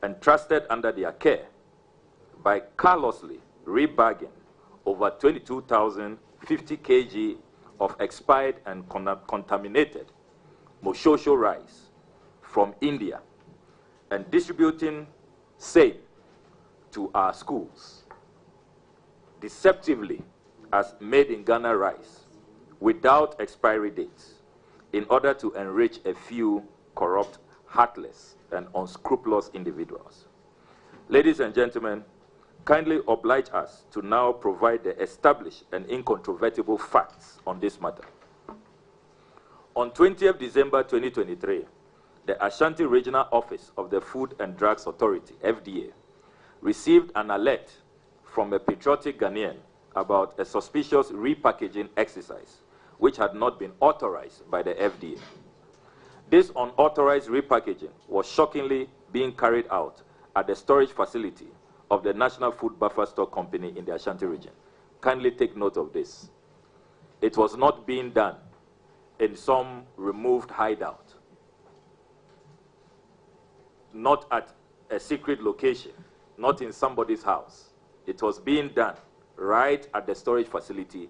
entrusted under their care by callously rebagging over 22,050 kg of expired and contaminated Moshosho rice from India and distributing same to our schools deceptively as made in Ghana rice without expiry dates in order to enrich a few corrupt, heartless, and unscrupulous individuals. Ladies and gentlemen, kindly oblige us to now provide the established and incontrovertible facts on this matter. On 20th December 2023, the Ashanti Regional Office of the Food and Drugs Authority, FDA, received an alert from a patriotic Ghanaian about a suspicious repackaging exercise which had not been authorized by the FDA. This unauthorized repackaging was shockingly being carried out at the storage facility of the National Food Buffer Stock Company in the Ashanti region. Kindly take note of this. It was not being done in some removed hideout, not at a secret location, not in somebody's house. It was being done right at the storage facility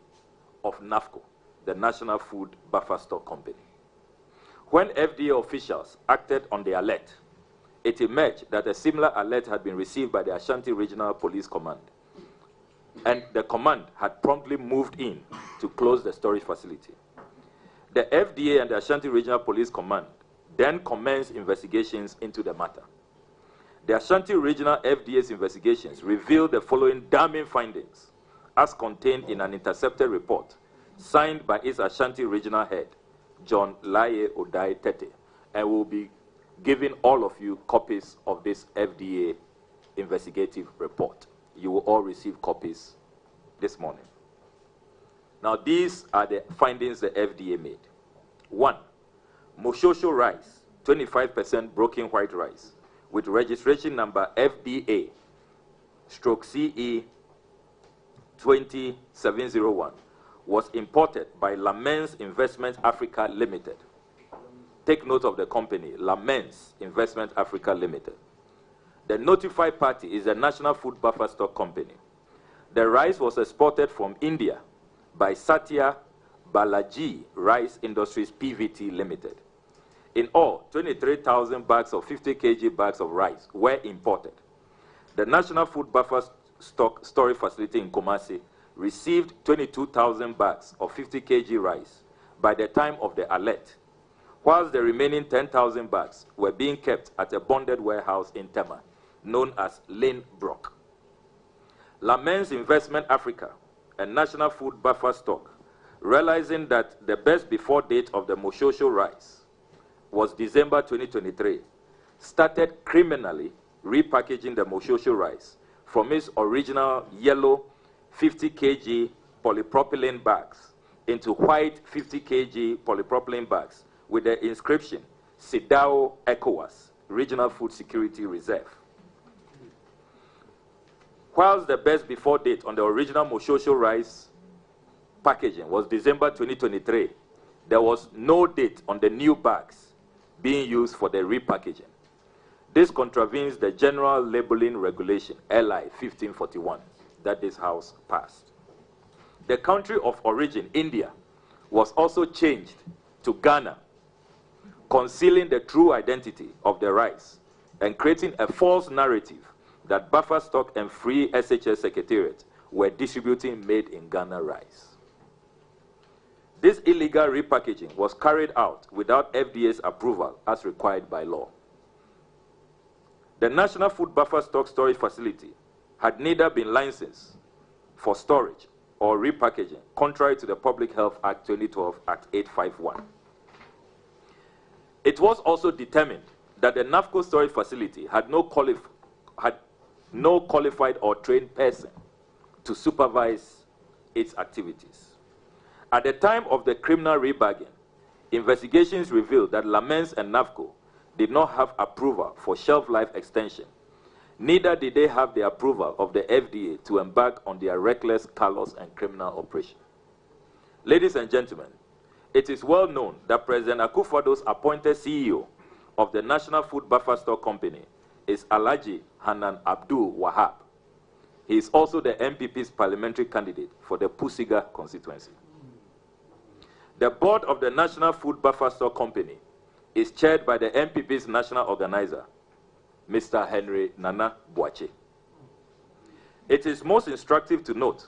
of NAFCO, the National Food Buffer Stock Company. When FDA officials acted on the alert, it emerged that a similar alert had been received by the Ashanti Regional Police Command, and the command had promptly moved in to close the storage facility. The FDA and the Ashanti Regional Police Command then commenced investigations into the matter. The Ashanti Regional FDA's investigations revealed the following damning findings, as contained in an intercepted report signed by its Ashanti Regional Head, John Laye Odai Tete, and will be giving all of you copies of this FDA investigative report. You will all receive copies this morning. Now, these are the findings the FDA made. 1. Moshosho rice, 25% broken white rice, with registration number FDA/CE 20701, was imported by Lamens Investment Africa Limited. Take note of the company, Lamens Investment Africa Limited. The notified party is the National Food Buffer Stock Company. The rice was exported from India by Satya Balaji Rice Industries PVT Limited. In all, 23,000 bags of 50 kg bags of rice were imported. The National Food Buffer Stock Storage Facility in Kumasi received 22,000 bags of 50 kg rice by the time of the alert, whilst the remaining 10,000 bags were being kept at a bonded warehouse in Tema, known as Lane Brock. Lamens Investment Africa and National Food Buffer Stock, realizing that the best before date of the Moshosho rice was December 2023, started criminally repackaging the Moshosho rice from its original yellow 50 kg polypropylene bags into white 50 kg polypropylene bags with the inscription Sidao ECOWAS, Regional Food Security Reserve. Whilst the best before date on the original Moshosho rice packaging was December 2023, there was no date on the new bags being used for the repackaging. This contravenes the General Labeling Regulation, LI 1541, that this House passed. The country of origin, India, was also changed to Ghana, concealing the true identity of the rice and creating a false narrative that Buffer Stock and Free SHS Secretariat were distributing made in Ghana rice. This illegal repackaging was carried out without FDA's approval as required by law. The National Food Buffer Stock Storage Facility had neither been licensed for storage or repackaging, contrary to the Public Health Act 2012, Act 851. It was also determined that the NAFCO storage facility had no qualified or trained person to supervise its activities. At the time of the criminal rebagging, investigations revealed that Lamens and NAFCO did not have approval for shelf life extension. Neither did they have the approval of the FDA to embark on their reckless, callous, and criminal operation. Ladies and gentlemen, it is well known that President Akufo-Addo's appointed CEO of the National Food Buffer Stock Company is Alhaji Hanan Abdul Wahab. He is also the MPP's parliamentary candidate for the Pusiga constituency. The board of the National Food Buffer Store Company is chaired by the MPP's national organizer, Mr. Henry Nana Boache. It is most instructive to note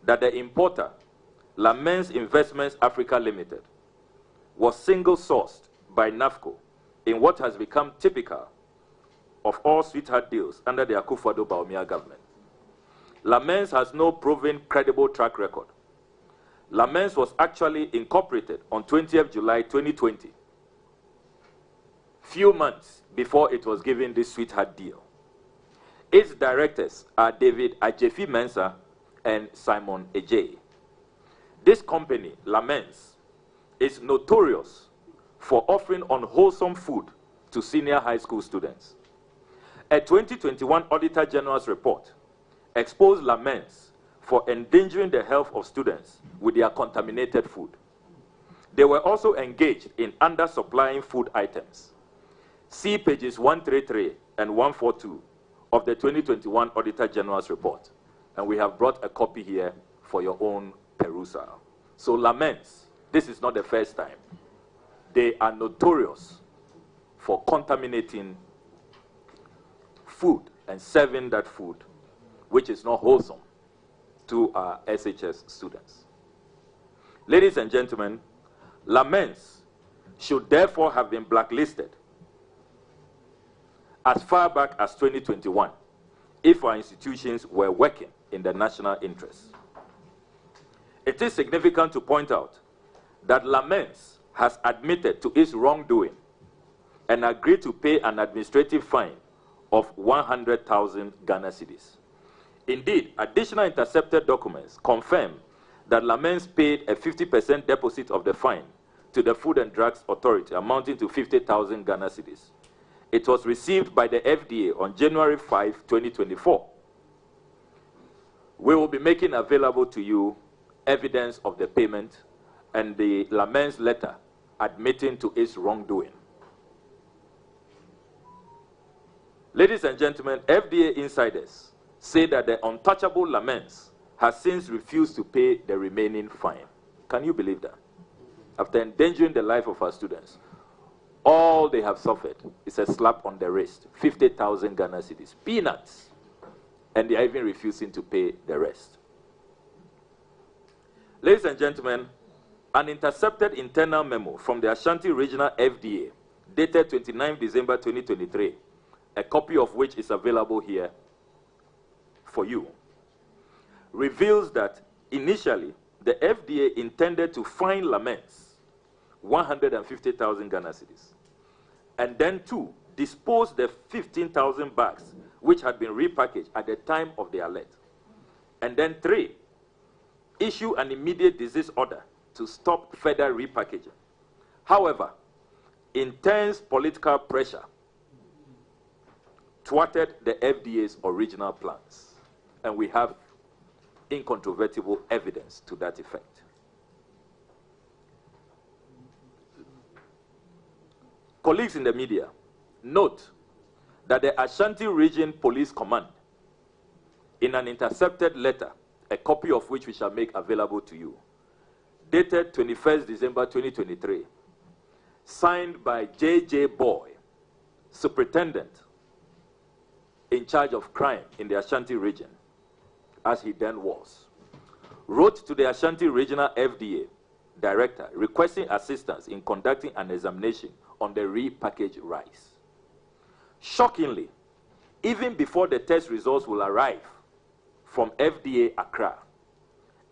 that the importer, Lamens Investments Africa Limited, was single-sourced by NAFCO in what has become typical of all sweetheart deals under the Akufo-Addo Bawumia government. Lamens has no proven credible track record. Lamens was actually incorporated on 20th July 2020, few months before it was given this sweetheart deal. Its directors are David Ajefi Mensah and Simon Ejay. This company, Lamens, is notorious for offering unwholesome food to senior high school students. A 2021 Auditor General's report exposed Lamens for endangering the health of students with their contaminated food. They were also engaged in undersupplying food items. See pages 133 and 142 of the 2021 Auditor General's report, and we have brought a copy here for your own perusal. So Lamens, this is not the first time. They are notorious for contaminating food and serving that food, which is not wholesome, to our SHS students. Ladies and gentlemen, Lamens should therefore have been blacklisted as far back as 2021 if our institutions were working in the national interest. It is significant to point out that Lamens has admitted to its wrongdoing and agreed to pay an administrative fine of 100,000 Ghana cedis. Indeed, additional intercepted documents confirm that Lamens paid a 50% deposit of the fine to the Food and Drugs Authority, amounting to 50,000 Ghana cedis. It was received by the FDA on January 5, 2024. We will be making available to you evidence of the payment and the Lamens letter admitting to its wrongdoing. Ladies and gentlemen, FDA insiders say that the untouchable Lamens has since refused to pay the remaining fine. Can you believe that? After endangering the life of our students, all they have suffered is a slap on the wrist, 50,000 Ghana cedis, peanuts, and they are even refusing to pay the rest. Ladies and gentlemen, an intercepted internal memo from the Ashanti Regional FDA, dated 29 December 2023, a copy of which is available here for you, reveals that initially the FDA intended to fine Lamens 150,000 Ghana cedis, and then two, dispose the 15,000 bags which had been repackaged at the time of the alert, and then three, issue an immediate disease order to stop further repackaging. However, intense political pressure thwarted the FDA's original plans, and we have incontrovertible evidence to that effect. Colleagues in the media, note that the Ashanti Region Police Command, in an intercepted letter, a copy of which we shall make available to you, dated 21st December 2023, signed by J.J. Boy, Superintendent in charge of crime in the Ashanti region, as he then was, wrote to the Ashanti Regional FDA Director requesting assistance in conducting an examination on the repackaged rice. Shockingly, even before the test results will arrive from FDA Accra,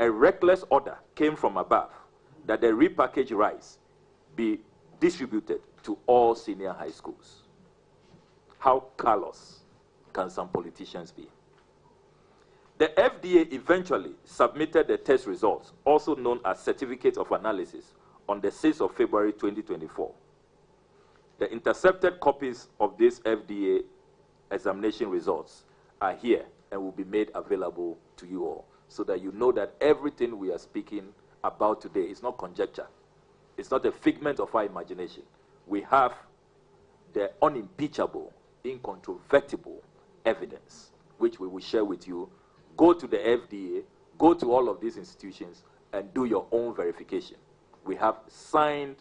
a reckless order came from above that the repackaged rice be distributed to all senior high schools. How callous can some politicians be? The FDA eventually submitted the test results, also known as Certificate of Analysis, on the 6th of February 2024. The intercepted copies of these FDA examination results are here and will be made available to you all, so that you know that everything we are speaking about today is not conjecture. It's not a figment of our imagination. We have the unimpeachable incontrovertible evidence, which we will share with you. Go to the FDA, go to all of these institutions, and do your own verification. We have signed,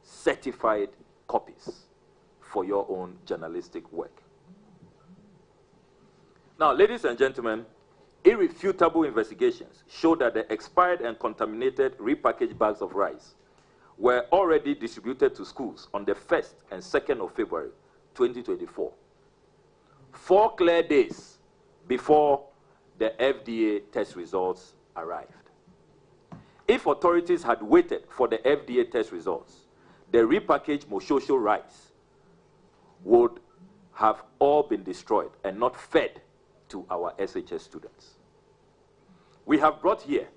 certified copies for your own journalistic work. Now, ladies and gentlemen, irrefutable investigations show that the expired and contaminated repackaged bags of rice were already distributed to schools on the 1st and 2nd of February 2024, 4 clear days before the FDA test results arrived. If authorities had waited for the FDA test results, the repackaged Moshosho rice would have all been destroyed and not fed to our SHS students. We have brought here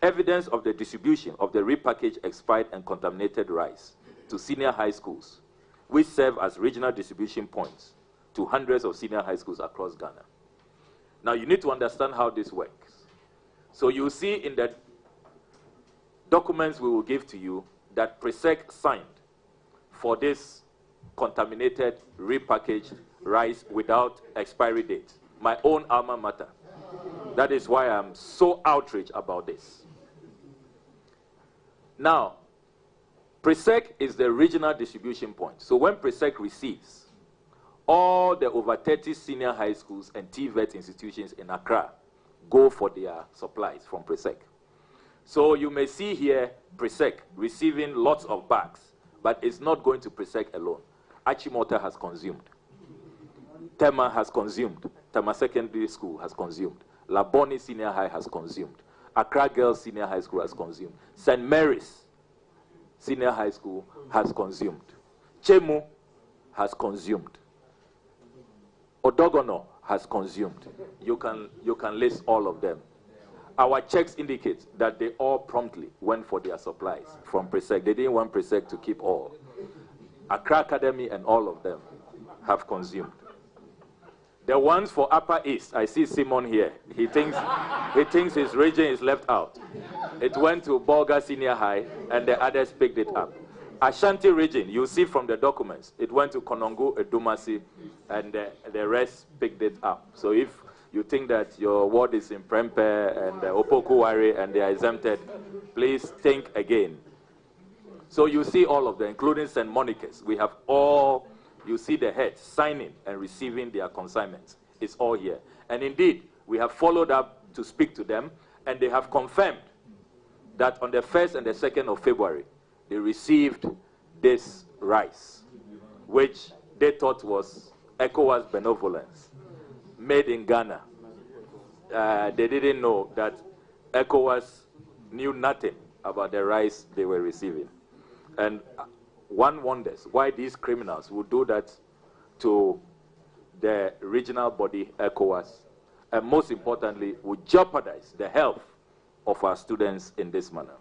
evidence of the distribution of the repackaged, expired, and contaminated rice to senior high schools, which serve as regional distribution points to hundreds of senior high schools across Ghana. Now, you need to understand how this works. So you see in the documents we will give to you that PRESEC signed for this contaminated, repackaged rice without expiry date. My own alma mater. That is why I'm so outraged about this. Now, PRESEC is the regional distribution point. So when PRESEC receives, all the over 30 senior high schools and TVET institutions in Accra go for their supplies from PRESEC. So you may see here PRESEC receiving lots of bags, but it's not going to PRESEC alone. Achimota has consumed. Tema has consumed. Tema Secondary School has consumed. Laboni Senior High has consumed. Accra Girls Senior High School has consumed. St. Mary's Senior High School has consumed. Chemu has consumed. Odogono has consumed. You can list all of them. Our checks indicate that they all promptly went for their supplies from PRESEC. They didn't want PRESEC to keep all. Accra Academy and all of them have consumed. The ones for Upper East, I see Simon here. He thinks his region is left out. It went to Bolga Senior High, and the others picked it up. Ashanti region, you see from the documents, it went to Konongo, Edumasi, and the rest picked it up. So if you think that your ward is in Prempe and Opokuwari and they are exempted, please think again. So you see all of them, including St. Monica's. We have all, you see the heads signing and receiving their consignments. It's all here. And indeed, we have followed up to speak to them, and they have confirmed that on the 1st and the 2nd of February, they received this rice, which they thought was ECOWAS benevolence, made in Ghana. They didn't know that ECOWAS knew nothing about the rice they were receiving. And one wonders why these criminals would do that to the regional body, ECOWAS, and most importantly, would jeopardize the health of our students in this manner.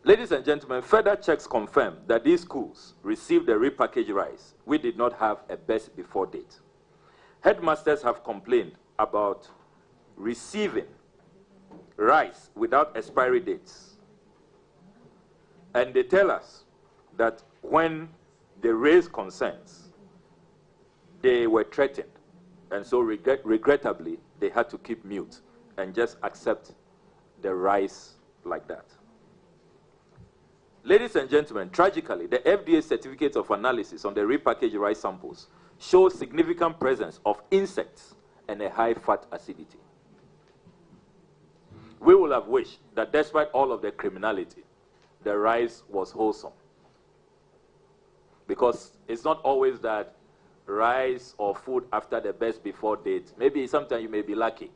Ladies and gentlemen, further checks confirm that these schools received the repackaged rice. We did not have a best before date. Headmasters have complained about receiving rice without expiry dates. And they tell us that when they raised concerns, they were threatened. And so regrettably, they had to keep mute and just accept the rice like that. Ladies and gentlemen, tragically, the FDA certificate of analysis on the repackaged rice samples shows significant presence of insects and a high fat acidity. We would have wished that despite all of the criminality, the rice was wholesome. Because it's not always that rice or food after the best before date, maybe sometimes you may be lucky.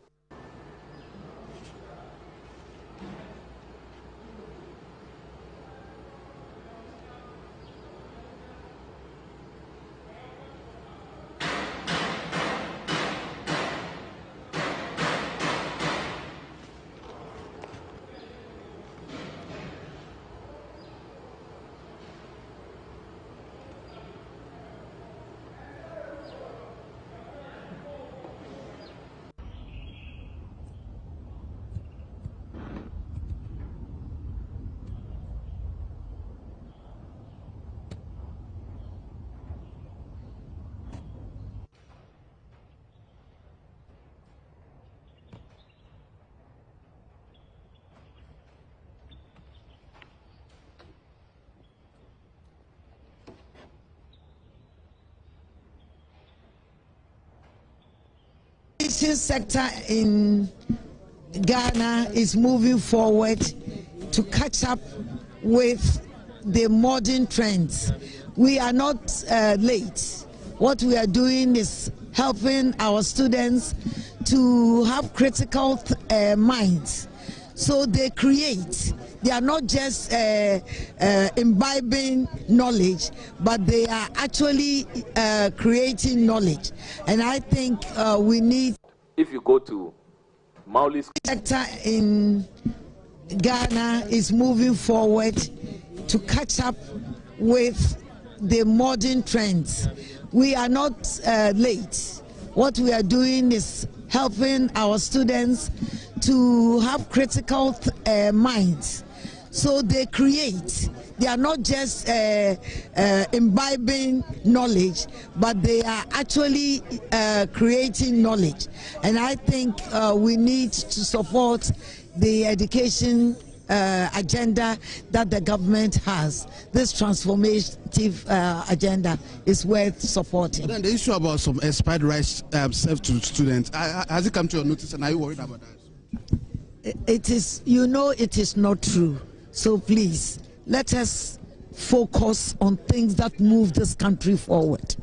education sector in Ghana is moving forward to catch up with the modern trends. We are not late. What we are doing is helping our students to have critical minds. So they create. They are not just imbibing knowledge, but they are actually creating knowledge. And I think we need. If you go to Mauli's sector in Ghana is moving forward to catch up with the modern trends. We are not late. What we are doing is helping our students to have critical minds. So they create. They are not just imbibing knowledge, but they are actually creating knowledge. And I think we need to support the education agenda that the government has. This transformative agenda is worth supporting. But then the issue about some expired rights served to students, has it come to your notice, and are you worried about that? It is, you know, it is not true. So please, let us focus on things that move this country forward.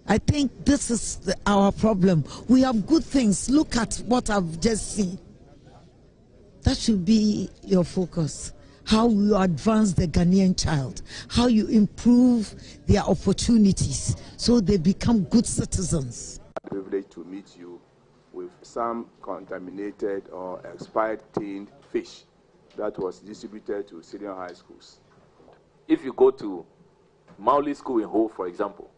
I think this is our problem. We have good things. Look at what I've just seen. That should be your focus. How you advance the Ghanaian child, how you improve their opportunities so they become good citizens. Privilege to meet you with some contaminated or expired tinned fish that was distributed to senior high schools. If you go to Mauli School in Ho, for example,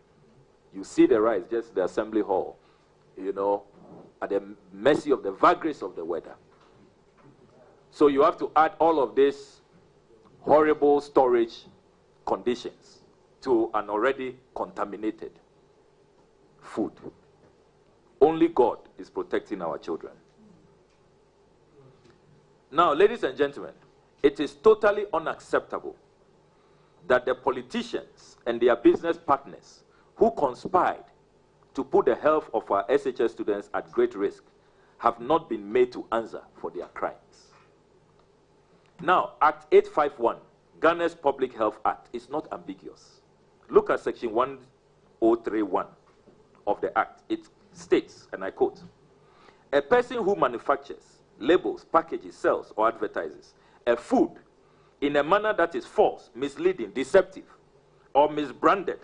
you see the rice, just the assembly hall, you know, at the mercy of the vagaries of the weather. So you have to add all of these horrible storage conditions to an already contaminated food. Only God is protecting our children. Now, ladies and gentlemen, it is totally unacceptable that the politicians and their business partners who conspired to put the health of our SHS students at great risk have not been made to answer for their crimes. Now, Act 851, Ghana's Public Health Act, is not ambiguous. Look at Section 1031 of the Act. It states, and I quote, "A person who manufactures, labels, packages, sells, or advertises a food in a manner that is false, misleading, deceptive, or misbranded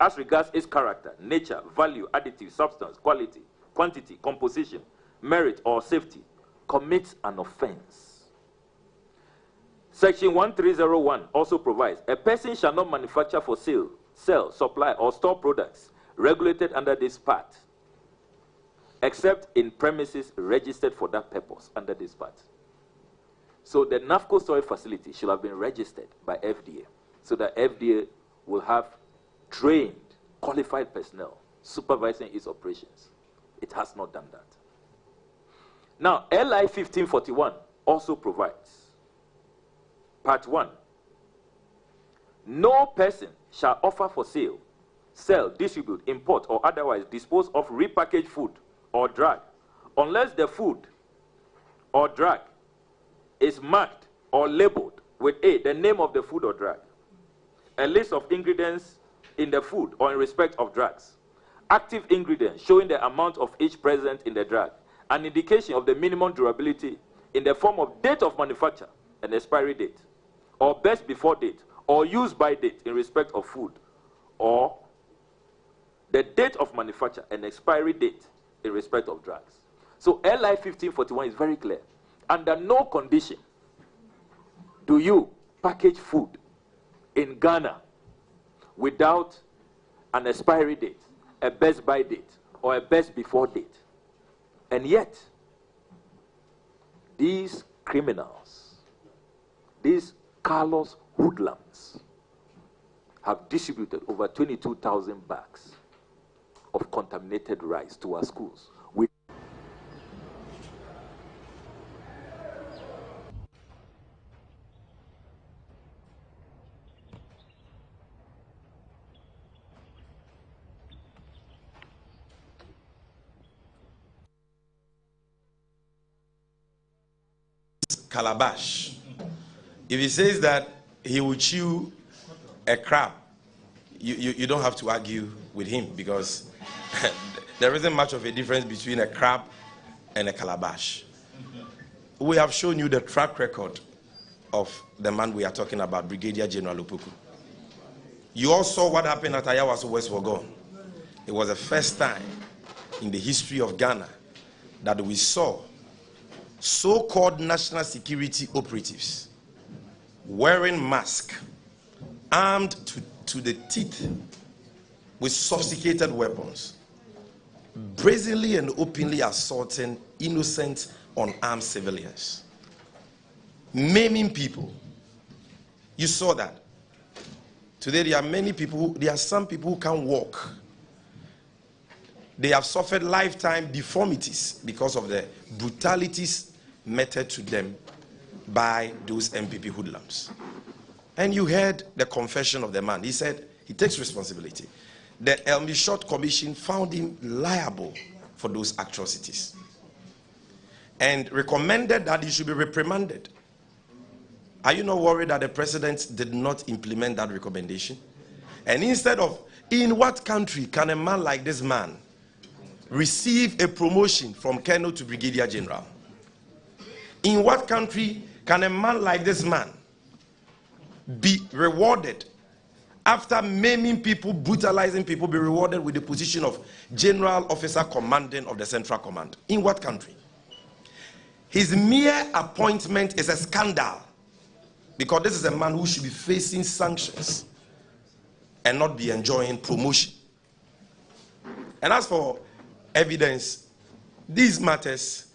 as regards its character, nature, value, additive, substance, quality, quantity, composition, merit, or safety, commits an offense." Section 1301 also provides, "A person shall not manufacture for sale, sell, supply, or store products regulated under this part, except in premises registered for that purpose under this part." So the NAFCO storage facility should have been registered by FDA, so that FDA will have trained, qualified personnel supervising its operations. It has not done that. Now, LI 1541 also provides, Part 1, "No person shall offer for sale, sell, distribute, import, or otherwise dispose of repackaged food or drug unless the food or drug is marked or labeled with A, the name of the food or drug, a list of ingredients in the food or in respect of drugs, active ingredients showing the amount of each present in the drug, an indication of the minimum durability in the form of date of manufacture and expiry date, or best before date, or use by date in respect of food, or the date of manufacture and expiry date in respect of drugs." So LI 1541 is very clear. Under no condition do you package food in Ghana without an expiry date, a best by date, or a best before date. And yet, these criminals, these Carlos hoodlums, have distributed over 22,000 bags of contaminated rice to our schools. calabash. If he says that he will chew a crab, you don't have to argue with him, because there isn't much of a difference between a crab and a calabash. We have shown you the track record of the man we are talking about, Brigadier General Opoku. You all saw what happened at Ayawaso West Wuogon. It was the first time in the history of Ghana that we saw so-called national security operatives wearing masks, armed to the teeth with sophisticated weapons, brazenly and openly assaulting innocent, unarmed civilians, maiming people. You saw that. Today there are some people who can't walk. They have suffered lifetime deformities because of the brutalities meted to them by those MPP hoodlums. And you heard the confession of the man. He said he takes responsibility. The Elmi-Short Commission found him liable for those atrocities and recommended that he should be reprimanded. Are you not worried that the president did not implement that recommendation? And instead of, in what country can a man like this man receive a promotion from colonel to brigadier general? In what country can a man like this man be rewarded after maiming people, brutalizing people, be rewarded with the position of general officer commanding of the Central Command? In what country? His mere appointment is a scandal, because this is a man who should be facing sanctions and not be enjoying promotion. And as for evidence, these matters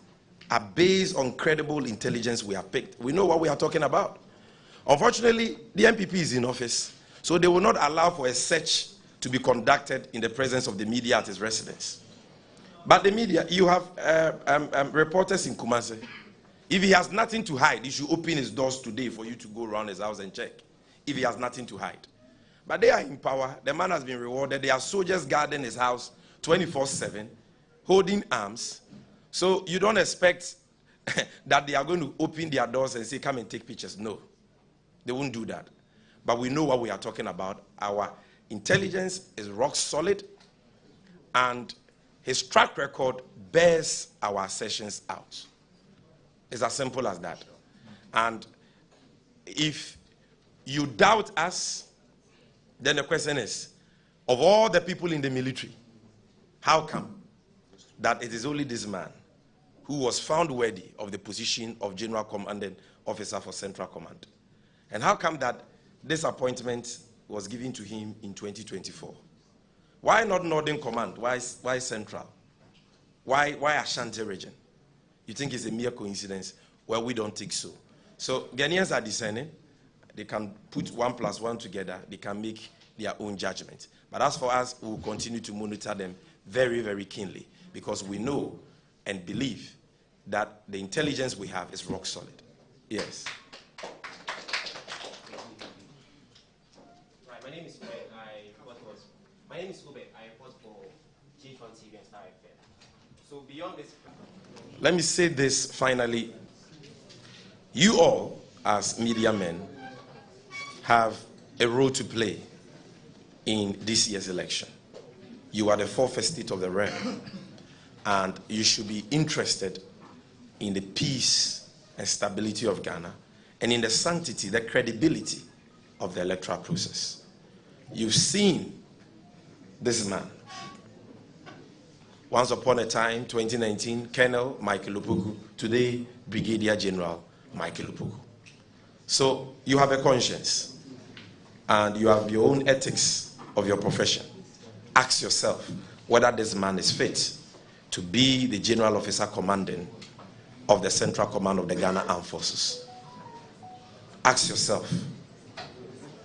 are based on credible intelligence we have picked. We know what we are talking about. Unfortunately, the MPP is in office, so they will not allow for a search to be conducted in the presence of the media at his residence. But the media, you have reporters in Kumasi. If he has nothing to hide, he should open his doors today for you to go around his house and check, if he has nothing to hide. But they are in power. The man has been rewarded. There are soldiers guarding his house 24/7, holding arms. So you don't expect that they are going to open their doors and say, come and take pictures. No, they won't do that. But we know what we are talking about. Our intelligence is rock solid, and his track record bears our assertions out. It's as simple as that. And if you doubt us, then the question is, of all the people in the military, how come that it is only this man who was found worthy of the position of General Commanding Officer for Central Command? And how come that this appointment was given to him in 2024? Why not Northern Command? Why Central? Why Ashanti region? You think it's a mere coincidence? Well, we don't think so. So Ghanaians are discerning. They can put 1 + 1 together. They can make their own judgment. But as for us, we will continue to monitor them very, very keenly, because we know and believe that the intelligence we have is rock solid. Yes. Right, my name is Ube. My name is Ube. I report for G1 TV and Star FM. So beyond this, let me say this finally. You all, as media men, have a role to play in this year's election. You are the fourth estate of the realm, and you should be interested in the peace and stability of Ghana, and in the sanctity, the credibility of the electoral process. You've seen this man. Once upon a time, 2019, Colonel Michael Opoku, today Brigadier General Michael Opoku. So you have a conscience, and you have your own ethics of your profession. Ask yourself whether this man is fit to be the General Officer Commanding of the Central Command of the Ghana Armed Forces. Ask yourself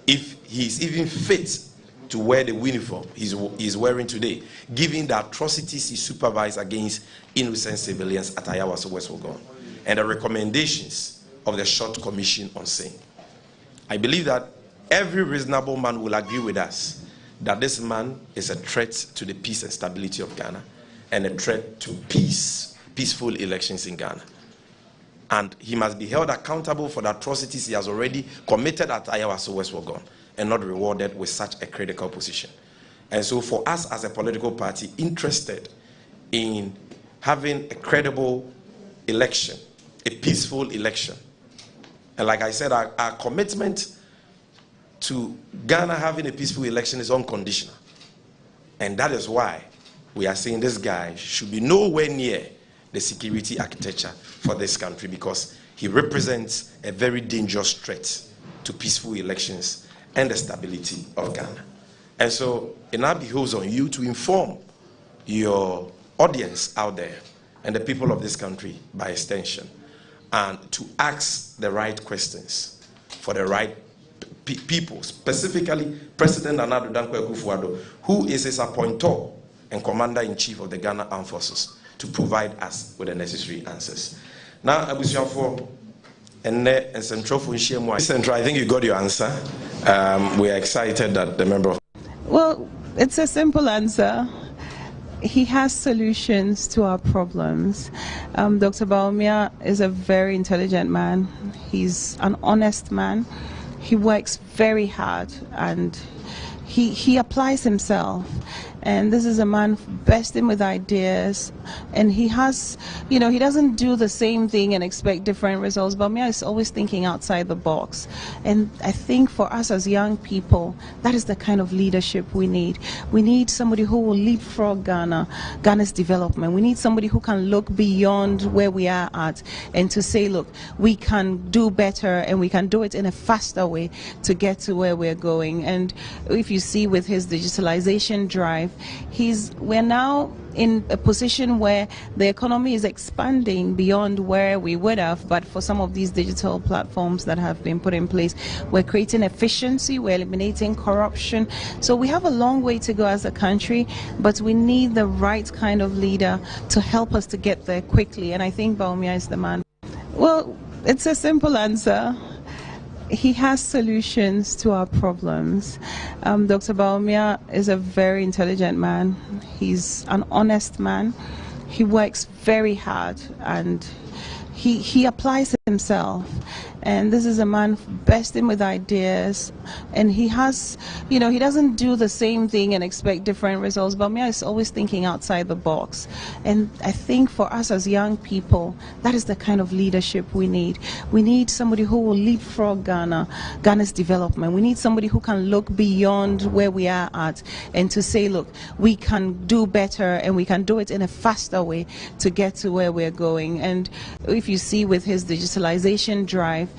if he is even fit to wear the uniform he's wearing today, given the atrocities he supervised against innocent civilians at Ayawaso West Wuogon and the recommendations of the Short Commission on Sin. I believe that every reasonable man will agree with us that this man is a threat to the peace and stability of Ghana and a threat to peaceful elections in Ghana. And he must be held accountable for the atrocities he has already committed at Ayawaso West Wuogon and not rewarded with such a critical position. And so for us as a political party interested in having a credible election, a peaceful election, and like I said, our commitment to Ghana having a peaceful election is unconditional. And that is why we are saying this guy should be nowhere near the security architecture for this country, because he represents a very dangerous threat to peaceful elections and the stability of Ghana. And so it now behoves on you to inform your audience out there and the people of this country by extension, and to ask the right questions for the right people, specifically President Nana Addo Dankwa Akufo-Addo, who is his appointor and Commander-in-Chief of the Ghana Armed Forces, to provide us with the necessary answers. Now, Abusiafo, and Central, I think you got your answer. We are excited that the member of... Well, it's a simple answer. He has solutions to our problems. Dr. Bawumia is a very intelligent man. He's an honest man. He works very hard and he applies himself. And this is a man bursting with ideas, and he has, he doesn't do the same thing and expect different results. Bawumia is always thinking outside the box. And I think for us as young people, that is the kind of leadership we need. We need somebody who will leapfrog Ghana's development. We need somebody who can look beyond where we are at and to say, look, we can do better and we can do it in a faster way to get to where we're going. And if you see with his digitalization drive, we're now in a position where the economy is expanding beyond where we would have, but for some of these digital platforms that have been put in place, we're creating efficiency, we're eliminating corruption. So we have a long way to go as a country, but we need the right kind of leader to help us to get there quickly, and I think Bawumia is the man. Well, it's a simple answer. He has solutions to our problems. Dr. Bawumia is a very intelligent man. He's an honest man. He works very hard and he applies himself. And this is a man bursting with ideas, and he has, he doesn't do the same thing and expect different results. Bawumia is always thinking outside the box. And I think for us as young people, that is the kind of leadership we need. We need somebody who will leapfrog Ghana's development. We need somebody who can look beyond where we are at and to say, look, we can do better and we can do it in a faster way to get to where we're going. And if you see with his digitalization drive,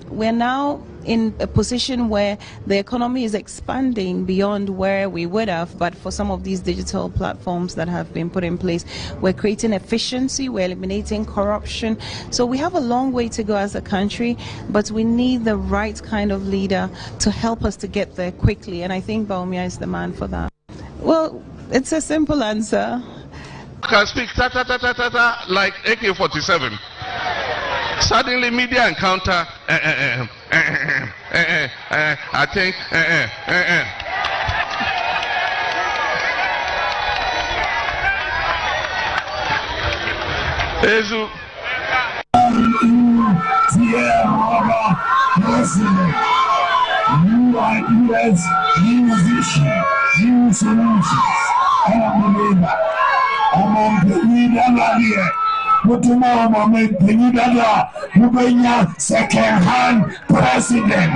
we're now in a position where the economy is expanding beyond where we would have, but for some of these digital platforms that have been put in place, we're creating efficiency, we're eliminating corruption. So we have a long way to go as a country, but we need the right kind of leader to help us to get there quickly, and I think Bawumia is the man for that. Well, it's a simple answer. Can speak like AK-47. Suddenly media encounter I think New ideas, new vision, new solutions. Among the leader here. Second-hand president.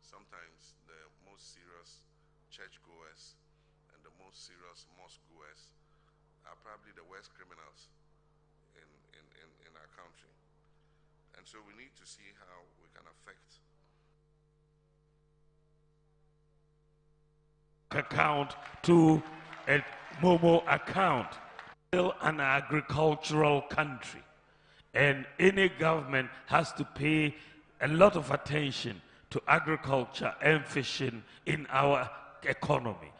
Sometimes the most serious churchgoers and the most serious mosque-goers are probably the worst criminals in our country. And so we need to see how we can affect account to a mobile account. Still an agricultural country, and any government has to pay a lot of attention to agriculture and fishing in our economy.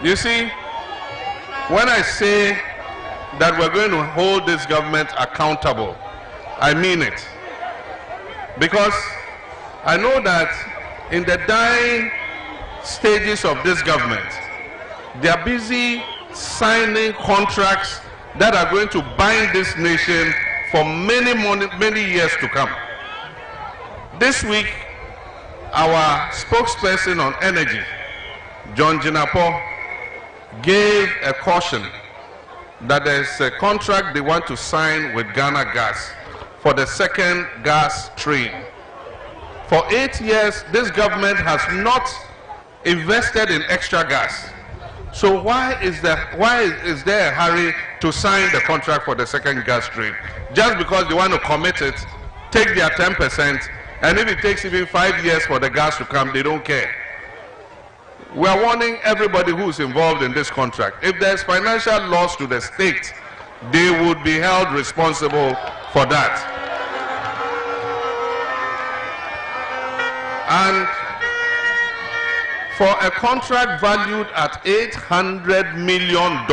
You see, when I say that we're going to hold this government accountable, I mean it. Because I know that in the dying stages of this government, they are busy signing contracts that are going to bind this nation for many years to come. This week, our spokesperson on energy, John Jinapo, gave a caution that there's a contract they want to sign with Ghana Gas for the second gas train. For 8 years, this government has not invested in extra gas. So why is there a hurry to sign the contract for the second gas train? Just because they want to commit it, take their 10%, and if it takes even 5 years for the gas to come, they don't care. We are warning everybody who is involved in this contract. If there's financial loss to the state, they would be held responsible for that. And for a contract valued at $800 million,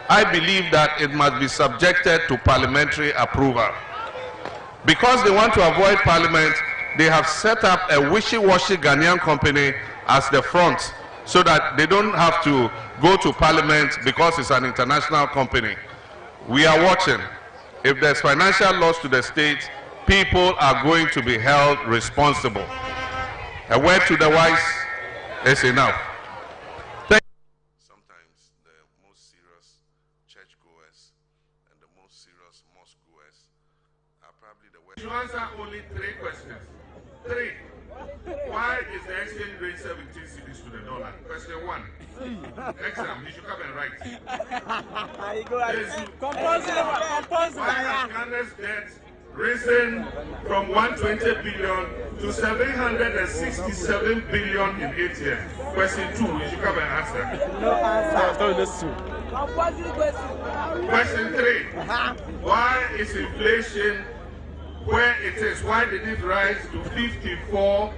I believe that it must be subjected to parliamentary approval. Because they want to avoid parliament, they have set up a wishy-washy Ghanaian company as the front so that they don't have to go to parliament because it's an international company. We are watching. If there's financial loss to the state, people are going to be held responsible. A word to the wise is enough. Sometimes the most serious churchgoers and the most serious mosque-goers are probably the worst. You answer only 3 questions. 3. Why is the exchange rate 17 cedis to the dollar? Question 1. Exam, you should come and write. Why has Ghana's debt risen from 120 billion to 767 billion in 8 years? Question 2, you should come and answer. No answer. Question 3, why is inflation where it is? Why did it rise to 54%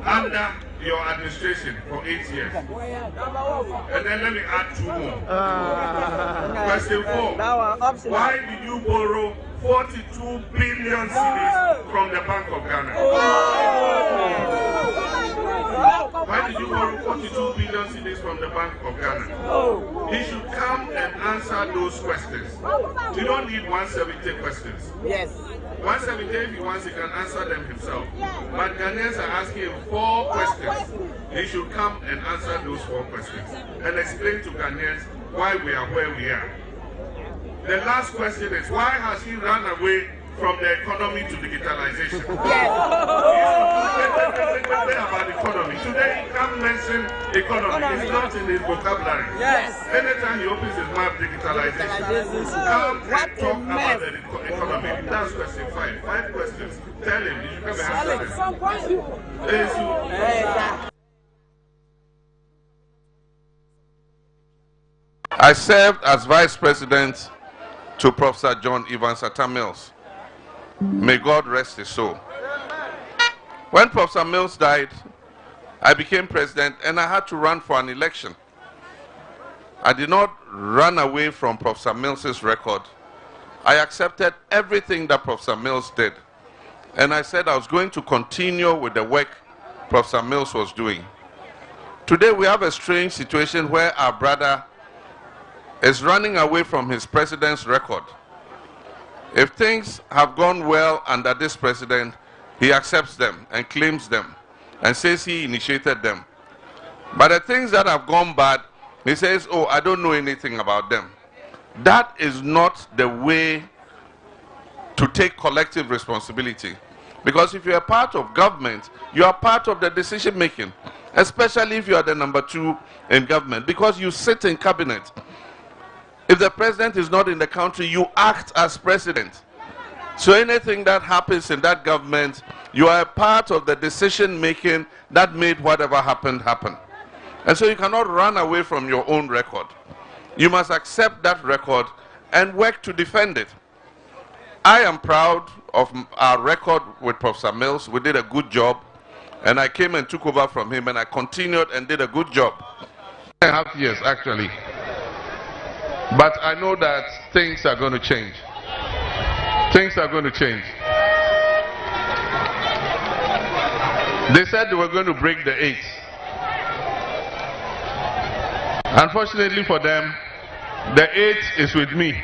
under your administration for 8 years? And then let me add 2 more. Question 4, why did you borrow 42 billion cedis from the Bank of Ghana? Why did you borrow 42 billion cedis from the Bank of Ghana? He should come and answer those questions. You don't need 170 questions. Yes. 170, if he wants, he can answer them himself. But Ghanaians are asking him 4 questions. He should come and answer those 4 questions and explain to Ghanaians why we are where we are. The last question is, why has he run away from the economy to digitalization? Yes. About economy. Today he can't mention economy. It's not in his vocabulary. Yes. Anytime he opens his mouth, digitalization. Come and talk about the economy. That's question 5. 5 questions. Tell him. You should come and answer them. I served as vice president to Professor John Evans Atta Mills. May God rest his soul. When Professor Mills died, I became president and I had to run for an election. I did not run away from Professor Mills's record. I accepted everything that Professor Mills did. And I said I was going to continue with the work Professor Mills was doing. Today we have a strange situation where our brother is running away from his president's record. If things have gone well under this president, he accepts them and claims them and says he initiated them. But the things that have gone bad, he says, oh, I don't know anything about them. That is not the way to take collective responsibility. Because if you're a part of government, you are part of the decision making, especially if you are the number 2 in government, because you sit in cabinet. If the president is not in the country, you act as president. So anything that happens in that government, you are a part of the decision making that made whatever happened happen. And so you cannot run away from your own record. You must accept that record and work to defend it. I am proud of our record with Professor Mills. We did a good job. And I came and took over from him and I continued and did a good job. 2.5 years actually. But I know that things are going to change. Things are going to change. They said they were going to break the 8. Unfortunately for them, The 8th is with me.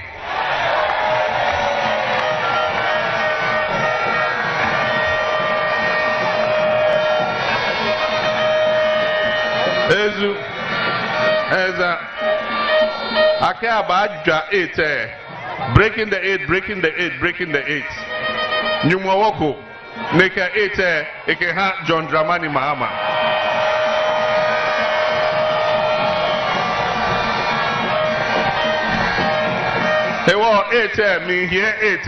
Breaking the 8, breaking the 8, breaking the 8. Nyumawoko, Neka 8, Ekeha John Dramani Mahama. Ewo 8, me here 8.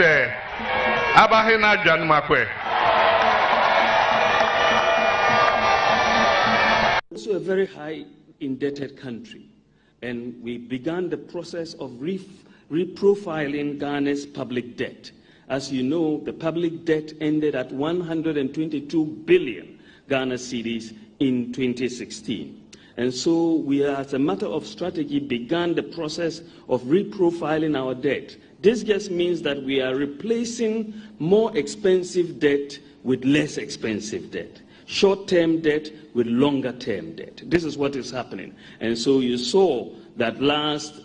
Abahena Jan Makwe. Also a very high indebted country, and we began the process of reprofiling Ghana's public debt. As you know, the public debt ended at 122 billion Ghana cedis in 2016. And so we, as a matter of strategy, began the process of reprofiling our debt. This just means that we are replacing more expensive debt with less expensive debt. Short-term debt with longer-term debt. This is what is happening. And so you saw that last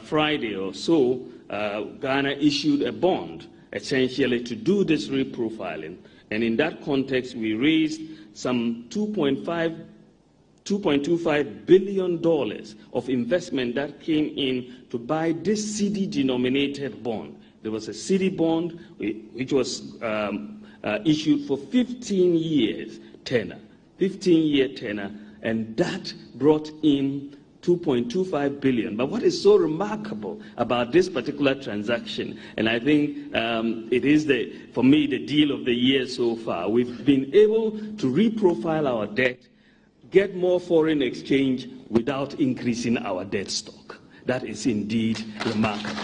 Friday or so, Ghana issued a bond essentially to do this reprofiling. And in that context, we raised some $2.25 billion of investment that came in to buy this CD-denominated bond. There was a CD bond which was issued for 15 years tenor, 15-year tenor, and that brought in 2.25 billion. But what is so remarkable about this particular transaction, and I think it is, for me, the deal of the year so far, we've been able to reprofile our debt, get more foreign exchange without increasing our debt stock. That is indeed remarkable.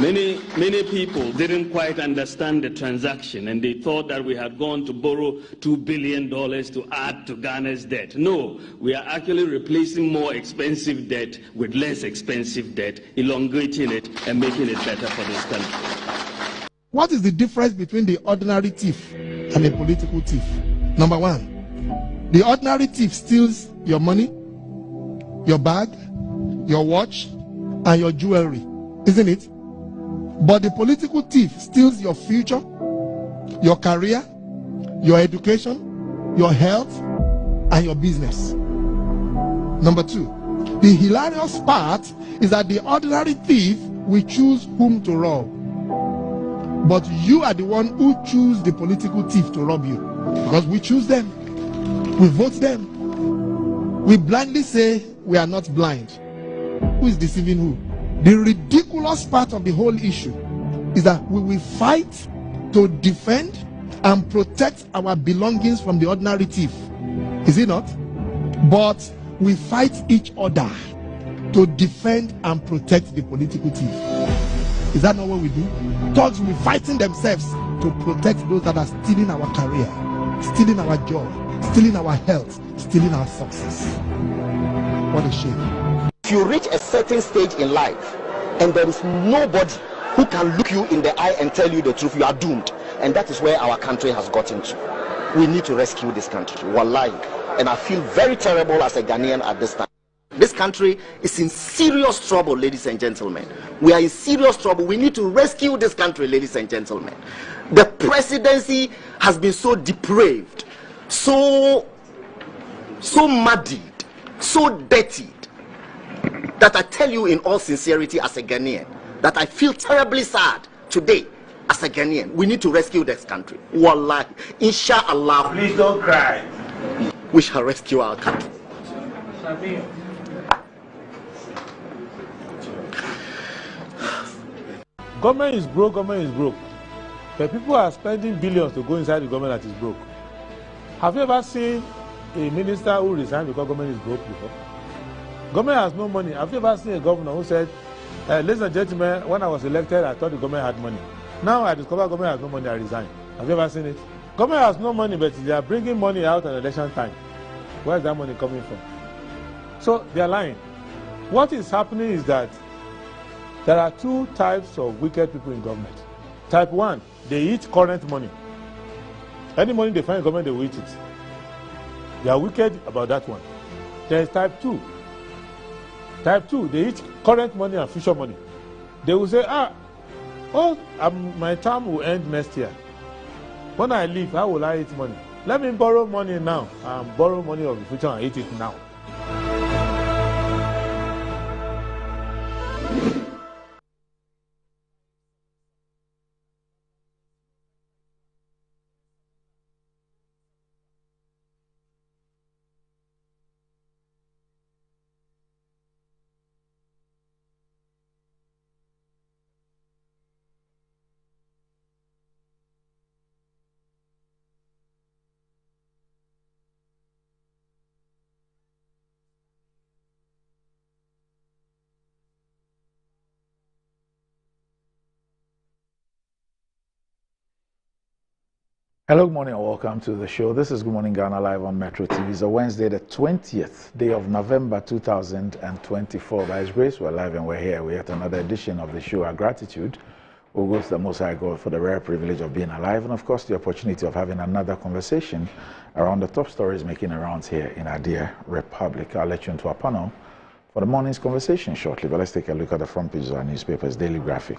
Many people didn't quite understand the transaction, and they thought that we had gone to borrow $2 billion to add to Ghana's debt. No, we are actually replacing more expensive debt with less expensive debt, elongating it and making it better for this country. What is the difference between the ordinary thief and a political thief? Number one, the ordinary thief steals your money, your bag, your watch, and your jewelry, isn't it? But the political thief steals your future, your career, your education, your health, and your business. Number two, the hilarious part is that the ordinary thief will choose whom to rob. But you are the one who choose the political thief to rob you. Because we choose them. We vote them. We blindly say we are not blind. Who is deceiving who? The ridiculous part of the whole issue is that we will fight to defend and protect our belongings from the ordinary thief. Is it not? But we fight each other to defend and protect the political thief. Is that not what we do? Thugs will be fighting themselves to protect those that are stealing our career, stealing our job, stealing our health, stealing our success. What a shame. If you reach a certain stage in life and there is nobody who can look you in the eye and tell you the truth, you are doomed. And that is where our country has gotten to. We need to rescue this country. Wallahi. And I feel very terrible as a Ghanaian at this time. This country is in serious trouble, ladies and gentlemen. We are in serious trouble. We need to rescue this country, ladies and gentlemen. The presidency has been so depraved, so muddied, so dirtied, that I tell you in all sincerity as a Ghanaian, that I feel terribly sad today as a Ghanaian. We need to rescue this country. Wallahi. Inshallah. Please don't cry. We shall rescue our country. Government is broke, government is broke. But people are spending billions to go inside the government that is broke. Have you ever seen a minister who resigned because government is broke before? Government has no money. Have you ever seen a governor who said, ladies and gentlemen, when I was elected, I thought the government had money. Now I discover government has no money, I resign. Have you ever seen it? Government has no money, but they are bringing money out at election time. Where is that money coming from? So they are lying. What is happening is that there are two types of wicked people in government. Type 1, they eat current money. Any money they find in government, they will eat it. They are wicked about that one. There is type 2. Type 2, they eat current money and future money. They will say, my term will end next year. When I leave, how will I eat money? Let me borrow money now and borrow money of the future and eat it now. Hello, good morning and welcome to the show. This is Good Morning Ghana live on Metro TV. It's a Wednesday, the 20th day of November 2024. By His grace, we're live and we're here. We're at another edition of the show. Our gratitude will go to the Most High God for the rare privilege of being alive and, of course, the opportunity of having another conversation around the top stories making rounds here in our dear Republic. I'll let you into our panel for the morning's conversation shortly, but let's take a look at the front pages of our newspapers. Daily Graphic.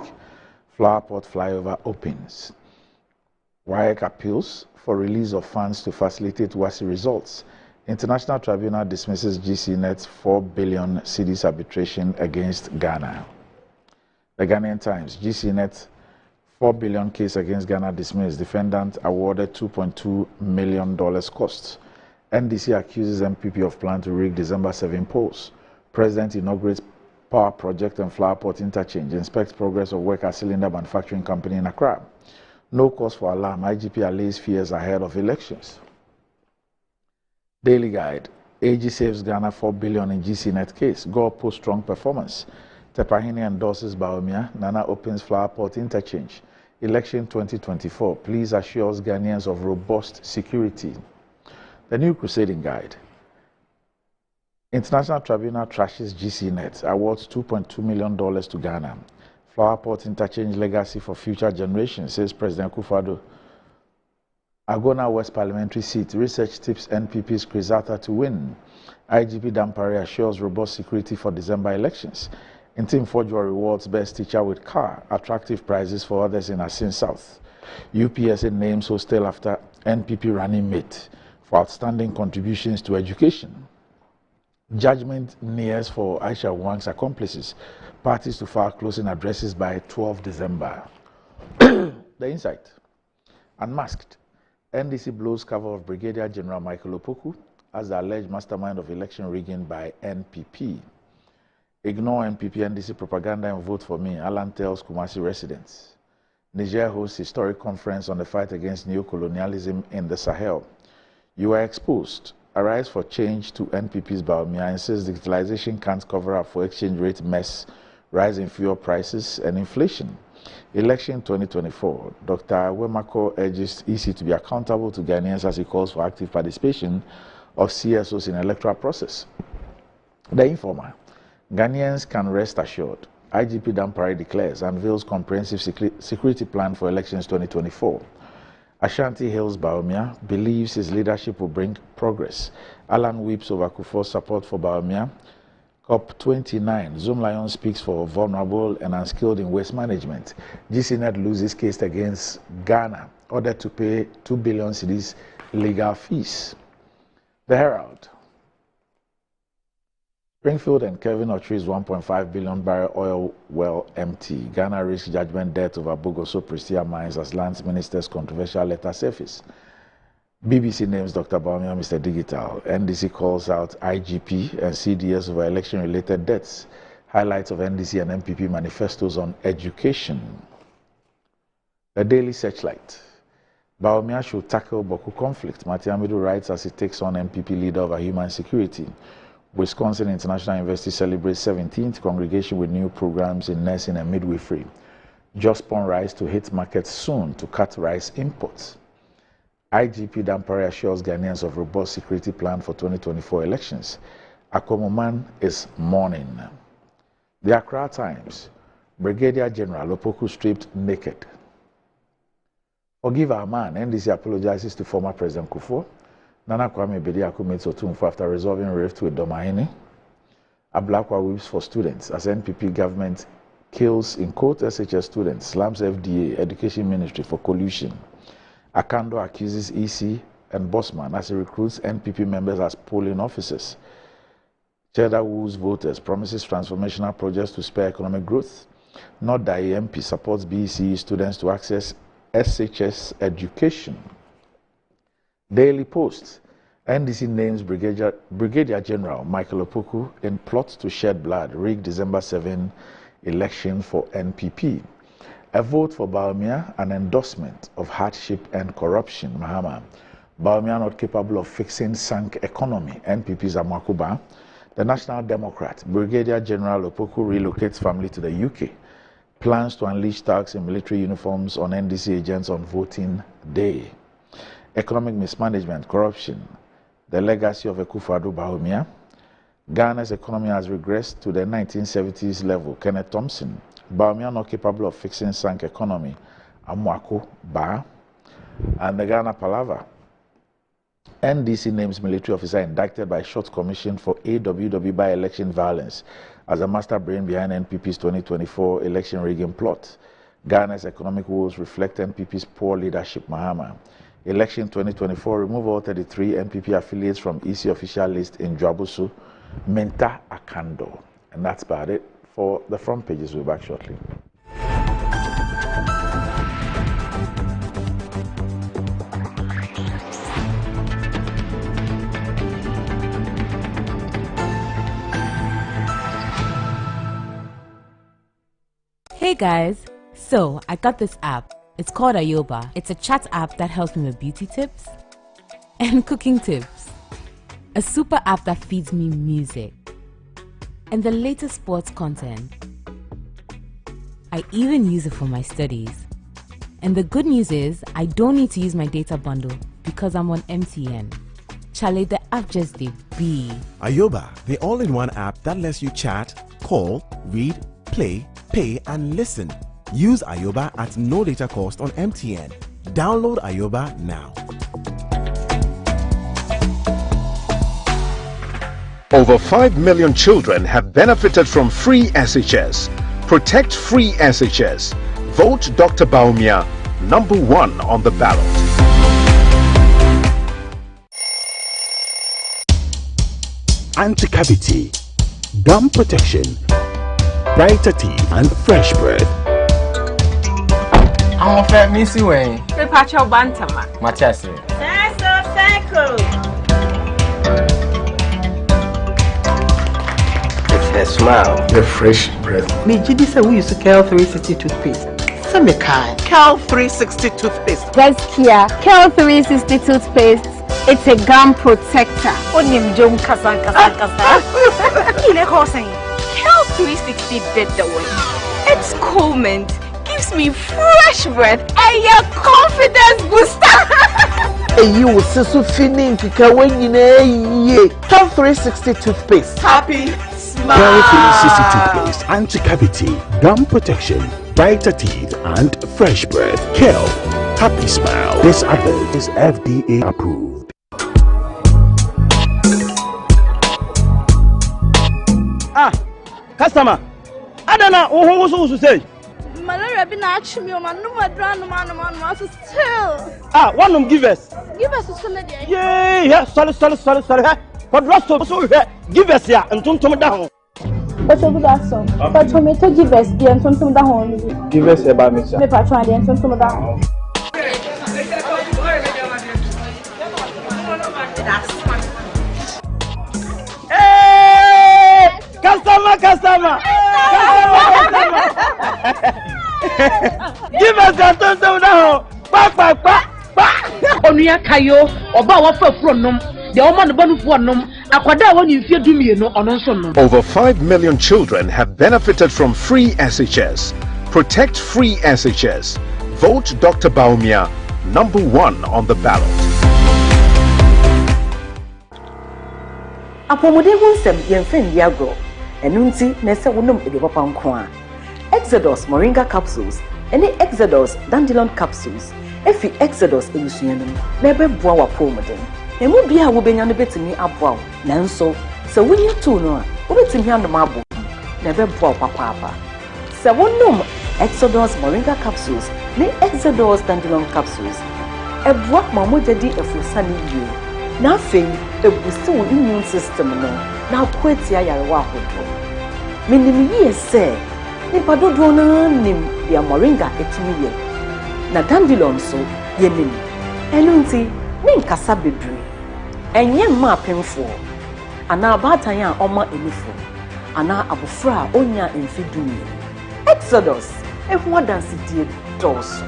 Flower Pot flyover opens. WAEC appeals for release of funds to facilitate WASI results. International Tribunal dismisses GCNet's 4 billion cedis arbitration against Ghana. The Ghanaian Times, GCNet 4 billion case against Ghana dismissed. Defendant awarded $2.2 million costs. NDC accuses MPP of plan to rig December 7 polls. President inaugurates power project and flower pot interchange. Inspects progress of work at cylinder manufacturing company in Accra. No cause for alarm. IGP allays fears ahead of elections. Daily Guide. AG saves Ghana 4 billion in GCNet case. Gore post strong performance. Tepahini endorses Baumia. Nana opens flower pot interchange. Election 2024. Please assures Ghanaians of robust security. The New Crusading Guide. International Tribunal trashes GCNet. Awards $2.2 million to Ghana. Flower pot interchange legacy for future generations, says President Akufo-Addo. Agona West parliamentary seat. Research tips NPP's Chris Arthur to win. IGP Dampare assures robust security for December elections. Intim Fojua rewards best teacher with car. Attractive prizes for others in Asin South. UPSA names hostel after NPP running mate for outstanding contributions to education. Judgment nears for Aisha Wang's accomplices. Parties to file closing addresses by 12 December. The Insight. Unmasked. NDC blows cover of Brigadier General Michael Opoku as the alleged mastermind of election rigging by NPP. Ignore NPP NDC propaganda and vote for me, Alan tells Kumasi residents. Niger hosts historic conference on the fight against neo-colonialism in the Sahel. You are exposed. Arise for change to NPP's Baumia insists digitalization can't cover up for exchange rate mess, rise in fuel prices, and inflation. Election 2024. Dr. Wemako urges EC to be accountable to Ghanaians as he calls for active participation of CSOs in electoral process. The Informer. Ghanaians can rest assured. IGP Dampare declares, unveils comprehensive security plan for elections 2024. Ashanti Hills Baumia believes his leadership will bring progress. Alan weeps over Kufuor's support for Baumia. COP29, Zoom Lion speaks for vulnerable and unskilled in waste management. GCNet loses case against Ghana, ordered to pay 2 billion cedis legal fees. The Herald. Springfield and Kevin Otri's 1.5 billion barrel oil well empty. Ghana risks judgment debt over Bogoso Prestia mines as lands minister's controversial letter surface. BBC names Dr. Baumia Mr. Digital. NDC calls out IGP and CDS over election-related debts. Highlights of NDC and MPP manifestos on education. The Daily Searchlight. Baumia should tackle Boku conflict. Matiamidu writes as he takes on MPP leader over human security. Wisconsin International University celebrates 17th congregation with new programs in nursing and midwifery. Jospon rice to hit markets soon to cut rice imports. IGP Dampare assures Ghanaians of robust security plan for 2024 elections. Akomoman is mourning. The Accra Times. Brigadier General Opoku stripped naked. Forgive our man. NDC apologizes to former President Kufuor. Nana Kwame Bediako meets Otumfo after resolving rift with Domahini. Ablakwa whips for students as NPP government kills in quote SHS students, slams FDA Education Ministry for collusion. Akando accuses EC and Bosman as he recruits NPP members as polling officers. Cheddar woos voters, promises transformational projects to spur economic growth. Nodai MP supports BEC students to access SHS education. Daily Post. NDC names Brigadier General Michael Opoku in plot to shed blood, rig December 7 election for NPP. A vote for Baumia, an endorsement of hardship and corruption. Mahama. Baumia not capable of fixing sunk economy. NPP's Amakuba. The National Democrat, Brigadier General Opoku relocates family to the UK. Plans to unleash thugs in military uniforms on NDC agents on voting day. Economic mismanagement, corruption. The legacy of Akufo-Addo Bawumia. Ghana's economy has regressed to the 1970s level. Kenneth Thompson. Bawumia not capable of fixing sunk economy. Amwako Ba. And the Ghana Palaver. NDC names military officer indicted by Short Commission for AWW by-election violence as a master brain behind NPP's 2024 election rigging plot. Ghana's economic woes reflect NPP's poor leadership. Mahama. Election 2024, remove all 33 NPP affiliates from EC official list in Dwabusu, Menta Akando. And that's about it for the front pages. We'll be back shortly. Hey guys, so I got this app. It's called Ayoba. It's a chat app that helps me with beauty tips and cooking tips. A super app that feeds me music and the latest sports content. I even use it for my studies. And the good news is I don't need to use my data bundle because I'm on MTN. Chale, the app just did be. Ayoba, the all-in-one app that lets you chat, call, read, play, pay, and listen. Use Ayoba at no data cost on MTN. Download Ayoba now. Over 5 million children have benefited from free SHS. Protect free SHS. Vote Dr. Bawumia #1 on the ballot. Anti-cavity, gum protection, brighter teeth, and fresh breath. I'm a fat missy way. The patch of Bantama. Machasi. It's her smile. The fresh breath. Me, Judy said we use Cal 360 toothpaste. Some kind. Cal 360 toothpaste. That's Kia. Cal 360 toothpaste. It's a gum protector. Onim Jom Kasan. Kile Hossein. Cal 360 did the way. It's cool mint. Gives me fresh breath and your confidence booster. And you will see so feeling to Cal 360 toothpaste. Happy smile. Cal 360 toothpaste, anti-cavity, gum protection, brighter teeth, and fresh breath. Cal, happy smile. This advert is FDA approved. Customer, I don't know who to say. Malaria been actually me on my man still. One of them give us. Give us a solid. Yeah, sorry. But rest of us, give us here and don't come down. But you good also. But tomato give us the and some down. Give us a bad mixture. Maybe I try the and some down. Hey! Customer! Give us a tonto now. Onuya kayo oba wa fa fronum de o ma no banu fronum akwada wa nyimfie dumie no ono nso no. Over 5 million children have benefited from free SHS. Protect free SHS. Vote Dr. Bawumia #1 on the ballot. Apomode hunsem yemfen diagro enunti na se wonum ede papa nko a Exodus moringa capsules and Exodus dandelion capsules efi Exodus elusuyanum na ebeboa wapomode emu bia wo benya no betimi aboa nanso se wonyi to no a wotimi handom abo na ebe bo papa se wonum Exodus Moringa capsules ne Exodus Dandelion capsules ebua mamoja di efusani yie na afei ebusi wo immune system no na akwatia yarewa ahodo minim yie se nipa dodo na nim dia Moringa etimi ye na Dandelion so ye nim enu nti ne nkasa bebre enye ma apemfo ana abatan a oma enifo ana abofra onya emfidumi Exodus ehu adansi die doso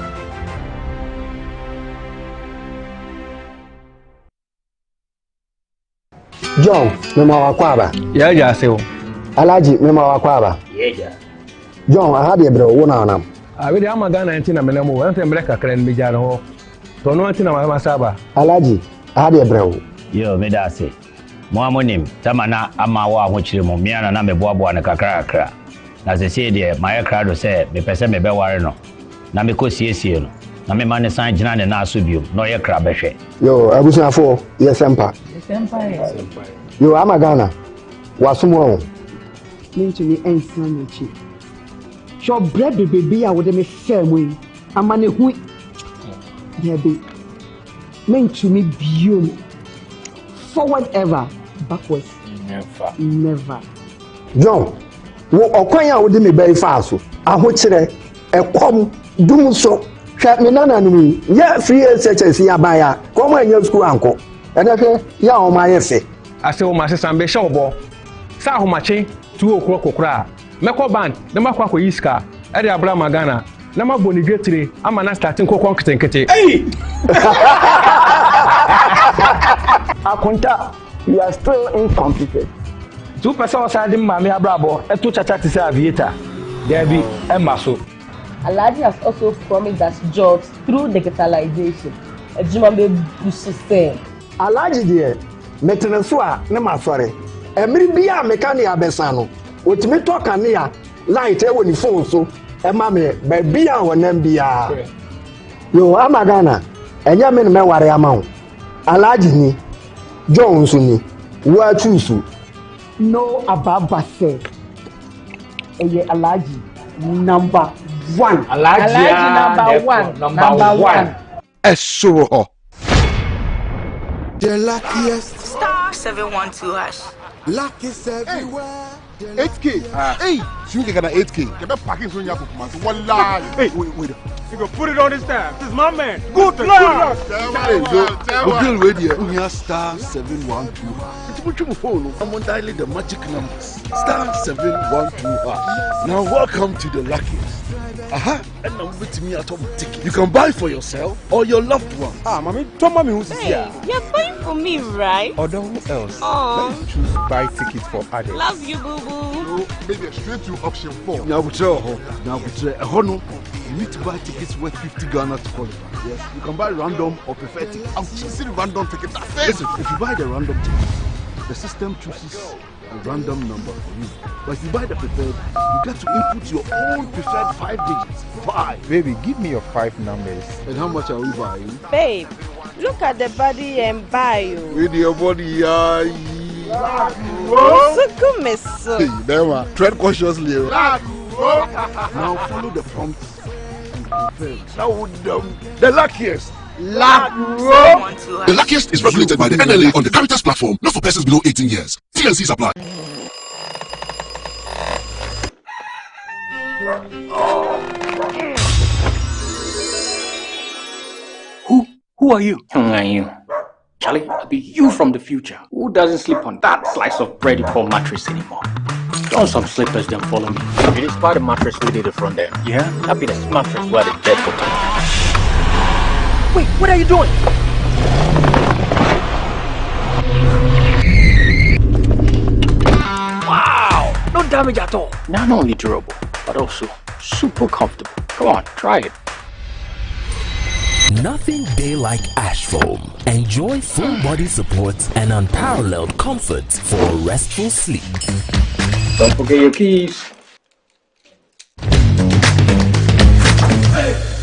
John mema wakwaba ya sewo Alaji mema wakwaba yeja John aha de bro wo na nam we de amagana nti na menamo we ntem breka kran mi jare ho to no nti na ma saba Alaji aha de bro yo me da se mo amonim tamana ama wa ahochire mo miana na meboaboa ne kakra na se de my crowd say me pese me be ware no na me ko siesie no na me ma ne san gina ne na aso biom no ye kra behwe yo abusuafo yesempa yo amagana wasumo mentumi ensan mechi sho bread baby a wode me femu amane hu debi mentumi biom forward ever backwards never John wo okwan a wode me bai fa so ahokyere ekom dum so hwa me nana no ya free SHS ya ba ya kom anya school anko ene hwe ya o ma ye fe ase o ma se sambe sha obo sa ahomache tu okro kokra meko band na makwa yiska e de abra magana na maboni getire ama na starting kokon ketenkete Akunta, you are still incompetent. 2% side mami abrabo eto chacha to say aviator there be emaso Alhaji has also promised us jobs through digitalization. Ejima be busu say Alhaji there metene so a ne masore emiri bia mekani abesa no otimi to kanea light e woni phone so e ma me ba bia wonam bia yo amagana enya me me ware amawo Alhaji ni Jones ni wa chusu no ababa say eye Alhaji number 1 Alhaji number 1 Eso the luckiest star 712 hash luckiest everywhere 8k hey you get an 8k get packing so you wallahi hey wait you go put it on this tab. This is my man. Good luck. We'll wait here. We are star 712. It's much phone. I'm on dialing the magic numbers. Star 712. Now welcome to the luckiest. And I'm with me at home ticket. You can buy for yourself or your loved one. Mommy, tell mommy who's here. You're buying for me, right? Or who else? Let's choose buy tickets for others. Love you, boo boo. Maybe straight to option 4. Now we try. You need to buy tickets worth 50 Ghana to qualify. Yes, you can buy random or preferred tickets. I'm choosing random tickets. Listen, if you buy the random ticket, the system chooses a random number for you. But if you buy the preferred, you get to input your own preferred 5 digits. 5. Baby, give me your 5 numbers. And how much are we buying? Babe, look at the body and buy you. With your body, Hey, never. Tread cautiously. Now follow the prompts. Now the luckiest. The luckiest is regulated by the NLA on the Caritas platform, not for persons below 18 years. TNCs apply. Who are you? Who are you? Charlie, I'll be you from the future. Who doesn't sleep on that slice of bread you call mattress anymore? Don some slippers, then follow me. It is part of the mattress we did the front there. Yeah? Happiness mattress where the dead for me. Wait, what are you doing? Wow! No damage at all. Not only durable, but also super comfortable. Come on, try it. Nothing day like Ash Foam. Enjoy full body support and unparalleled comfort for a restful sleep. Don't forget your keys.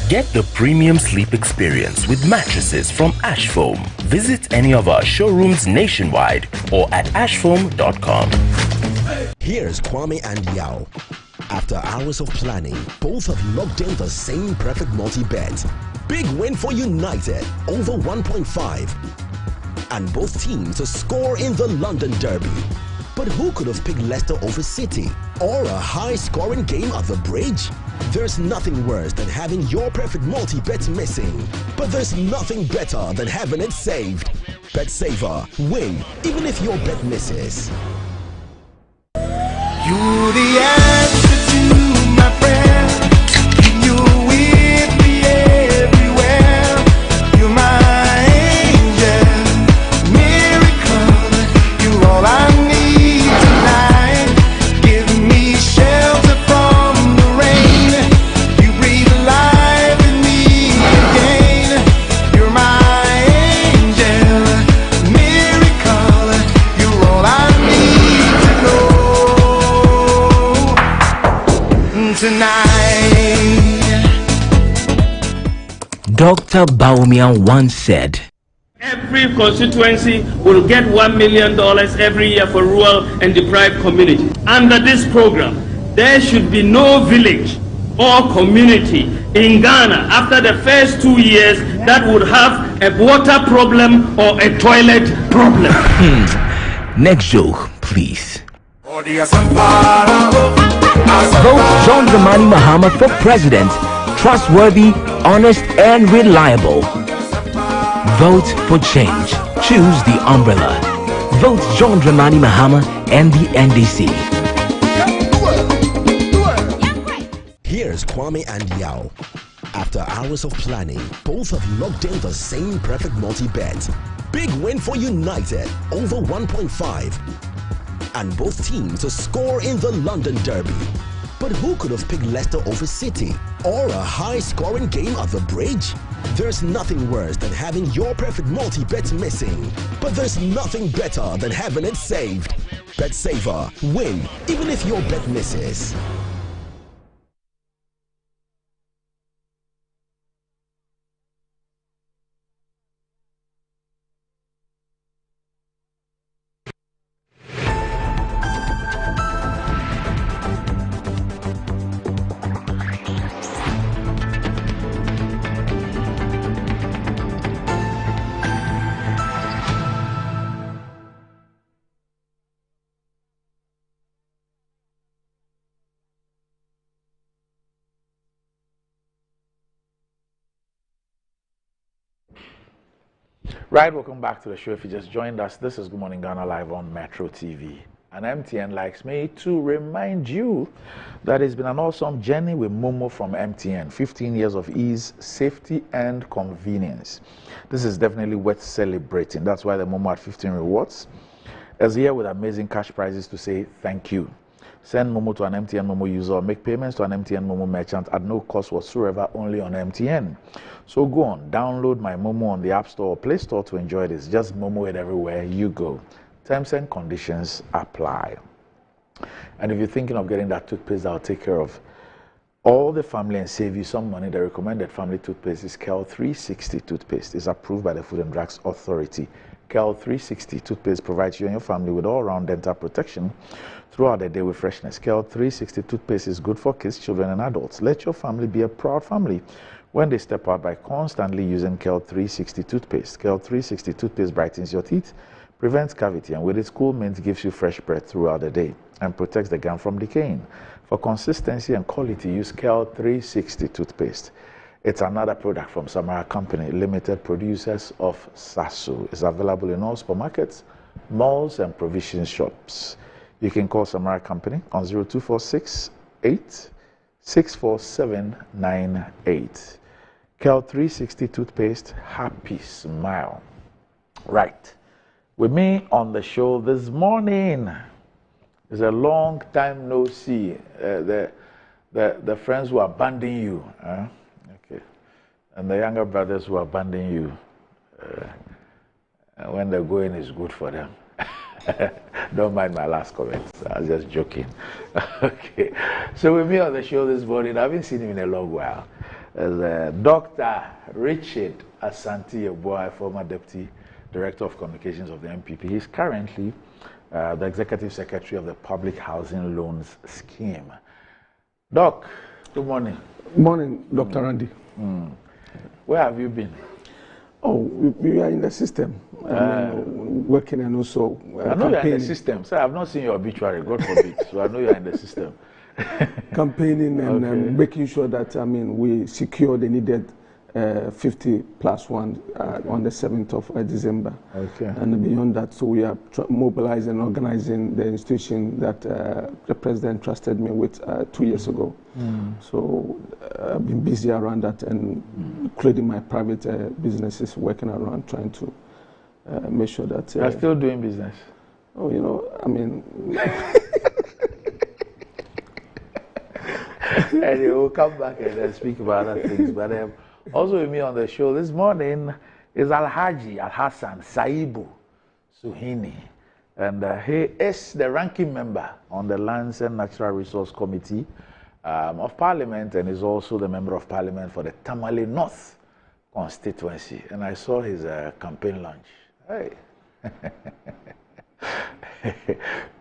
Get the premium sleep experience with mattresses from Ash Foam. Visit any of our showrooms nationwide or at ashfoam.com. Here's Kwame and Yao. After hours of planning, both have locked in the same perfect multi-bet. Big win for United, over 1.5. And both teams to score in the London Derby. But who could have picked Leicester over City? Or a high-scoring game at the Bridge? There's nothing worse than having your perfect multi-bet missing. But there's nothing better than having it saved. Bet Saver. Win, even if your bet misses. You're the answer to my prayer. You're with me everywhere. You're my angel, miracle. You're all I need tonight. Give me shelter from the rain. You breathe life in me again. You're my angel, miracle. You're all I need to know. Dr. Baumia once said, every constituency will get $1 million every year for rural and deprived communities. Under this program, there should be no village or community in Ghana after the first 2 years that would have a water problem or a toilet problem. Next joke, please. Vote John Dramani Mahama for president. Trustworthy, honest, and reliable. Vote for change. Choose the umbrella. Vote John Dramani Mahama and the NDC. Here's Kwame and Yao. After hours of planning, both have locked in the same perfect multi-bet. Big win for United, over 1.5. And both teams to score in the London Derby. But who could have picked Leicester over City? Or a high-scoring game at the Bridge? There's nothing worse than having your perfect multi-bet missing. But there's nothing better than having it saved. Bet Saver. Win, even if your bet misses. Right, welcome back to the show. If you just joined us, this is Good Morning Ghana live on Metro TV. And MTN likes me to remind you that it's been an awesome journey with Momo from MTN. 15 years of ease, safety, and convenience. This is definitely worth celebrating. That's why the Momo at 15 Rewards is here with amazing cash prizes to say thank you. Send Momo to an MTN Momo user or make payments to an MTN Momo merchant at no cost whatsoever, only on MTN. So go on, download my Momo on the App Store or Play Store to enjoy this. Just Momo it everywhere you go. Terms and conditions apply. And if you're thinking of getting that toothpaste, I'll take care of all the family and save you some money. The recommended family toothpaste is Kel 360 toothpaste. It's approved by the Food and Drugs Authority. Kel 360 toothpaste provides you and your family with all-round dental protection throughout the day with freshness. Kel 360 toothpaste is good for kids, children, and adults. Let your family be a proud family when they step out by constantly using Kel 360 toothpaste. Kel 360 toothpaste brightens your teeth, prevents cavity, and with its cool mint gives you fresh breath throughout the day and protects the gum from decaying. For consistency and quality, use Kel 360 toothpaste. It's another product from Samara Company, limited producers of Sasu. It's available in all supermarkets, malls, and provision shops. You can call Samara Company on 0246 64798. Kel 360 toothpaste, happy smile. Right. With me on the show this morning is a long time no see. The friends who abandon you. Okay. And the younger brothers who abandon you. When the going is good for them. Don't mind my last comments. I was just joking. Okay. So with me on the show this morning, I haven't seen him in a long while. As Dr. Richard Asante Yeboah, former deputy Director of Communications of the MPP. He's currently the Executive Secretary of the Public Housing Loans Scheme. Doc, good morning. Morning, Dr. Randy. Where have you been? Oh, we are in the system, working and also I know you're in the system. Sir, I've not seen your obituary, God forbid. So I know you're in the system. Campaigning and making sure that, we secure the needed 50 plus 1 on the 7th of December. Okay. And beyond that, so we are mobilizing and organizing the institution that the president trusted me with 2 years ago. So I've been busy around that and including my private businesses, working around trying to make sure that... You're still doing business? Oh, Anyway, we'll come back and speak about other things. But also with me on the show this morning is Alhaji Al-Hassan Saibu Suhini. And he is the ranking member on the Lands and Natural Resource Committee of Parliament, and is also the member of Parliament for the Tamale North constituency. And I saw his campaign launch. Hey.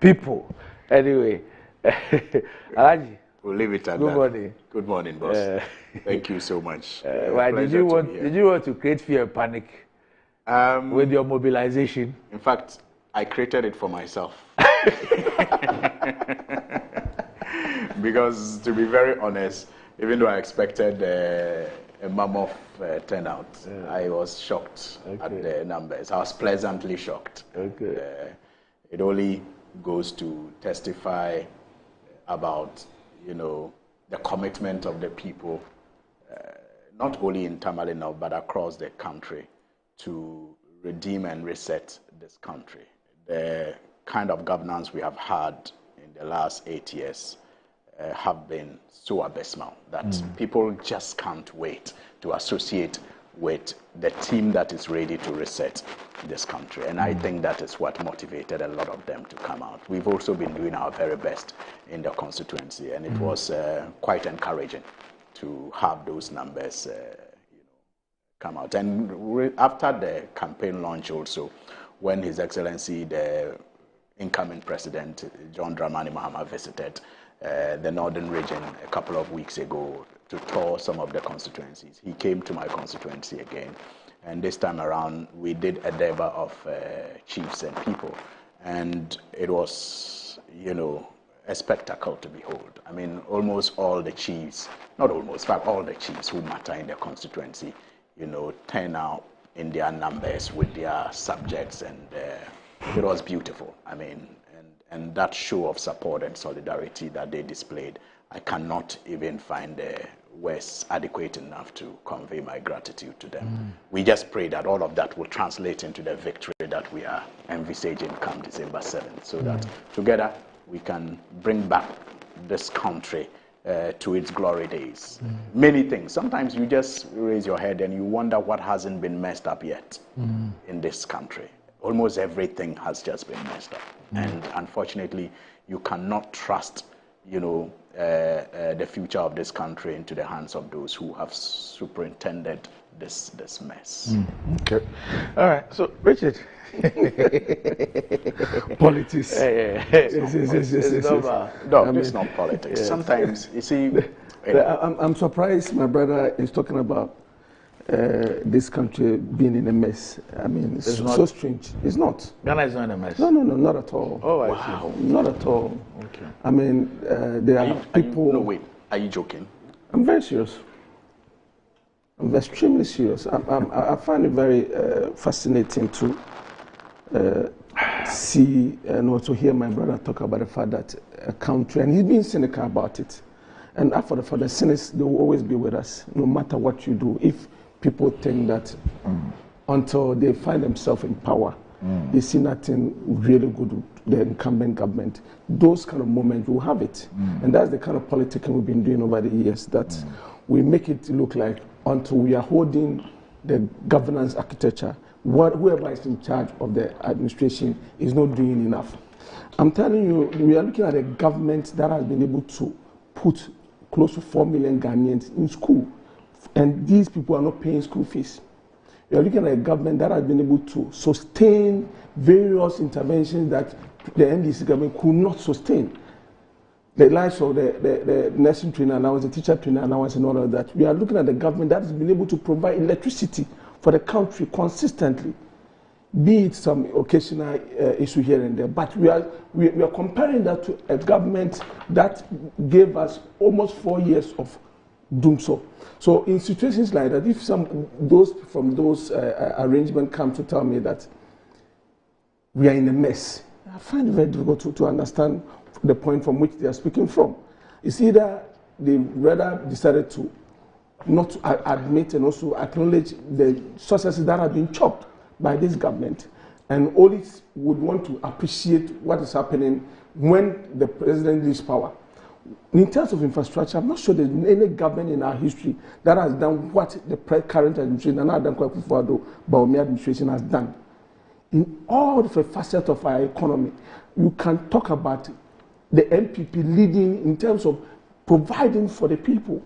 People. Anyway, Alhaji. We'll leave it at Good that. morning. Good morning, boss. Thank you so much. Why did you want to create fear and panic with your mobilization? In fact, I created it for myself. Because to be very honest, even though I expected a mammoth turnout, I was shocked at the numbers. I was pleasantly shocked. It only goes to testify about the commitment of the people, not only in Tamale North, but across the country, to redeem and reset this country. The kind of governance we have had in the last 8 years have been so abysmal that people just can't wait to associate with the team that is ready to reset this country. And I think that is what motivated a lot of them to come out. We've also been doing our very best in the constituency, and it was quite encouraging to have those numbers come out. And after the campaign launch also, when His Excellency, the incoming President, John Dramani Mahama, visited the Northern region a couple of weeks ago to tour some of the constituencies, he came to my constituency again. And this time around, we did a deba of chiefs and people. And it was, a spectacle to behold. I mean, almost all the chiefs, not almost, in fact, all the chiefs who matter in the constituency, turn out in their numbers with their subjects, and it was beautiful. I mean, and that show of support and solidarity that they displayed, I cannot even find words adequate enough to convey my gratitude to them. We just pray that all of that will translate into the victory that we are envisaging come December 7th, so that together we can bring back this country to its glory days. Many things. Sometimes you just raise your head and you wonder what hasn't been messed up yet in this country. Almost everything has just been messed up. And unfortunately, you cannot trust, the future of this country into the hands of those who have superintended this mess. Okay. All right. So, Richard. Politics. It's not politics. Sometimes, you see... I'm surprised my brother is talking about this country being in a mess. I mean, it's so strange. It's not. Ghana is not in a mess? No, not at all. Oh, I see. Not at all. Okay. I mean, there are people... No, wait. Are you joking? I'm very serious. I'm extremely serious. I find it very fascinating to see and also hear my brother talk about the fact that a country, and he's been cynical about it, and for the cynics, they will always be with us, no matter what you do. If people think that until they find themselves in power, they see nothing really good with the incumbent government, those kind of moments will have it. And that's the kind of politicking we've been doing over the years, that we make it look like until we are holding the governance architecture, whoever is in charge of the administration is not doing enough. I'm telling you, we are looking at a government that has been able to put close to 4 million Ghanaians in school, and these people are not paying school fees. We are looking at a government that has been able to sustain various interventions that the NDC government could not sustain. The lives of the nursing trainer allowance, the teacher trainer allowance, and all of that. We are looking at the government that has been able to provide electricity for the country consistently, be it some occasional issue here and there. But we are comparing that to a government that gave us almost 4 years of doom so in situations like that, if those arrangements come to tell me that we are in a mess, I find it very difficult to understand the point from which they are speaking from. It's either they rather decided to not admit and also acknowledge the successes that have been chopped by this government, and only would want to appreciate what is happening when the president leaves power. In terms of infrastructure, I'm not sure there's any government in our history that has done what the current administration and Adam Bawumia administration has done. In all the facets of our economy, you can talk about the MPP leading in terms of providing for the people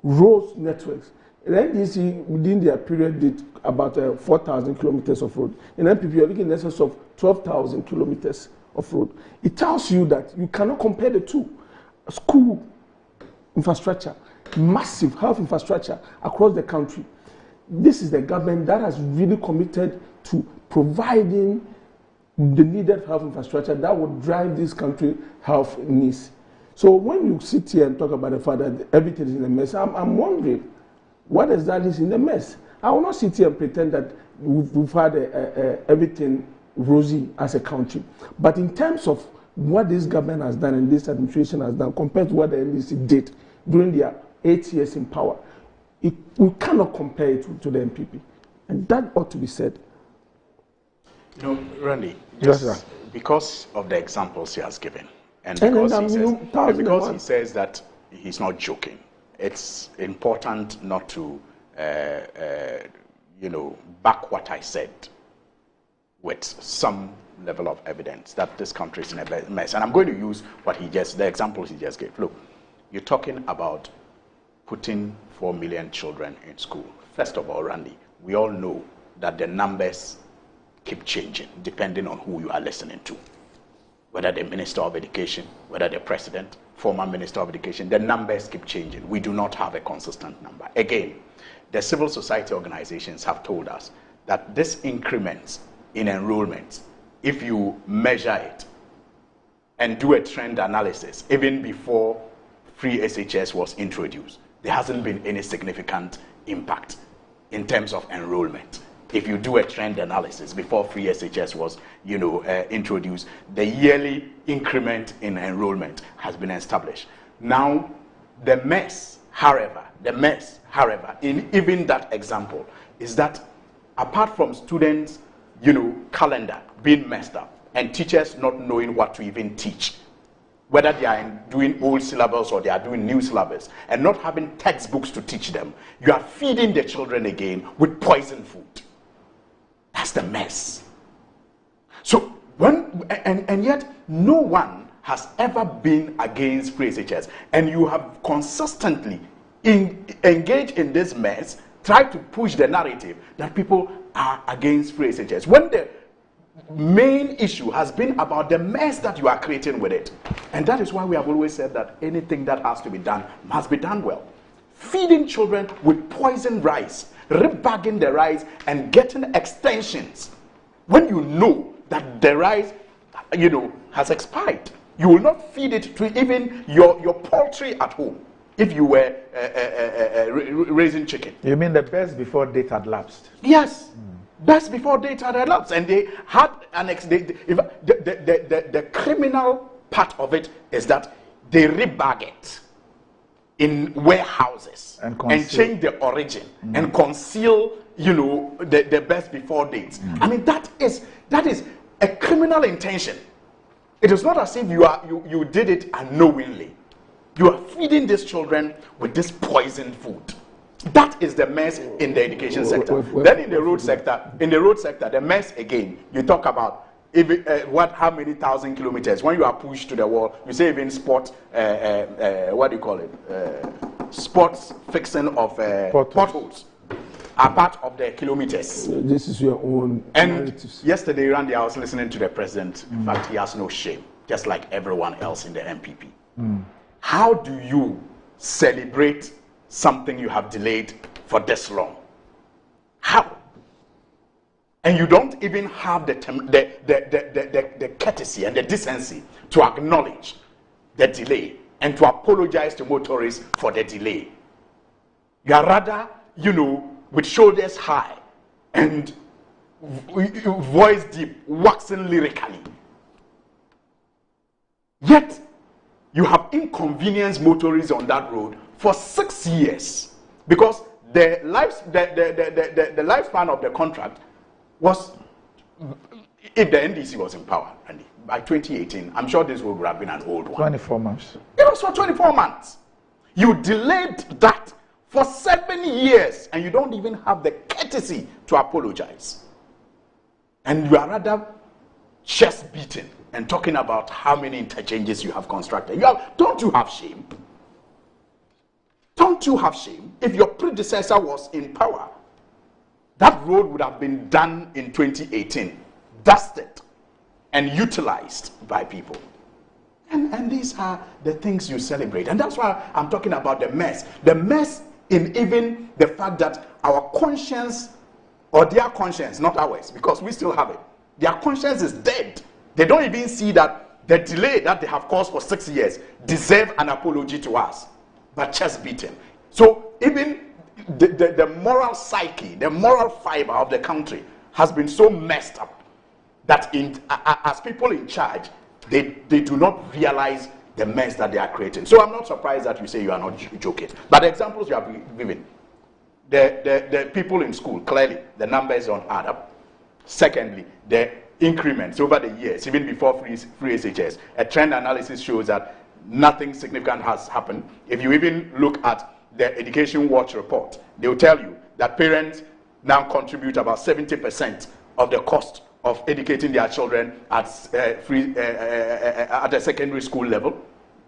roads networks. The NDC within their period did about 4,000 kilometers of road. In MPP, you're looking in excess of 12,000 kilometers of road. It tells you that you cannot compare the two. School infrastructure, massive health infrastructure across the country. This is the government that has really committed to providing the needed health infrastructure that would drive this country health needs. So when you sit here and talk about the fact that everything is in a mess, I'm wondering what exactly is in the mess. I will not sit here and pretend that we've had everything rosy as a country. But in terms of what this government has done and this administration has done compared to what the NDC did during their 8 years in power, we cannot compare it to the MPP. And that ought to be said. You know, Randy, Yes, because of the examples he has given, and because he says that he's not joking, it's important not to, back what I said with some level of evidence that this country is in a mess. And I'm going to use the examples he just gave. Look, you're talking about putting 4 million children in school. First of all, Randy, we all know that the numbers keep changing depending on who you are listening to. Whether the Minister of Education, whether the President, former Minister of Education, the numbers keep changing. We do not have a consistent number. Again, the civil society organizations have told us that this increments in enrollment, if you measure it and do a trend analysis, even before free SHS was introduced, there hasn't been any significant impact in terms of enrollment. If you do a trend analysis before free SHS was, introduced, the yearly increment in enrollment has been established. Now, the mess, however, in even that example, is that apart from students, calendar being messed up and teachers not knowing what to even teach, whether they are doing old syllabus or they are doing new syllabus, and not having textbooks to teach them, you are feeding the children again with poison food. That's the mess. So and yet no one has ever been against free SHS, and you have consistently engaged in this mess, tried to push the narrative that people are against free SHS, when the main issue has been about the mess that you are creating with it. And that is why we have always said that anything that has to be done must be done well. Feeding children with poisoned rice, rebagging the rice and getting extensions when you know that the rice has expired. You will not feed it to even your poultry at home if you were raising chicken. You mean the best before date had lapsed? Yes. Best before date had elapsed, and they had the criminal part of it is that they rebag it in warehouses and change the origin and conceal, the best before dates. I mean, that is a criminal intention. It is not as if you did it unknowingly. You are feeding these children with this poisoned food. That is the mess in the education sector. Then in the road sector, the mess again, you talk about how many thousand kilometers. When you are pushed to the wall, you say even sports fixing of potholes. are part of the kilometers. This is your own And narratives. yesterday, Randy, I was listening to the president. In fact, he has no shame, just like everyone else in the MPP. How do you celebrate something you have delayed for this long? How? And you don't even have the courtesy and the decency to acknowledge the delay and to apologize to motorists for the delay. You are rather, with shoulders high and voice deep, waxing lyrically. Yet, you have inconvenienced motorists on that road for 6 years because the lifespan of the contract was, if the NDC was in power, Randy, by 2018, I'm sure this road would have been an old one. 24 months. It was for 24 months. You delayed that for 7 years, and you don't even have the courtesy to apologize. And you are rather chest beating and talking about how many interchanges you have constructed. Don't you have shame? Don't you have shame? If your predecessor was in power, that road would have been done in 2018, dusted and utilized by people. And these are the things you celebrate. And that's why I'm talking about the mess. The mess in even the fact that our conscience, or their conscience, not ours, because we still have it, their conscience is dead. They don't even see that the delay that they have caused for 6 years deserve an apology to us, but chest beating. So even the moral psyche, the moral fiber of the country has been so messed up that as people in charge, they do not realize the mess that they are creating. So I'm not surprised that you say you are not joking. But the examples you have given, the people in school, clearly the numbers don't add up. Secondly, the increments over the years, even before free SHS, a trend analysis shows that nothing significant has happened. If you even look at the Education Watch report, they will tell you that parents now contribute about 70% of the cost of educating their children at the secondary school level.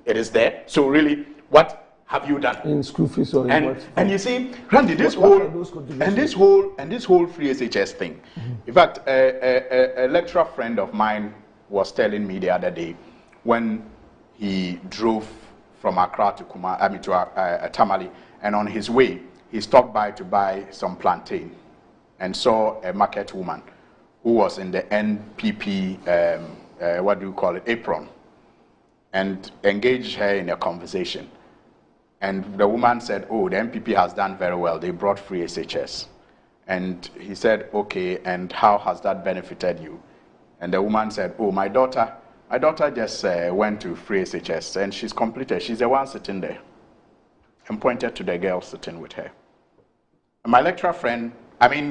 It is there. So really, what have you done in school fees or in what? And you see, Randy, this whole free SHS thing. In fact, a lecturer friend of mine was telling me the other day when he drove from Accra to Tamale, and on his way he stopped by to buy some plantain and saw a market woman who was in the NPP, apron, and engaged her in a conversation. And the woman said, oh, the NPP has done very well. They brought free SHS. And he said, okay, and how has that benefited you? And the woman said, oh, my daughter just went to free SHS and she's completed. She's the one sitting there. And pointed to the girl sitting with her. And my lecturer friend,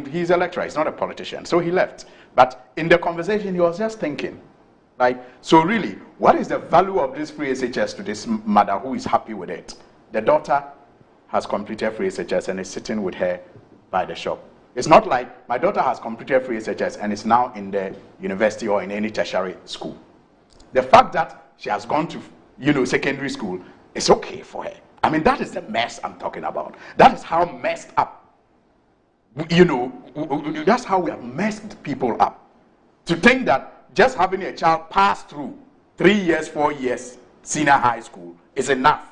he's a lecturer, he's not a politician, so he left. But in the conversation, he was just thinking, so really, what is the value of this free SHS to this mother who is happy with it? The daughter has completed free SHS and is sitting with her by the shop. It's not like my daughter has completed free SHS and is now in the university or in any tertiary school. The fact that she has gone to, secondary school is okay for her. That is the mess I'm talking about. That is how messed up, that's how we have messed people up. To think that just having a child pass through 3 years, 4 years, senior high school is enough.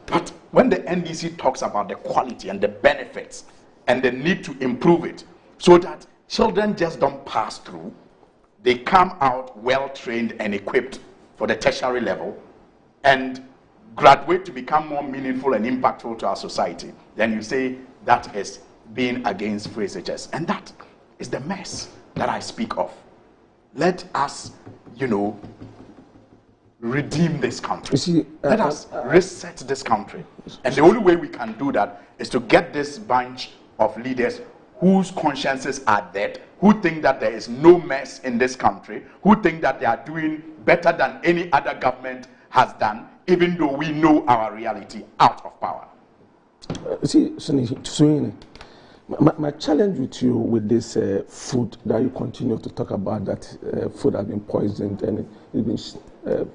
But when the NDC talks about the quality and the benefits and the need to improve it so that children just don't pass through, they come out well-trained and equipped for the tertiary level and graduate to become more meaningful and impactful to our society, then you say that is being against free SHS. And that is the mess that I speak of. Let us, redeem this country. Let us reset this country. And the only way we can do that is to get this bunch of leaders whose consciences are dead, who think that there is no mess in this country, who think that they are doing better than any other government has done, even though we know our reality out of power. My challenge with you with this food that you continue to talk about, that food has been poisoned and it's been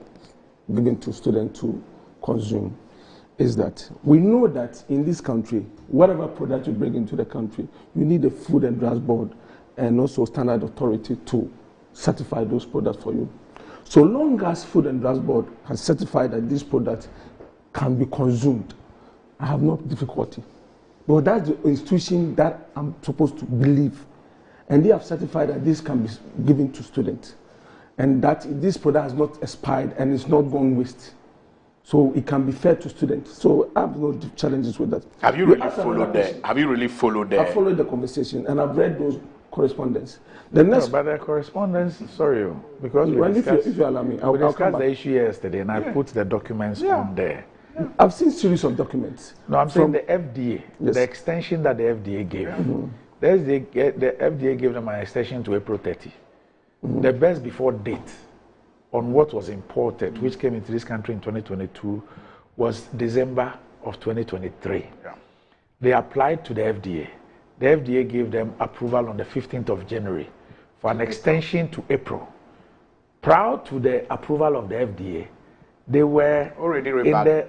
given to students to consume, is that we know that in this country, whatever product you bring into the country, you need a Food and Drugs Board and also Standard Authority to certify those products for you. So long as Food and Drugs Board has certified that this product can be consumed, I have no difficulty. But that's the institution that I'm supposed to believe. And they have certified that this can be given to students. And that this product has not expired and it's not gone waste. So it can be fair to students. So I have no challenges with that. Have you really followed the? I've followed the conversation and I've read those correspondence. The next, no, but the correspondence, sorry, because if you allow me, we discussed the issue yesterday, and I put the documents on there. I've seen series of documents. No, I'm saying the FDA, the extension that the FDA gave. The FDA gave them an extension to April 30. The best before date on what was imported, which came into this country in 2022, was December of 2023. They applied to the FDA. The FDA gave them approval on the 15th of January for an extension to April. Prior to the approval of the FDA, they were already in the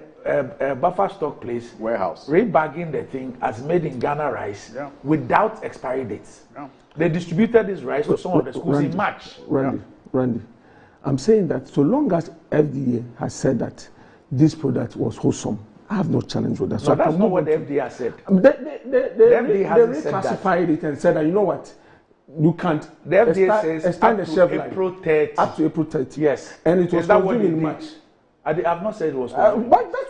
buffer stock place warehouse rebagging the thing as made in Ghana rice without expiry dates. They distributed this rice to some of the schools in March. Randy, I'm saying that so long as FDA has said that this product was wholesome, I have no challenge with that. No, So that's not what the FDA has said. They reclassified it and said that, you know what, you can't. The FDA says extend the shelf life April 30. up to April 30. Yes. And it was consumed in March. I've not said it was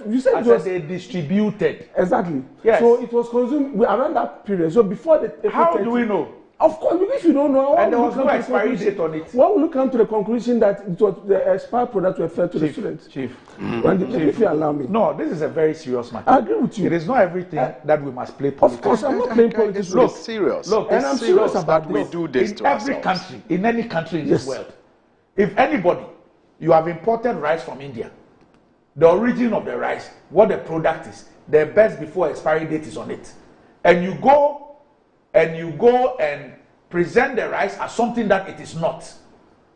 you said I said they distributed. Exactly. Yes. So it was consumed around that period. So before the April How 30, do we know? Of course, because you don't know. And there was no expiry date on it. When will you come to the conclusion that it was the expired product were fed to the students? Chief. If you allow me. No, this is a very serious matter. I agree with you. It is not everything that we must play politics. Of course, I'm not playing politics. Look, serious. Look, and I'm serious about we do this to every ourselves. country, in any country in this world, if anybody, you have imported rice from India, the origin of the rice, what the product is, the best before expiry date is on it, and you go and present the rice as something that it is not,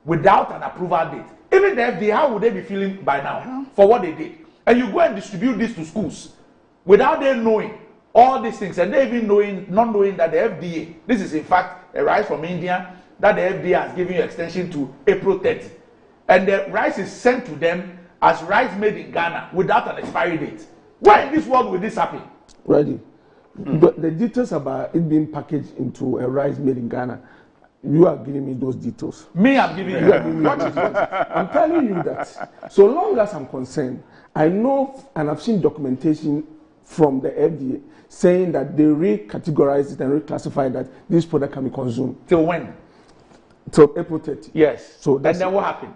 without an approval date. Even the FDA, how would they be feeling by now for what they did? And you go and distribute this to schools without them knowing all these things, and they even not knowing that the FDA, this is in fact a rice from India that the FDA has given you extension to April 30, and the rice is sent to them as rice made in Ghana without an expiry date. Why in this world will this happen? Ready. But the details about it being packaged into a rice made in Ghana, you are giving me those details. Me, I'm giving you. I'm telling you that so long as I'm concerned, I know and I've seen documentation from the FDA saying that they recategorized it and reclassified that this product can be consumed. Till when? Till April 30. Yes. So and then what happened?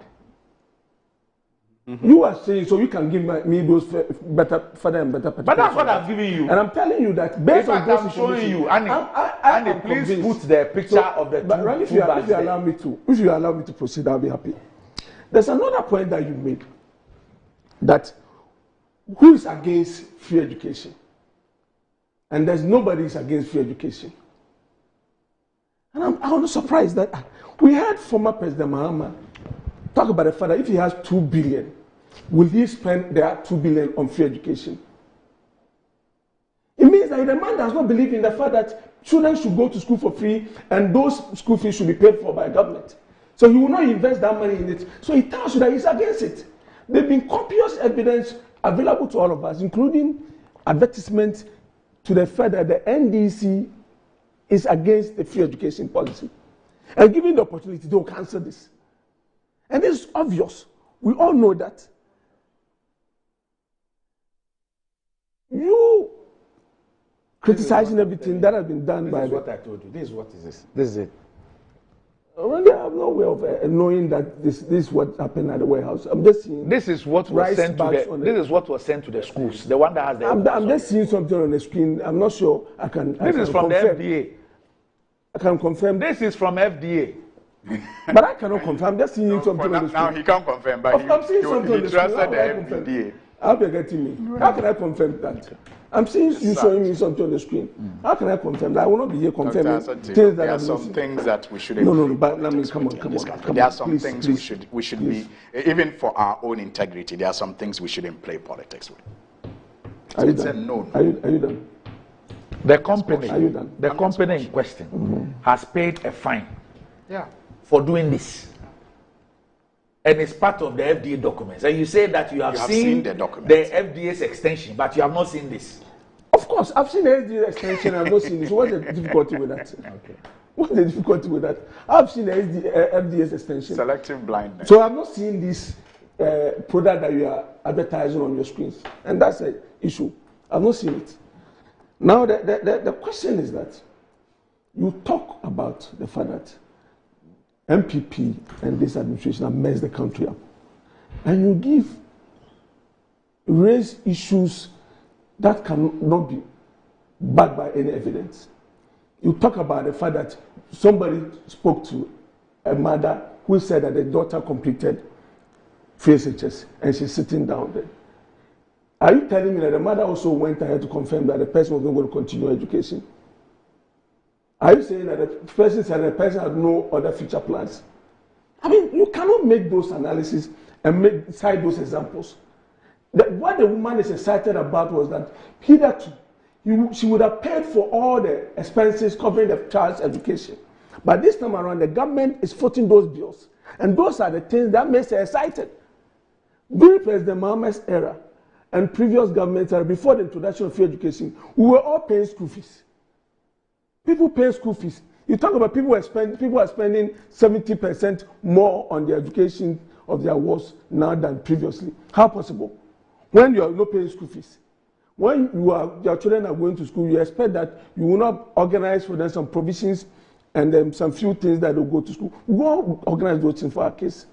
You are saying so you can give me those better, further and better. But that's what I'm giving you. And I'm telling you that based on those I'm showing you, I'm please convinced. put the picture of the but Randy, if you allow me to proceed, I'll be happy. There's another point that you made, that who is against free education? And there's nobody is against free education. And I'm surprised that we had former President Mahama talk about the fact that if he has 2 billion, will he spend that 2 billion on free education? It means that the man does not believe in the fact that children should go to school for free and those school fees should be paid for by government. So he will not invest that money in it. So he tells you that he's against it. There have been copious evidence available to all of us, including advertisements to the fact that the NDC is against the free education policy. And given the opportunity, they will cancel this. And it's obvious. We all know that. You criticizing everything that has been done by. This is what I told you. This is what is this. This is it. Really, I have no way of knowing that this is what happened at the warehouse. I'm just seeing. This is what was sent to the. This is what was sent to the schools. The one that has the. I'm just seeing something on the screen. I'm not sure. This is from confirm. the FDA. I can confirm. This is from FDA. But I cannot confirm. I'm just seeing something on the screen. Now he can't confirm, but I'm seeing something on the screen. trusted the FDA. How are you getting me? How can I confirm that? I'm seeing you showing me something on the screen. How can I confirm that? I will not be here confirming things that there are some things that we shouldn't. No. But let me come on. There are some things we should be, even for our own integrity. There are some things we shouldn't play politics with. Are you It's a done? no. Are you done? The company, Are you done? the company in question has paid a fine Yeah. for doing this. And it's part of the FDA documents. And you say that you have seen the document. the FDA's extension, but you have not seen this. Of course, I've seen the FDA extension. I've not seen this. What's the difficulty with that? Okay. What's the difficulty with that? I've seen the FDA's extension. Selective blindness. So I've not seen this product that you are advertising on your screens, and that's an issue. I've not seen it. Now the question is that you talk about the fact that MPP and this administration have messed the country up, and you raise issues that cannot be backed by any evidence. You talk about the fact that somebody spoke to a mother who said that the daughter completed FSHS and she's sitting down there. Are you telling me that the mother also went ahead to confirm that the person was not going to continue education? Are you saying that the person said the person had no other future plans? I mean, you cannot make those analyses and cite those examples. What the woman is excited about was that hitherto, she would have paid for all the expenses covering the child's education. But this time around, the government is footing those bills. And those are the things that makes her excited. During President Mohammed's era and previous governments, before the introduction of free education, we were all paying school fees. People pay school fees. You talk about people are spending 70% more on the education of their wards now than previously. How possible? When you are not paying school fees, when your children are going to school, you expect that you will not organize for them some provisions and then some few things that will go to school. We will organize those things for our kids.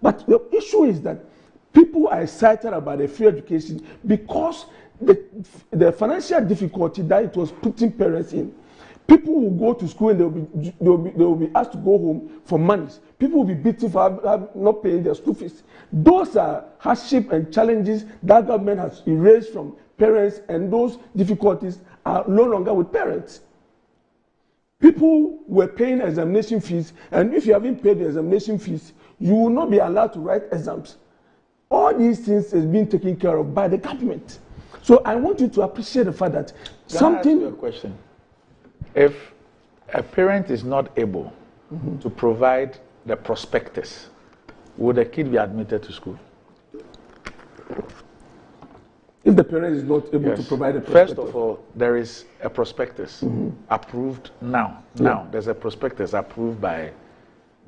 But the issue is that people are excited about the free education because the financial difficulty that it was putting parents in. People will go to school and they will be asked to go home for money. People will be beaten for not paying their school fees. Those are hardship and challenges that government has erased from parents, and those difficulties are no longer with parents. People were paying examination fees, and if you haven't paid the examination fees, you will not be allowed to write exams. All these things is being taken care of by the government. So I want you to appreciate the fact that Can I ask you a question? If a parent is not able to provide the prospectus, would the kid be admitted to school? If the parent is not able to provide a prospectus. First of all, there is a prospectus approved now. Now, there's a prospectus approved by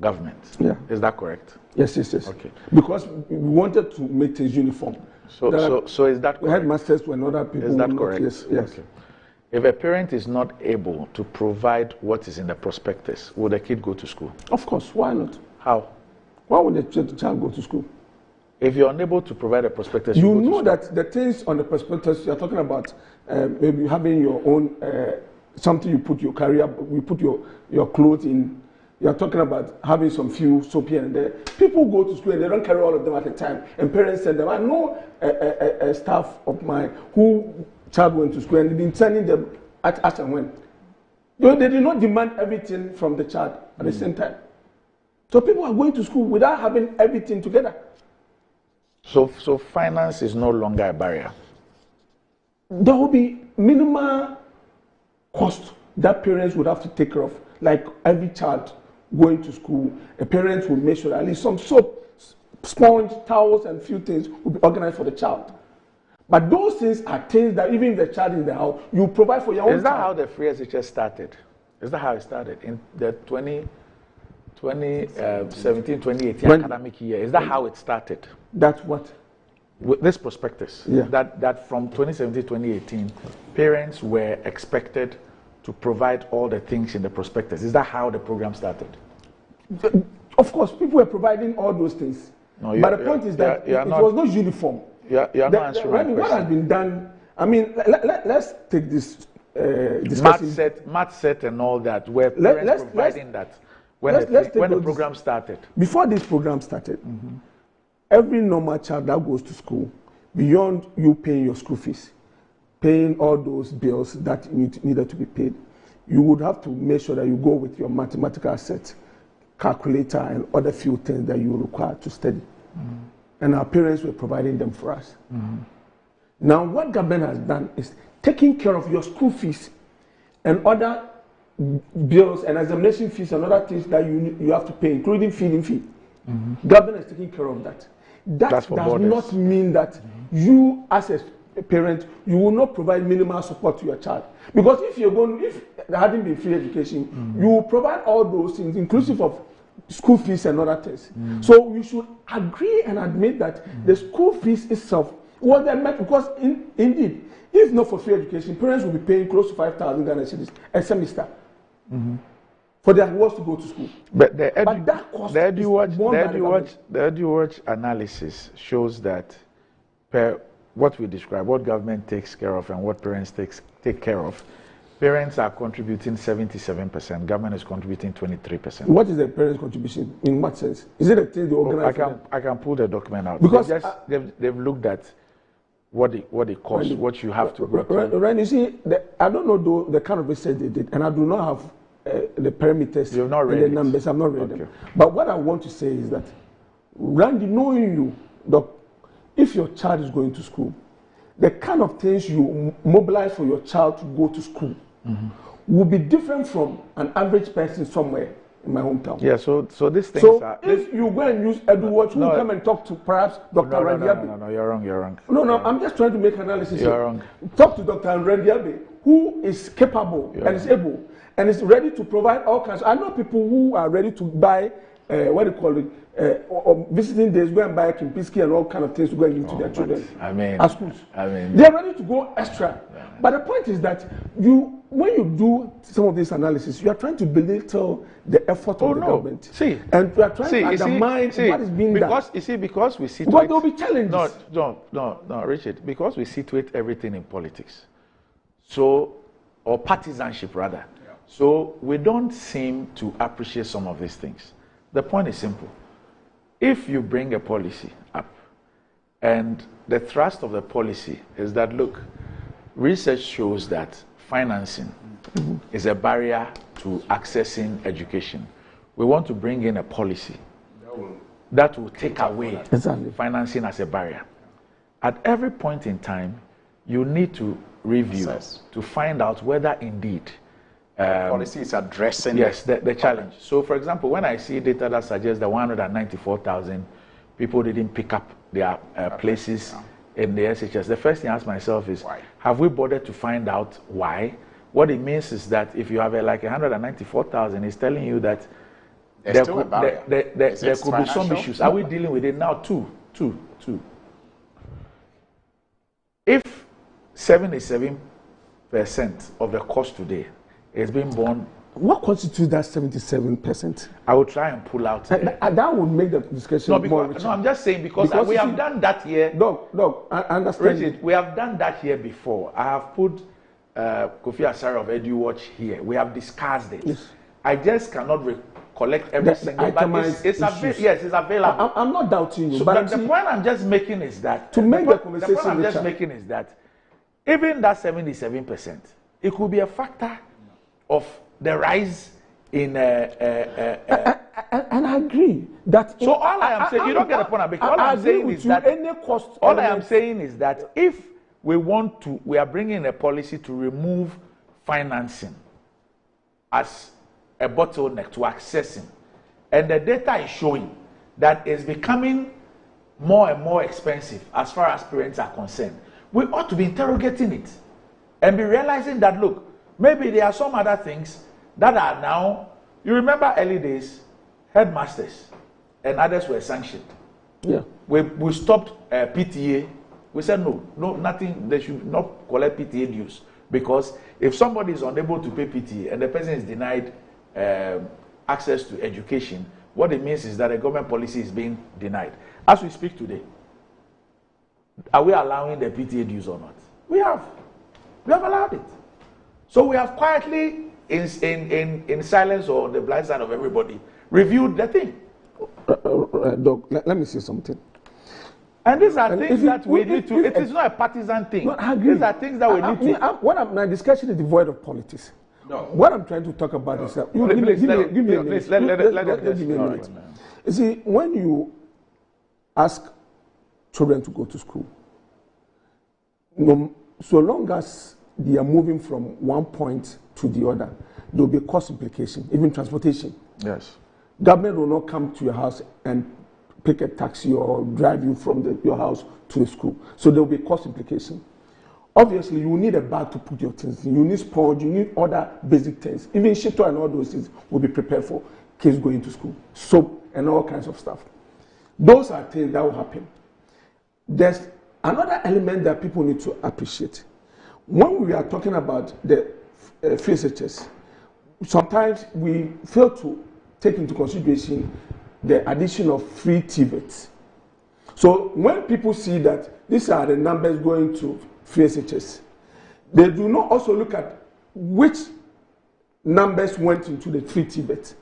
government. Yeah. Is that correct? Yes. Okay. Because we wanted to make things uniform. So is that correct? We had masters when other people. Is that correct? Yes. Okay. If a parent is not able to provide what is in the prospectus, would the kid go to school? Of course. Why not? How? Why would the child go to school? If you're unable to provide a prospectus, you know that the things on the prospectus you're talking about, maybe having your own something you put your career, you put your clothes in. You're talking about having some few soap here and there. People go to school and they don't carry all of them at a time, and parents send them. I know a staff of mine who child went to school and they've been sending them as and when. They did not demand everything from the child at the same time. So people are going to school without having everything together. So finance is no longer a barrier. There will be minimal cost that parents would have to take care of. Like every child going to school, a parent will make sure that at least some soap, sponge, towels, and few things will be organized for the child. But those things are things that even if the child is in the house, you provide for your own. Is that how the free SHS started? Is that how it started in the 2017-2018 academic year? Is that how it started? That's what? With this prospectus. Yeah. That from 2017-2018, parents were expected to provide all the things in the prospectus. Is that how the program started? Of course, people were providing all those things. No, but the point is that it was not uniform. You're not answering my question. What has been done, I mean, let's take this discussion. Math set and all that, where parents providing that when the program started. Before this program started, every normal child that goes to school, beyond you paying your school fees, paying all those bills that needed to be paid, you would have to make sure that you go with your mathematical set, calculator, and other few things that you require to study. And our parents were providing them for us. Now, what government has done is taking care of your school fees and other bills and examination fees and other things that you have to pay, including feeding fee. Government is taking care of that. That does not mean that you, as a parent, you will not provide minimal support to your child. Because if there hadn't been free education, you will provide all those things, inclusive of school fees and other things. So we should agree and admit that the school fees itself was meant, because indeed, if not for free education, parents will be paying close to 5,000 Ghana cedis a semester for their boys to go to school. But the EduWatch analysis shows that per what we describe, what government takes care of and what parents take care of, parents are contributing 77%, government is contributing 23%. What is the parents' contribution? In what sense? Is it a thing they organize? I can pull the document out. Because they've looked at what it costs, what you have to go through. Ren, you see, I don't know the kind of research they did, and I do not have the parameters and the numbers. I'm not reading them. But what I want to say is that, Randy, knowing you, if your child is going to school, the kind of things you mobilize for your child to go to school will be different from an average person somewhere in my hometown. Yeah, so these things are... if you go and use EduWatch, who come and talk to perhaps Dr. Randiabe. No, you're wrong. No, I'm just trying to make analysis You're here. wrong. Talk to Dr. and who is capable and is able and is ready to provide all kinds. I know people who are ready to buy, what do you call it, or visiting days, go and buy Kimpiski and all kind of things to go and give to their children at schools. They're ready to go extra. Yeah. But the point is that when you do some of this analysis, you are trying to belittle the effort of the government. And you are trying to undermine what is being done. Because we situate... But there will be challenges. No, Richard. Because we situate everything in politics. Or partisanship, rather. Yeah. So we don't seem to appreciate some of these things. The point is simple. If you bring a policy up, and the thrust of the policy is that, look, research shows that financing is a barrier to accessing education. We want to bring in a policy that will take away financing as a barrier. At every point in time, you need to review to find out whether indeed policy is addressing the challenge. So, for example, when I see data that suggests that 194,000 people didn't pick up their places in the SHS, the first thing I ask myself is, have we bothered to find out why? What it means is that if you have like 194,000, it's telling you that there could be some issues. Are we dealing with it now? Two. If 77% of the cost today is being borne. What constitutes that 77%? I will try and pull out. That would make the discussion more richer. No, I'm just saying because we have done that here. No, I understand. Richard, we have done that here before. I have put Kofi Asare of EduWatch here. We have discussed it. Yes. I just cannot recollect every single. But it's available. I'm not doubting you. So but the point I'm just making is that to make the conversation the point I'm just making is that even that 77%, it could be a factor of the rise in and I agree that. So all I am saying, you don't get the point I'm making. All I'm saying is that any cost. All I am saying is that if we are bringing a policy to remove financing as a bottleneck to accessing, and the data is showing that it's becoming more and more expensive as far as parents are concerned, we ought to be interrogating it and be realizing that, look, maybe there are some other things that are now, you remember early days, headmasters and others were sanctioned. Yeah. We stopped PTA. We said no, nothing, they should not collect PTA dues. Because if somebody is unable to pay PTA and the person is denied access to education, what it means is that a government policy is being denied. As we speak today, are we allowing the PTA dues or not? We have allowed it. So we have quietly, in silence or on the blind side of everybody, reviewed the thing. Doc, let me say something. And these are things that we need to. It is not a partisan thing. No, I agree. These are things that we need to. My discussion is devoid of politics. No. What I'm trying to talk about is that. Give me a minute. You see, when you ask children to go to school, so long as they are moving from one point to the other, there will be cost implication, even transportation. Yes. Government will not come to your house and pick a taxi or drive you from your house to the school. So there will be cost implication. Obviously, you will need a bag to put your things in. You need sponge, you need other basic things. Even shito and all those things will be prepared for kids going to school. Soap and all kinds of stuff. Those are things that will happen. There's another element that people need to appreciate. When we are talking about the free SHS, sometimes we fail to take into consideration the addition of free TVET. So when people see that these are the numbers going to free SHS, they do not also look at which numbers went into the free TVET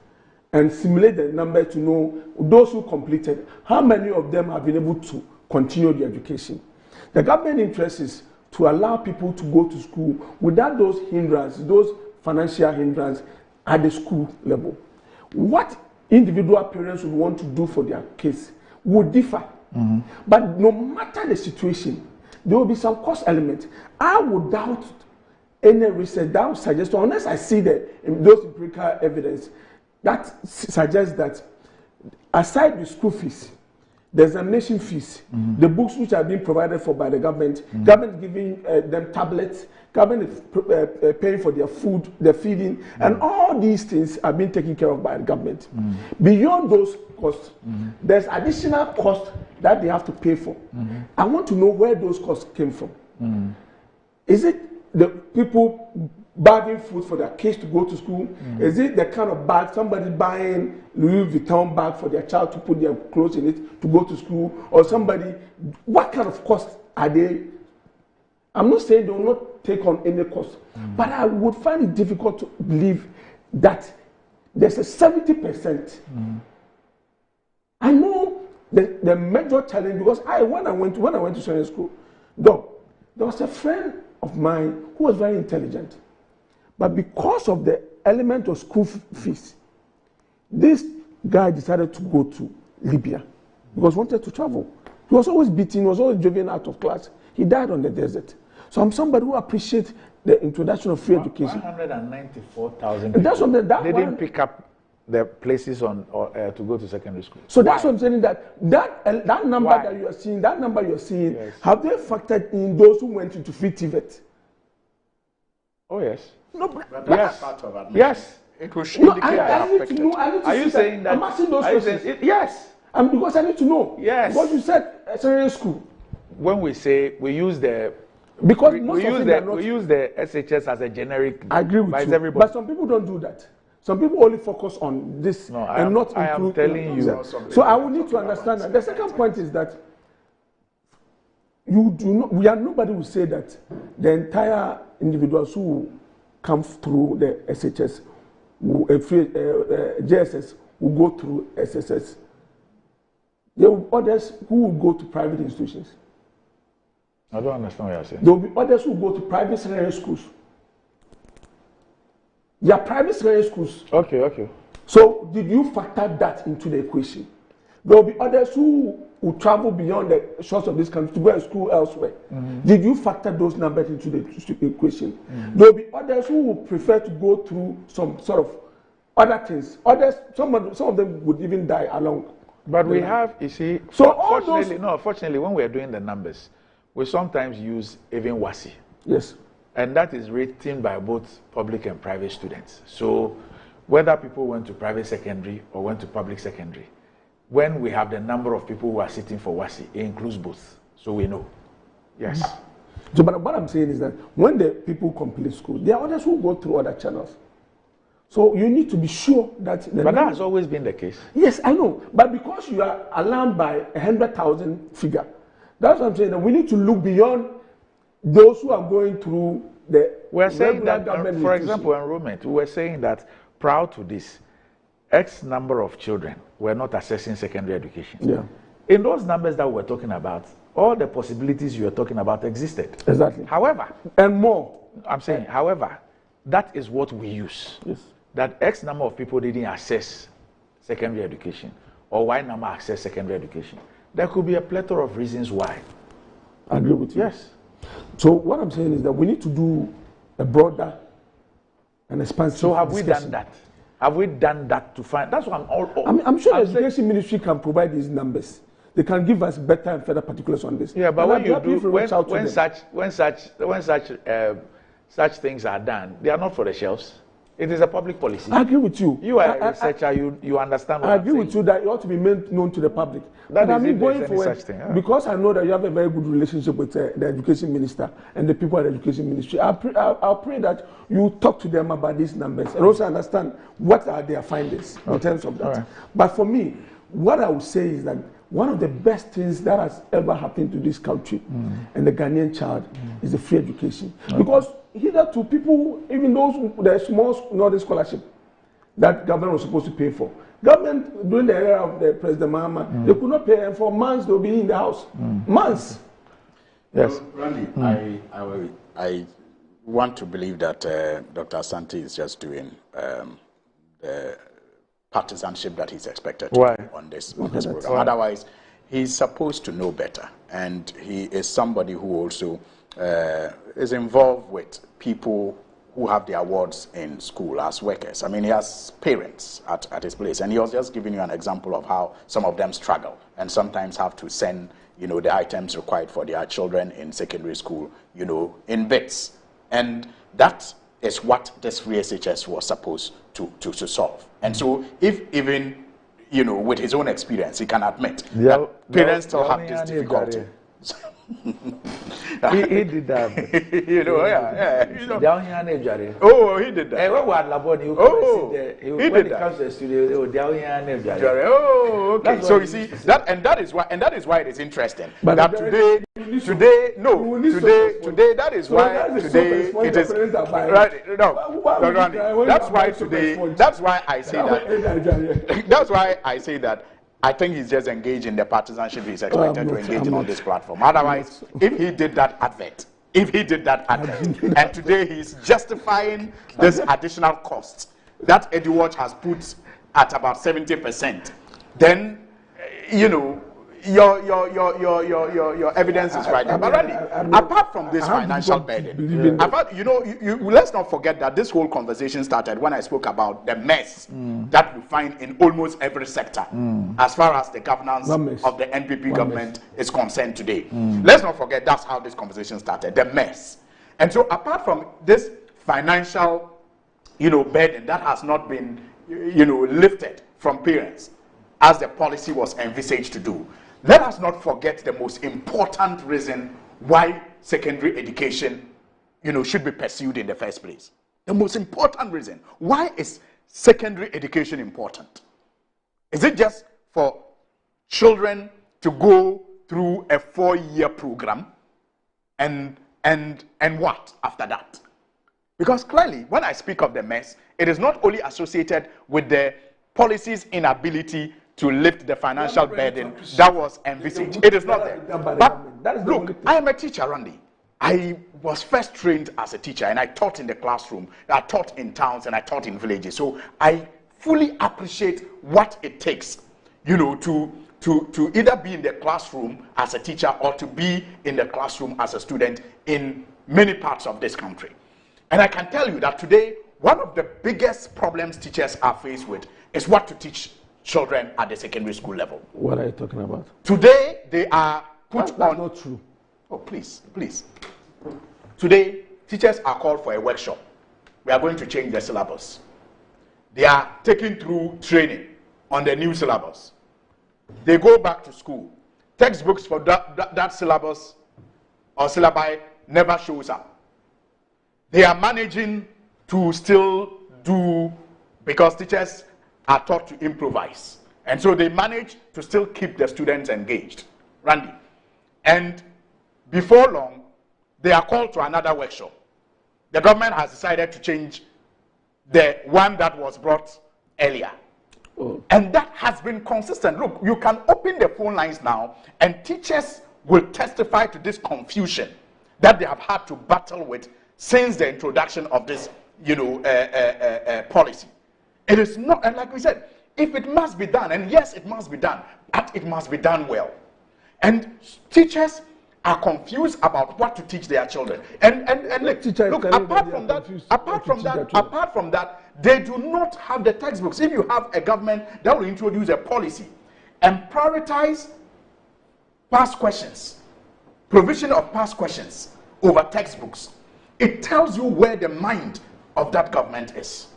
and simulate the number to know those who completed, how many of them have been able to continue their education. The government interest is to allow people to go to school without those hindrances, those financial hindrances at the school level. What individual parents would want to do for their kids would differ. Mm-hmm. But no matter the situation, there will be some cost element. I would doubt any research that would suggest, unless I see those empirical evidence that suggests that aside the school fees, the examination fees, the books which are being provided for by the government, government giving them tablets, government is paying for their food, their feeding, and all these things are being taken care of by the government. Beyond those costs, there's additional costs that they have to pay for. I want to know where those costs came from. Is it the people bagging food for their kids to go to school? Is it the kind of bag, somebody buying Louis Vuitton bag for their child to put their clothes in it to go to school? Or somebody, what kind of costs are they? I'm not saying they will not take on any cost, but I would find it difficult to believe that there's a 70%. I know the major challenge, because when I went to senior school, though, there was a friend of mine who was very intelligent. But because of the element of school fees, this guy decided to go to Libya because he wanted to travel. He was always beaten, he was always driven out of class. He died on the desert. So I'm somebody who appreciates the introduction of free education. 194,000 people. They didn't pick up the places on to go to secondary school. So that's what I'm saying, that number that you are seeing, yes. Have they factored in those who went into free TVET? Oh yes. No, but yes. Part of admission. Yes. It will indicate I need to know. Are you saying that? I'm asking those questions. Yes. Because I need to know. Yes. Because you said secondary school. When we say we use the because we use the SHS as a generic. I agree with you. Everybody. But some people don't do that. Some people only focus on this and not include. I am telling you. So I will need to understand that. The second point is that you do not. Nobody will say that the entire individuals who come through the SHS, JSS, will go through SSS. There will be others who will go to private institutions. I don't understand what you're saying. There will be others who go to private secondary schools. There are private secondary schools. Okay. So did you factor that into the equation? There will be others who will travel beyond the shores of this country to go to school elsewhere. Did you factor those numbers into the equation? There will be others who will prefer to go through some sort of other things. Others, some of them would even die along. But we have, you see, fortunately, when we are doing the numbers, we sometimes use even WASI. Yes. And that is written by both public and private students. So whether people went to private secondary or went to public secondary, when we have the number of people who are sitting for WASI, it includes both. So we know. Yes. So, but what I'm saying is that when the people complete school, there are others who go through other channels. So you need to be sure that... But that has always been the case. Yes, I know. But because you are alarmed by 100,000 figure, that's what I'm saying. That we need to look beyond those who are going through the... We're saying that, for example, enrollment, we were saying that prior to this, X number of children were not accessing secondary education. Yeah. In those numbers that we're talking about, all the possibilities you are talking about existed. Exactly. However... And more. I'm saying, however, that is what we use. Yes. That X number of people didn't access secondary education, or Y number access secondary education. There could be a plethora of reasons why. I agree with you. Yes. So what I'm saying is that we need to do a broader and expansive. So have discussion. we done that? Have we done that to find? That's what I'm sure the education ministry can provide these numbers. They can give us better and further particulars on this. Yeah, but and when you do, when such things are done, they are not for the shelves. It is a public policy. I agree with you. You are a researcher. You understand what I agree with you that it ought to be made known to the public. That but is going any forward, such thing, because I know that you have a very good relationship with the education minister and the people at the education ministry. I'll pray that you talk to them about these numbers and also understand what are their findings in terms of that. Right. But for me, what I would say is that one of the best things that has ever happened to this country and the Ghanaian child is the free education. Because hitherto people, even those the small Northern scholarship that government was supposed to pay for, government during the era of the President Mahama, they could not pay, and for months they'll be in the house. Months. Yes. Randy, I want to believe that Dr. Asante is just doing the partisanship that he's expected to do on this program. Why? Otherwise, he's supposed to know better, and he is somebody who also is involved with people who have their awards in school as workers. I mean, he has parents at his place, and he was just giving you an example of how some of them struggle and sometimes have to send, the items required for their children in secondary school, in bits. And that is what this free SHS was supposed to solve. And so if even, with his own experience, he can admit that parents still have this difficulty. he did that. Down here, oh, he did that. He did that. Oh, okay. So you see that is why it is interesting. But that today, that is why today it is right. No, that's why today. That's why I say that. That's why I say that. I think he's just engaged in the partisanship he's expected to engage in on this platform. Otherwise, if he did that advert, and today he's justifying this additional cost that EduWatch has put at about 70%, then, your evidence is right there. But Randy, apart from this financial burden, let's not forget that this whole conversation started when I spoke about the mess that we find in almost every sector as far as the governance of the NPP government is concerned today. Let's not forget that's how this conversation started, the mess. And so apart from this financial, burden that has not been, lifted from parents as the policy was envisaged to do, let us not forget the most important reason why secondary education, should be pursued in the first place. The most important reason. Why is secondary education important? Is it just for children to go through a 4-year program and what after that? Because clearly, when I speak of the mess, it is not only associated with the policy's inability to lift the financial burden that was envisaged. It is not there. But look, I am a teacher, Randy. I was first trained as a teacher, and I taught in the classroom. I taught in towns, and I taught in villages. So I fully appreciate what it takes, to either be in the classroom as a teacher or to be in the classroom as a student in many parts of this country. And I can tell you that today, one of the biggest problems teachers are faced with is what to teach children at the secondary school level. What are you talking about? Today, they are put on... That's not true. Oh, please. Today, teachers are called for a workshop. We are going to change the syllabus. They are taken through training on the new syllabus. They go back to school. Textbooks for that syllabus or syllabi never shows up. They are managing to still do, because teachers are taught to improvise. And so they manage to still keep the students engaged. Randy. And before long, they are called to another workshop. The government has decided to change the one that was brought earlier. And that has been consistent. Look, you can open the phone lines now, and teachers will testify to this confusion that they have had to battle with since the introduction of this, policy. It is not, and like we said, if it must be done, and yes, it must be done, but it must be done well. And teachers are confused about what to teach their children. And look, apart from that, they do not have the textbooks. If you have a government that will introduce a policy and prioritize past questions, provision of past questions over textbooks, it tells you where the mind of that government is.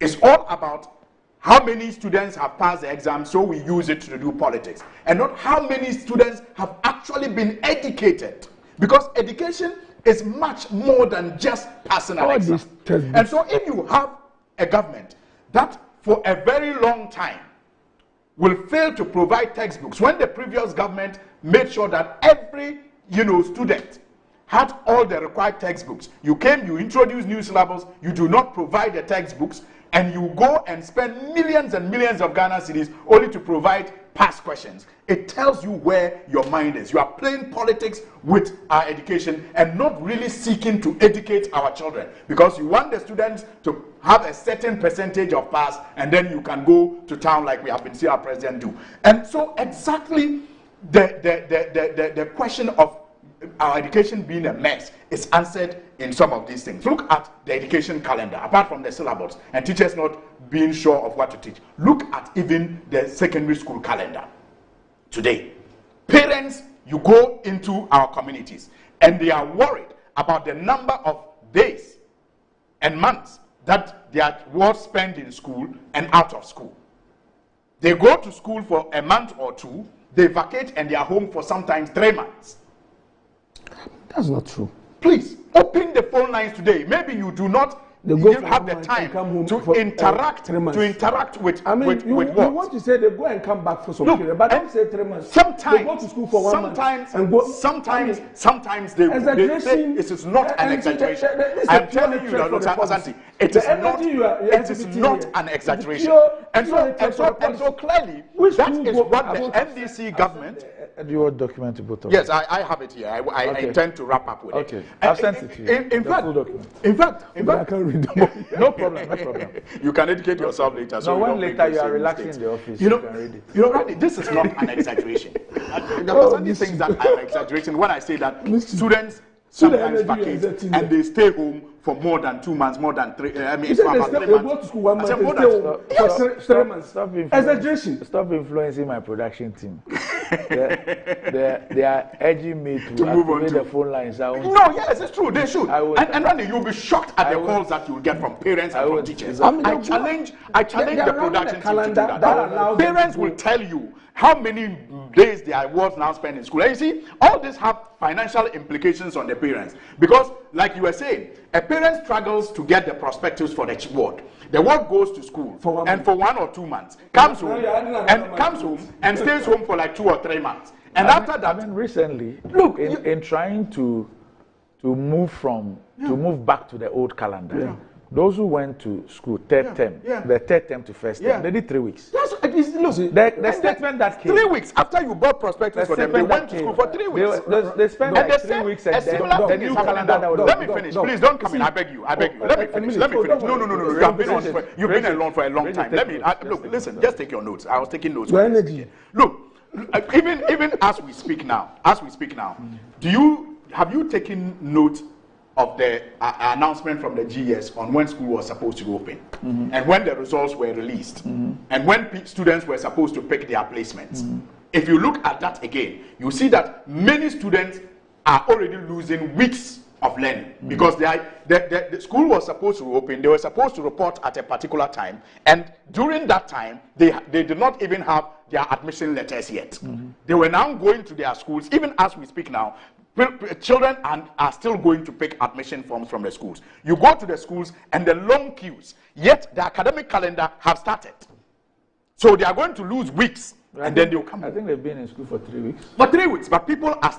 It's all about how many students have passed the exam, so we use it to do politics, and not how many students have actually been educated. Because education is much more than just passing an exam. And so if you have a government that for a very long time will fail to provide textbooks, when the previous government made sure that every student had all the required textbooks, you introduced new syllables, you do not provide the textbooks, and you go and spend millions and millions of Ghana cedis only to provide past questions. It tells you where your mind is. You are playing politics with our education and not really seeking to educate our children, because you want the students to have a certain percentage of pass, and then you can go to town like we have been seeing our president do. And so exactly the question of our education being a mess is answered in some of these things. Look at the education calendar, apart from the syllabus and teachers not being sure of what to teach. Look at even the secondary school calendar today. Parents, you go into our communities and they are worried about the number of days and months that their was spent in school and out of school. They go to school for a month or two, they vacate and they are home for sometimes 3 months. That's not true. Please open the phone lines today. Maybe you do not have the time to interact with you want to say they go and come back for some period, but don't say 3 months. Sometimes they go to school for 1 month and go. Sometimes they say it is not an exaggeration. I'm telling you, Asante, it is not an exaggeration. And so clearly, that is what the NDC government. Do you want document to both of Yes, I have it here. I intend to wrap up with it. Okay, I've sent it to you. In fact, I can't read them. No problem. You can educate yourself later. So when later you are relaxing in the office, you can read it. Randy, this is not an exaggeration. There's only things that are exaggeration when I say that students sometimes vacate and they stay home for more than 2 months, more than 3. I mean, they go to school 1 month and stay home for 3 months. Exaggeration. Stop influencing my production team. They are urging me to move on the phone lines. No, yes, it's true. They should. And Randy, you'll be shocked at the calls that you'll get from parents and from teachers. I challenge the production team to do that. Parents will tell you how many days their wards now spend in school. And you see, all this have financial implications on the parents. Because, like you were saying, a parent struggles to get the prospectus for the ward. The ward goes to school for 1 or 2 months, comes home and stays home for like 2 or 3 months. And after that, recently, look, in trying to move back to the old calendar. Yeah. Those who went to school third term, the third term to first term, they did 3 weeks. The statement that came 3 weeks after you bought prospectus for them, they went to school for 3 weeks. They spent like 3 weeks and then the new calendar. Let me finish. Please don't come in. I beg you. Let me finish. No. You've been alone for a long time. Look, listen. Just take your notes. I was taking notes. Look, even as we speak now, have you taken note of the announcement from the GS on when school was supposed to open, and when the results were released, and when students were supposed to pick their placements? If you look at that again, you see that many students are already losing weeks of learning because the school was supposed to open. They were supposed to report at a particular time, and during that time, they did not even have their admission letters yet. They were now going to their schools, even as we speak now. Children are still going to pick admission forms from the schools. You go to the schools and the long queues, yet the academic calendar have started. So they are going to lose weeks, and then they'll come. I think they've been in school for 3 weeks. For 3 weeks, but people are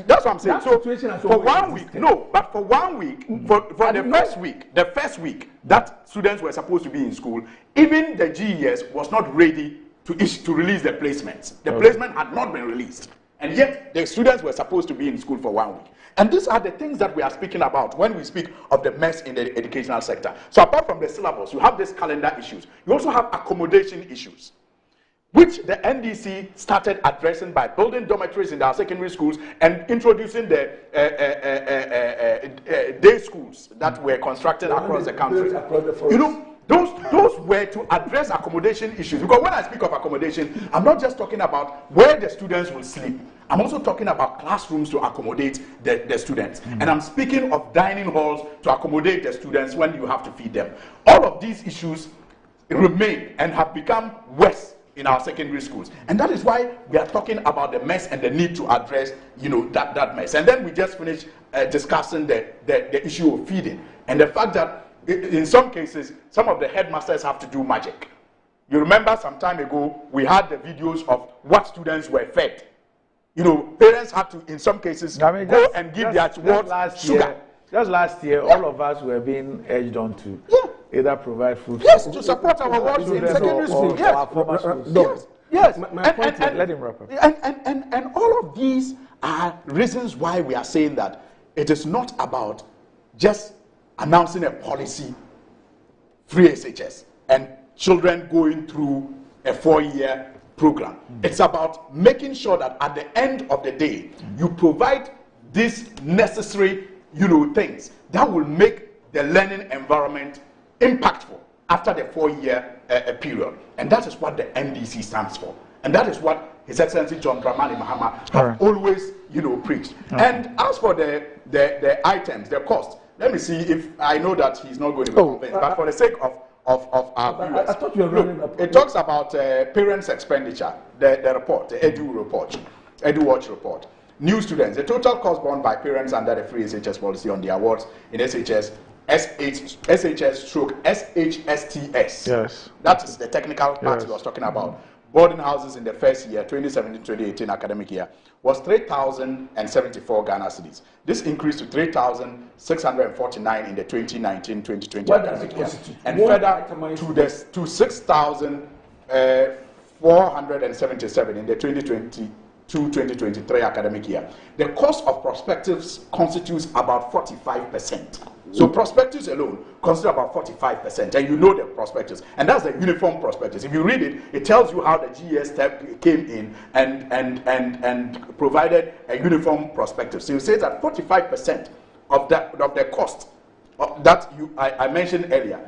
that's what I'm saying. So for 1 week, but for 1 week, for the first week that students were supposed to be in school, even the GES was not ready to release the placements. The placement had not been released. And yet, the students were supposed to be in school for 1 week. And these are the things that we are speaking about when we speak of the mess in the educational sector. So apart from the syllabus, you have these calendar issues. You also have accommodation issues. which the NDC started addressing by building dormitories in our secondary schools and introducing the day schools that were constructed across the country. You know, those were to address accommodation issues. Because when I speak of accommodation, I'm not just talking about where the students will sleep. I'm also talking about classrooms to accommodate the students. And I'm speaking of dining halls to accommodate the students when you have to feed them. All of these issues remain and have become worse in our secondary schools. And that is why we are talking about the mess and the need to address, you know, that mess. And then we just finished discussing the issue of feeding and the fact that in some cases, some of the headmasters have to do magic. You remember some time ago, we had the videos of what students were fed. You know, parents had to, in some cases, go and give their child sugar. Just last year, all of us were being urged on to either provide food. Yes, to support our wards in secondary school. Yes. My point is, let him wrap up. And all of these are reasons why we are saying that it is not about just announcing a policy, free SHS, and children going through a 4-year program. It's about making sure that at the end of the day, you provide these necessary, you know, things that will make the learning environment impactful after the 4-year period. And that is what the NDC stands for. And that is what His Excellency John Dramani Mahama has always, you know, preached. And as for the items, the cost, let me see if I know that he's not going to be convinced, but for the sake of our viewers, I thought you were running up. It talks about parents' expenditure, the report, the EduWatch report. New students, the total cost borne by parents under the free SHS policy on the awards in SHS, SHS/SHSTS. Yes. That is the technical part he was talking about. Boarding houses in the first year, 2017-2018 academic year, was 3,074 Ghana cedis. This increased to 3,649 in the 2019-2020 academic year, and further to 6,477 in the 2022-2023 academic year. The cost of prospectives constitutes about 45%. So prospectus alone consider about 45%, and you know the prospectus, and that's the uniform prospectus. If you read it, it tells you how the GS came in and provided a uniform prospectus. So it says that 45% of the cost that I mentioned earlier,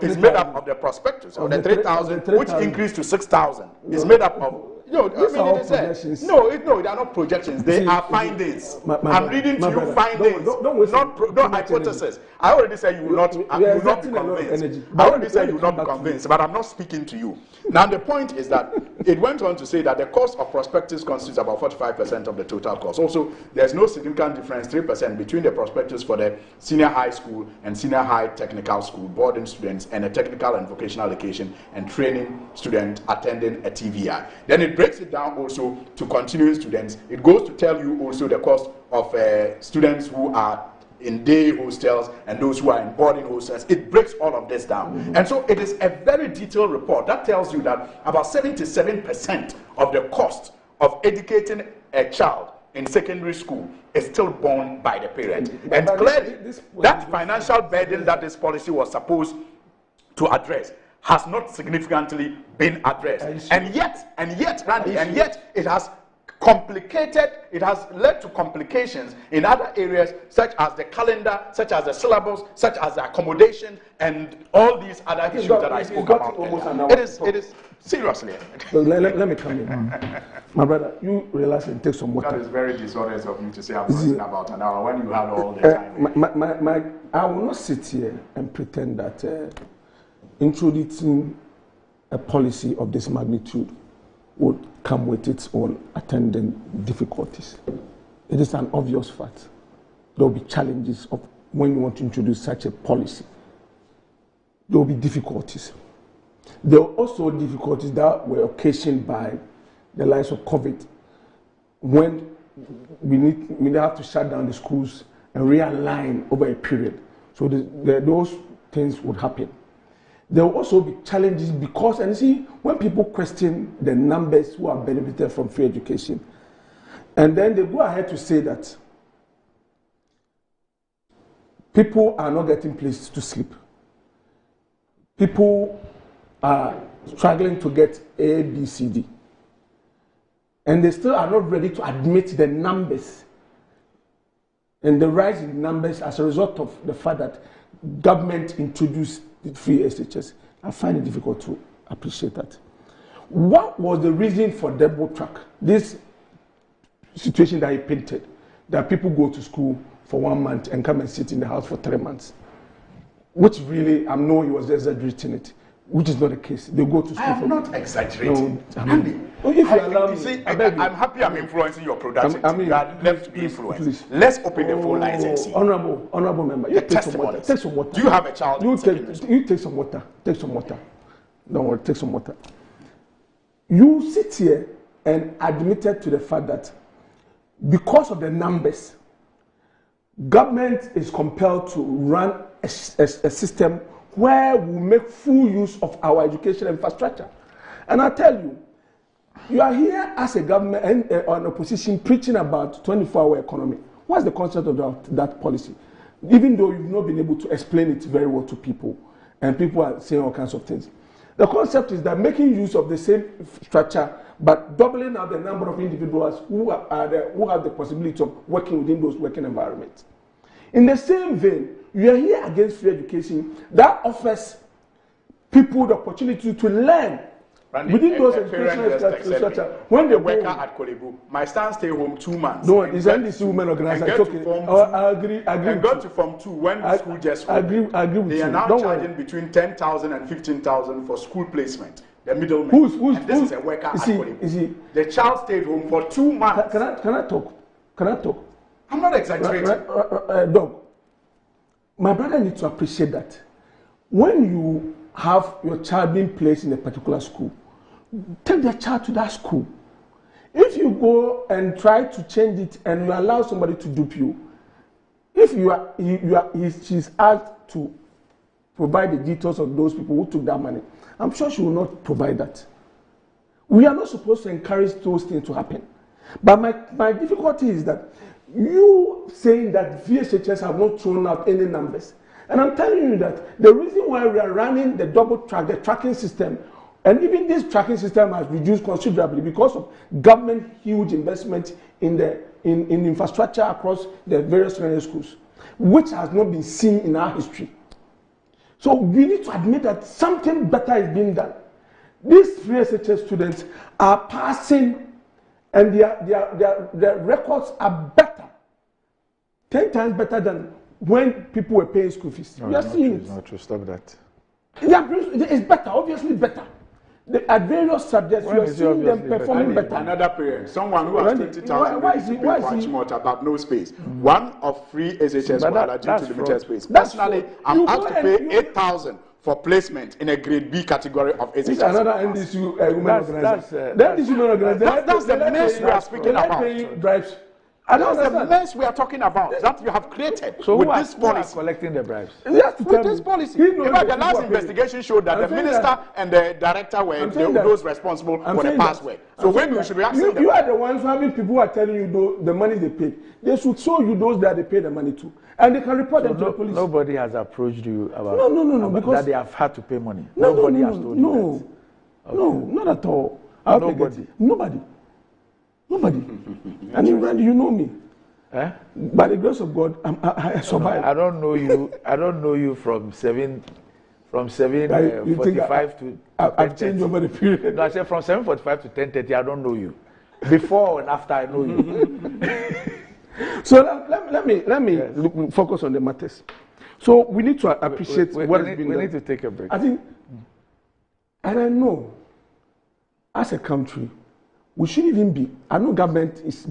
is made up of the prospectus of the 3,000, which increased to 6,000. Is made up of. No, these are projections. No, they are not projections. They are findings. I'm reading to you findings, not hypothesis. I already said you will not be convinced. I already said you will not be convinced, but I'm not speaking to you. Now the point is that it went on to say that the cost of prospectus constitutes about 45% of the total cost. Also, there's no significant difference, 3%, between the prospectus for the senior high school and senior high technical school boarding students and a technical and vocational education and training student attending a TVI. Then it breaks it down also to continuing students. It goes to tell you also the cost of students who are in day hostels and those who are in boarding hostels. It breaks all of this down. And so it is a very detailed report that tells you that about 77% of the cost of educating a child in secondary school is still borne by the parent. And clearly, that financial burden that this policy was supposed to address has not significantly been addressed. And yet, Randy, it has complicated, it has led to complications in other areas such as the calendar, such as the syllabus, such as the accommodation, and all these other issues that I spoke about. It is seriously. Let me come in. My brother, you realize and take some water. That is very dishonest of you to say I'm talking about an hour when you had all the time. I will not sit here and pretend that introducing a policy of this magnitude would come with its own attendant difficulties. It is an obvious fact. There will be challenges of when you want to introduce such a policy. There will be difficulties. There are also difficulties that were occasioned by the lines of COVID, when we have to shut down the schools and realign over a period. So those things would happen. There will also be challenges because, and see, when people question the numbers who are benefited from free education, and then they go ahead to say that people are not getting places to sleep. People are struggling to get A, B, C, D. And they still are not ready to admit the numbers and the rise in numbers as a result of the fact that government introduced the free SHS. I find it difficult to appreciate that. What was the reason for double track? This situation that he painted, that people go to school for 1 month and come and sit in the house for 3 months, which really, I know he was exaggerating it, which is not the case. They go to school. I am not exaggerating. No, Andy, if you allow me, see, I'm happy I'm influencing your productivity. You are left to be influenced. Please. Let's open the phone lines and see. Honorable member, you take some water. Take some water. Do you have a child? You take some water. Take some water. Don't worry, take some water. You sit here and admitted to the fact that because of the numbers, government is compelled to run a system where we make full use of our education infrastructure. And I tell you, you are here as a government and an opposition preaching about 24-hour economy. What's the concept of that policy? Even though you've not been able to explain it very well to people, and people are saying all kinds of things. The concept is that making use of the same structure, but doubling up the number of individuals who have the possibility of working within those working environments. In the same vein, you are here against free education that offers people the opportunity to learn within those educational structures. When they work at Kolebu, my son stay home 2 months. No, it's only two women organized. I agree. And got to Form 2 when the school just agree with they you. are now charging between 10,000 and 15,000 for school placement. The middleman. This is a worker at Kolebu. The child stayed home for 2 months. Can I talk? I'm not exaggerating. Dog. My brother needs to appreciate that when you have your child being placed in a particular school, take the child to that school. If you go and try to change it and you allow somebody to dupe you, if she's asked to provide the details of those people who took that money, I'm sure she will not provide that. We are not supposed to encourage those things to happen. But my difficulty is that you saying that VHHS have not thrown out any numbers. And I'm telling you that the reason why we are running the double track, the tracking system, and even this tracking system has reduced considerably because of government huge investment in infrastructure across the various secondary schools, which has not been seen in our history. So we need to admit that something better is being done. These VHHS students are passing and their records are better, 10 times better than when people were paying school fees. No, we are seeing it. It's not true. Stop that. It's better, obviously better. At various subjects, you are seeing them performing better. Another parent, someone who has 20,000 why is he about no space. One of free SHS due to limited space. Personally, I'm asked to pay 8,000 for placement in a grade B category of SHS. It's another NDC women organizer. That's the mess we are speaking about. Bribes. That's the mess we are talking about that you have created with this policy. Collecting the bribes? With this policy. In fact, the last investigation showed that the minister and the director were those responsible for the password. So when we should be asking them. You are the ones having people who are telling you the money they paid. They should show you those that they pay the money to. And they can report them to the police. Nobody has approached you about because that they have had to pay money. Nobody has told you that. No, not at all. Nobody. And you know me. Eh? By the grace of God, I survived. I don't know you. I don't know you from 7:45 to. I've changed over the period. No, I said from 7:45 to 10:30. I don't know you. Before and after, I know you. So let me focus on the matters. So we need to appreciate what has been done. We need to take a break. I think, and I know, as a country, we shouldn't even be. I know government is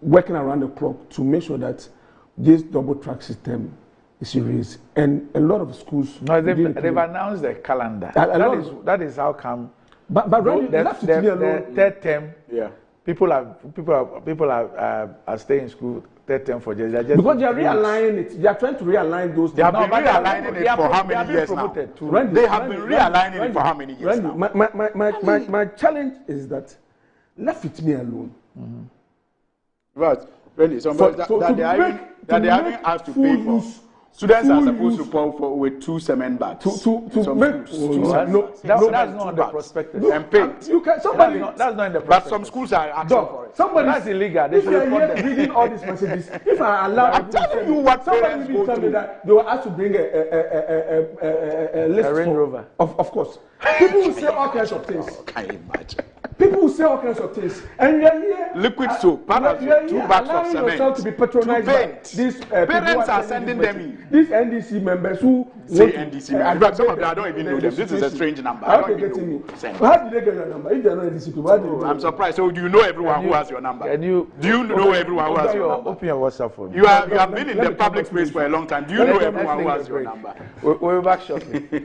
working around the clock to make sure that this double track system is erased. And a lot of schools. No, they've announced the calendar. That is how come. But the third term. Yeah. People are staying in school third term for just because they are realigning it. They are trying to realign those. They have been realigning it for how many years now? They have been realigning it for how many years now? My challenge is that left it me alone. Right, Randy. Somebody that they haven't asked to pay for Students are supposed to pour with 2 cement bags. That's not on the prospectus. And paint. You can somebody. That's not in the prospectus. But some schools are asking for it. Somebody, that's illegal. They if you are here reading all these messages, if I allow, I'm telling you what somebody will tell me that they were asked to bring a list. A Range Rover. Of course. People will say all kinds of things. Can you imagine? People will say all kinds of things, and you're here. Liquid soap, part of 2 bags of cement. Yourself to be patronized by these parents are sending them in. These NDC members who say NDC members. Some of them I don't even know them. This is a strange number. I don't even know. How did they get your number? If they're not NDC people, how did they? I'm surprised. So do you know everyone who has your number? Do you know everyone who has your number? Open your WhatsApp phone. You have been in the public space for a long time. Do you know everyone who has your number? We'll be back shortly.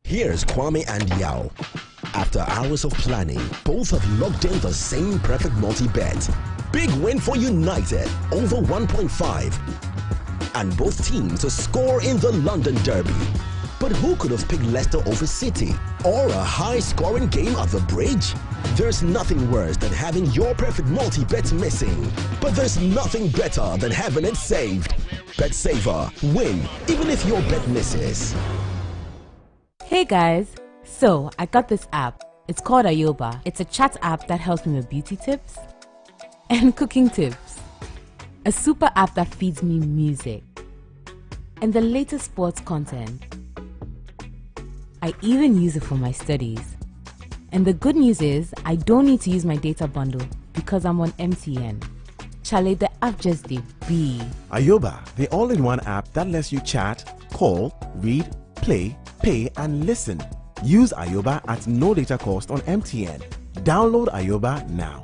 Here's Kwame and Yao. After hours of planning, both have locked in the same perfect multi-bet. Big win for United, over 1.5. And both teams to score in the London Derby. But who could have picked Leicester over City? Or a high-scoring game at the Bridge? There's nothing worse than having your perfect multi-bet missing. But there's nothing better than having it saved. Bet Saver. Win, even if your bet misses. Hey guys, so I got this app. It's called Ayoba. It's a chat app that helps me with beauty tips and cooking tips. A super app that feeds me music and the latest sports content. I even use it for my studies. And the good news is I don't need to use my data bundle because I'm on MTN. Chale, the app just did be. Ayoba, the all-in-one app that lets you chat, call, read, play, pay and listen. Use Ayoba at no data cost on MTN. Download Ayoba now.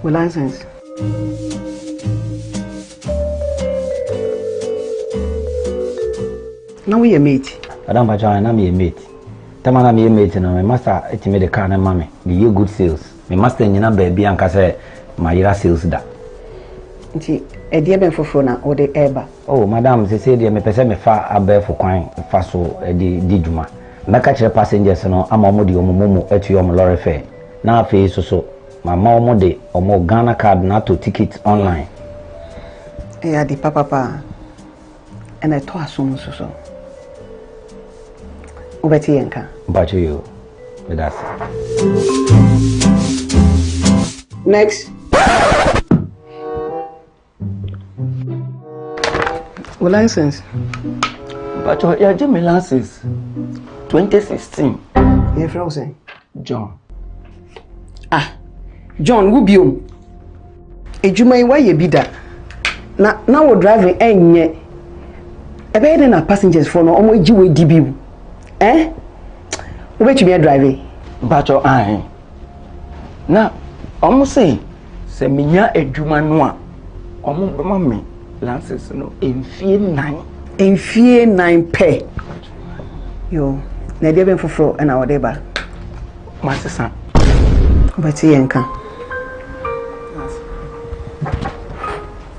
With license. Now we are mate. Madam Bajan, I'm your mate. Tamana me mate no my master etime the car na mame me you good sales me master nyina baby anka say my year sales da nti e de ben foforo na o de eba oh madam say de me pese me fa abe fo kwan fa so di djuma na ka kire passengers no ama omo de omo etu omo lorry fare na afi so mama omo de omo Ghana card na to ticket online e adi papa and I to aso so Ubeti yenka. Bacho you. That's next. What license? Bacho, yeah, Jimmy license. 2016. Yeah, frozen. John. Ah, John, who be you? Ejuma why you be that? Now we're driving enye. Ebe na passengers for no omo ejiwe dibiu. Eh? Wait me driving. Bacho ai. Na omo say se minya edwuma no a omo bema me license no enfie 9. Enfie 9 pe. Yo, na dey ben foforo na whatever. Masesa. Obati yenka.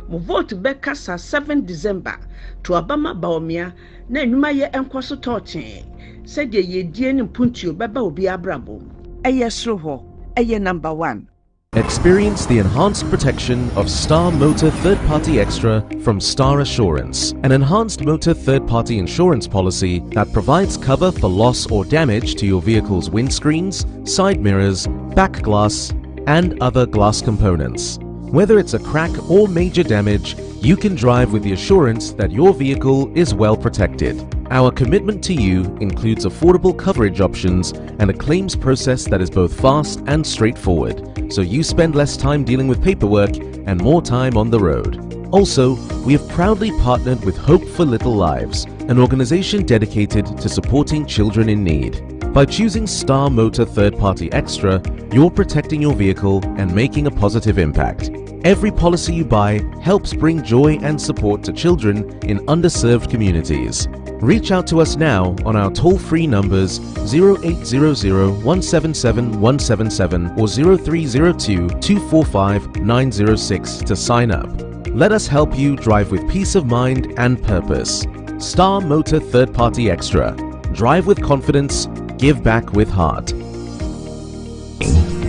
Mo vote bekasa 7 December to Abama Baomia na enuma ye enkoso toche. Said ye die ne puntuo beba obi abrabo. Eye sro ho, eye number 1. Experience the enhanced protection of Star Motor Third Party Extra from Star Assurance, an enhanced motor third party insurance policy that provides cover for loss or damage to your vehicle's windscreens, side mirrors, back glass, and other glass components. Whether it's a crack or major damage, you can drive with the assurance that your vehicle is well protected. Our commitment to you includes affordable coverage options and a claims process that is both fast and straightforward, so you spend less time dealing with paperwork and more time on the road. Also, we have proudly partnered with Hope for Little Lives, an organization dedicated to supporting children in need. By choosing Star Motor Third Party Extra, you're protecting your vehicle and making a positive impact. Every policy you buy helps bring joy and support to children in underserved communities. Reach out to us now on our toll-free numbers 0800-177-177 or 0302-245-906 to sign up. Let us help you drive with peace of mind and purpose. Star Motor Third Party Extra. Drive with confidence, give back with heart.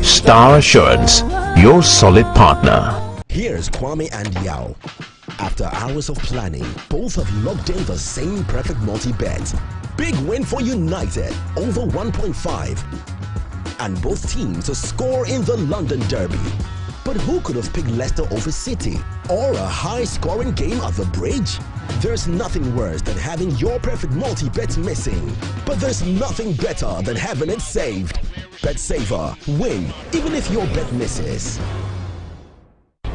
Star Assurance, your solid partner. Here's Kwame and Yao. After hours of planning, both have locked in the same perfect multi-bet. Big win for United, over 1.5. And both teams to score in the London Derby. But who could have picked Leicester over City? Or a high-scoring game at the Bridge? There's nothing worse than having your perfect multi-bet missing. But there's nothing better than having it saved. Bet Saver. Win, even if your bet misses.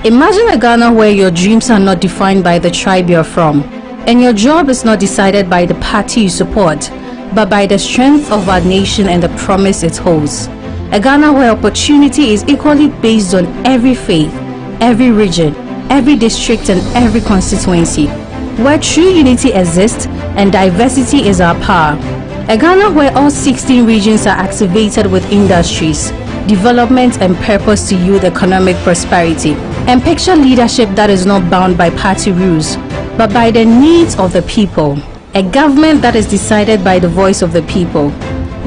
Imagine a Ghana where your dreams are not defined by the tribe you're from, and your job is not decided by the party you support, but by the strength of our nation and the promise it holds. A Ghana where opportunity is equally based on every faith, every region, every district and every constituency. Where true unity exists and diversity is our power. A Ghana where all 16 regions are activated with industries, development and purpose to yield economic prosperity. And picture leadership that is not bound by party rules, but by the needs of the people. A government that is decided by the voice of the people.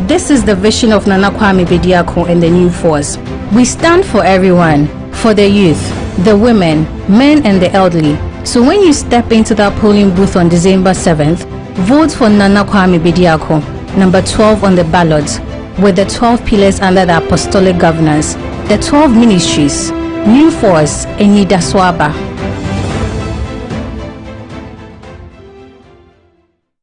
This is the vision of Nana Kwame Bediako and the New Force. We stand for everyone, for the youth, the women, men and the elderly. So when you step into that polling booth on December 7th, vote for Nana Kwame Bediako, number 12 on the ballot, with the 12 pillars under the apostolic governance, the 12 ministries, New Force, and Yidaswaba.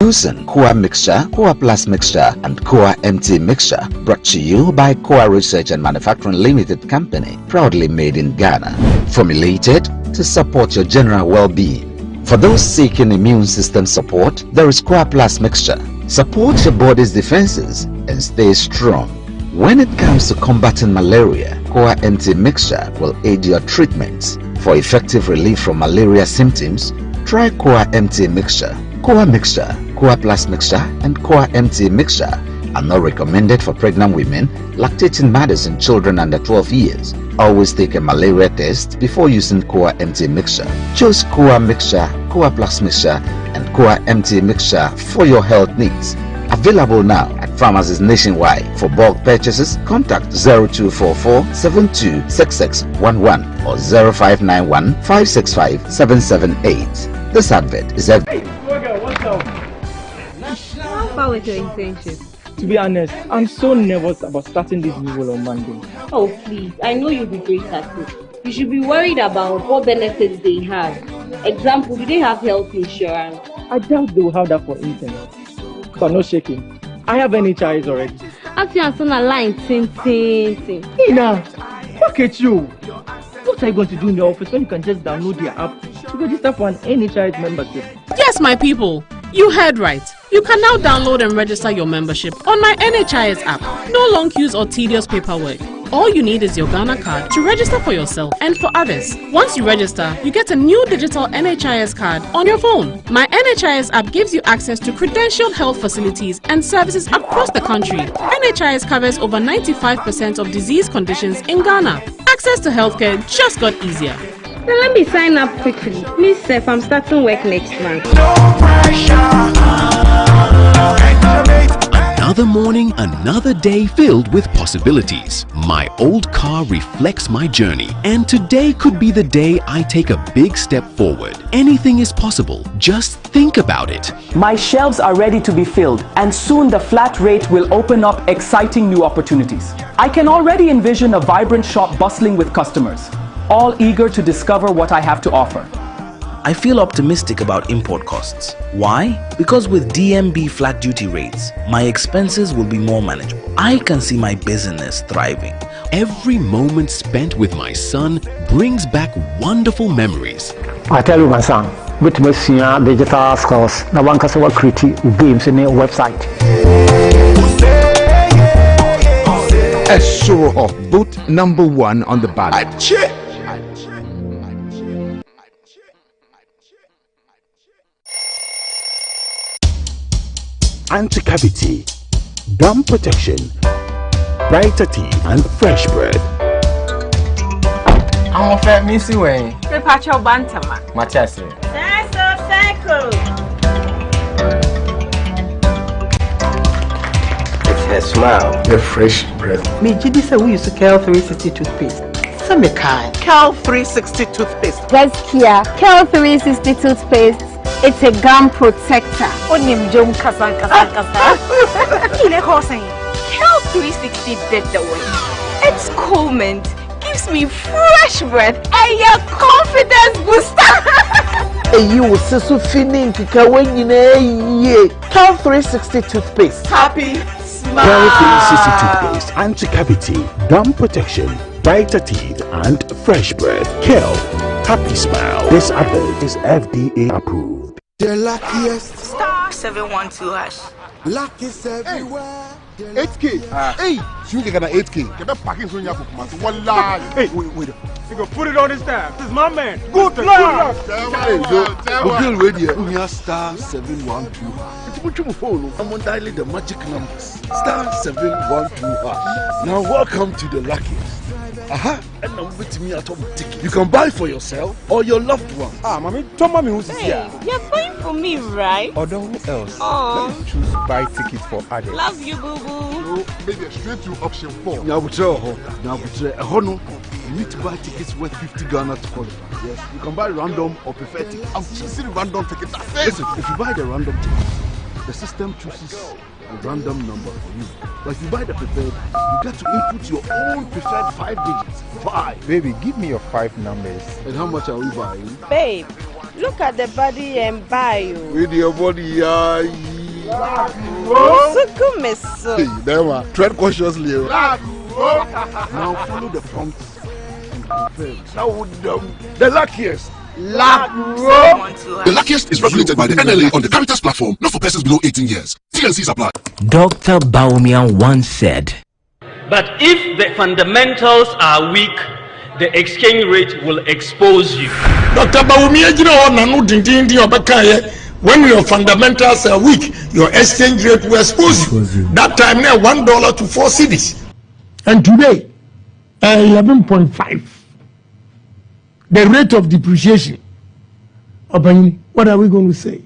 Using Koa Mixture, Koa Plus Mixture, and Koa MT Mixture, brought to you by Koa Research and Manufacturing Limited Company, proudly made in Ghana, formulated to support your general well-being. For those seeking immune system support, there is Koa Plus Mixture. Support your body's defenses and stay strong. When it comes to combating malaria, Koa MT Mixture will aid your treatments. For effective relief from malaria symptoms, try Koa MT Mixture. Koa Mixture, Koa Plus Mixture, and Koa MT Mixture are not recommended for pregnant women, lactating mothers, and children under 12 years. Always take a malaria test before using Koa MT Mixture. Choose Koa Mixture, Koa Plus Mixture, and Koa MT Mixture for your health needs. Available now at pharmacies nationwide. For bulk purchases, contact 0244-726611 or 0591-565-778. This advert is How far with your internship? To be honest, I'm so nervous about starting this new role on Monday. Oh please, I know you'll be great at it. You should be worried about what benefits they have. Example, do they have health insurance? I doubt they will have that for internet. But no shaking. I have NHIS already. After you answer a line, ting. Ina, look at you. What are you going to do in the office when you can just download their app to register for an NHIS membership? Yes, my people. You heard right. You can now download and register your membership on my NHIS app. No long queues or tedious paperwork. All you need is your Ghana card to register for yourself and for others. Once you register, you get a new digital NHIS card on your phone. My NHIS app gives you access to credentialed health facilities and services across the country. NHIS covers over 95% of disease conditions in Ghana. Access to healthcare just got easier. Now let me sign up quickly. Please, Seth, I'm starting work next month. Another morning, another day filled with possibilities. My old car reflects my journey, and today could be the day I take a big step forward. Anything is possible, just think about it. My shelves are ready to be filled, and soon the flat rate will open up exciting new opportunities. I can already envision a vibrant shop bustling with customers, all eager to discover what I have to offer. I feel optimistic about import costs. Why? Because with DMB flat duty rates, my expenses will be more manageable. I can see my business thriving. Every moment spent with my son brings back wonderful memories. I tell you, my son, with my digital skills, now one can create games in a website. A show of boot number 1 on the ballot. Anti-cavity, gum protection, brighter teeth, and fresh breath. I'm a fair missy way. The patch of Bantama. Matias. It's her smile, the fresh breath. Me, Jidi said we use Cal 360 toothpaste. Some kind. Cal 360 toothpaste. That's Kia. Cal 360 toothpaste. It's a gum protector. Onim jom kasan. Ile kosen. Cal 360 did the way. It's cool mint. Gives me fresh breath and your confidence booster. You will see so feeling when you know Cal 360 toothpaste. Happy smile. Cal 360 toothpaste, anti-cavity, gum protection, brighter teeth, and fresh breath. Cal, happy smile. This advert is FDA approved. The luckiest. Star 712#. Luck is everywhere. 8K. Hey, you get an 8K. Get that packing so you have to come out. Hey, wait. You go put it on his tab. This is my man. Good luck. Hey, we'll wait here. We are star 712. I'm on dialing the magic numbers. Star 712. Now welcome to the luckiest. And I'm with me at home ticket. You can buy for yourself or your loved one. Mommy, tell mommy who's here. You're buying for me, right? Or who else? Oh. Let's choose buy tickets for others. Love you, boo boo. No, maybe straight to option 4. Now, you need to buy tickets worth 50 Ghana to qualify. Yes, you can buy random or preferred tickets. I'm choosing random tickets. Listen, if you buy the random ticket, the system chooses a random number for you. But if you buy the preferred, you get to input your own preferred 5 digits. 5. Baby, give me your 5 numbers. And how much are we buying? Babe, look at the body and buy you. With your body, Hey, there, tread cautiously. Now follow the prompts and confirm. Now the luckiest. The luckiest is regulated by the NLA on the Caritas platform, not for persons below 18 years. TNCs apply. Dr. Baumian once said, But if the fundamentals are weak, the exchange rate will expose you. Dr. Baumian, when your fundamentals are weak, your exchange rate will expose you. That time now $1 to 4 cedis. And today, 11.5. The rate of depreciation. What are we going to say?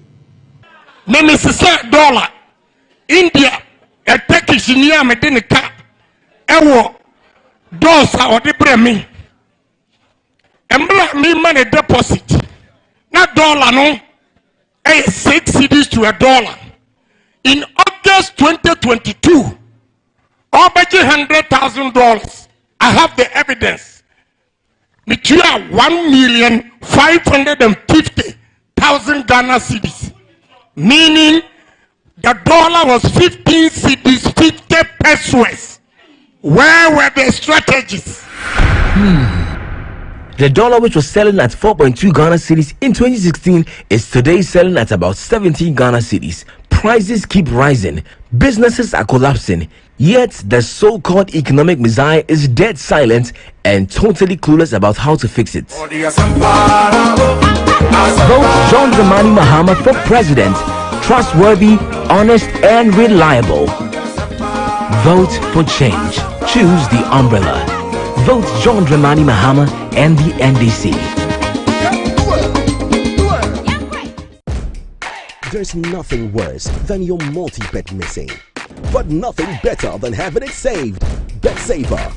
$, India, a Turkish near Medinica, Ewo, Dosa or the Bremi. And me money deposit. Not dollar, no. 6 cedis to $1. In August 2022, over $100,000. I have the evidence. Between 1,550,000 Ghana cedis, meaning the dollar was 15 cedis, 50 pesos. Where were the strategies? The dollar, which was selling at 4.2 Ghana cedis in 2016, is today selling at about 17 Ghana cedis. Prices keep rising, businesses are collapsing, yet the so-called economic messiah is dead silent and totally clueless about how to fix it. Vote John Dramani Mahama for president. Trustworthy, honest, and reliable. Vote for change. Choose the umbrella. Vote John Dramani Mahama and the NDC. There's nothing worse than your multi-bet missing, but nothing better than having it saved. Bet safer.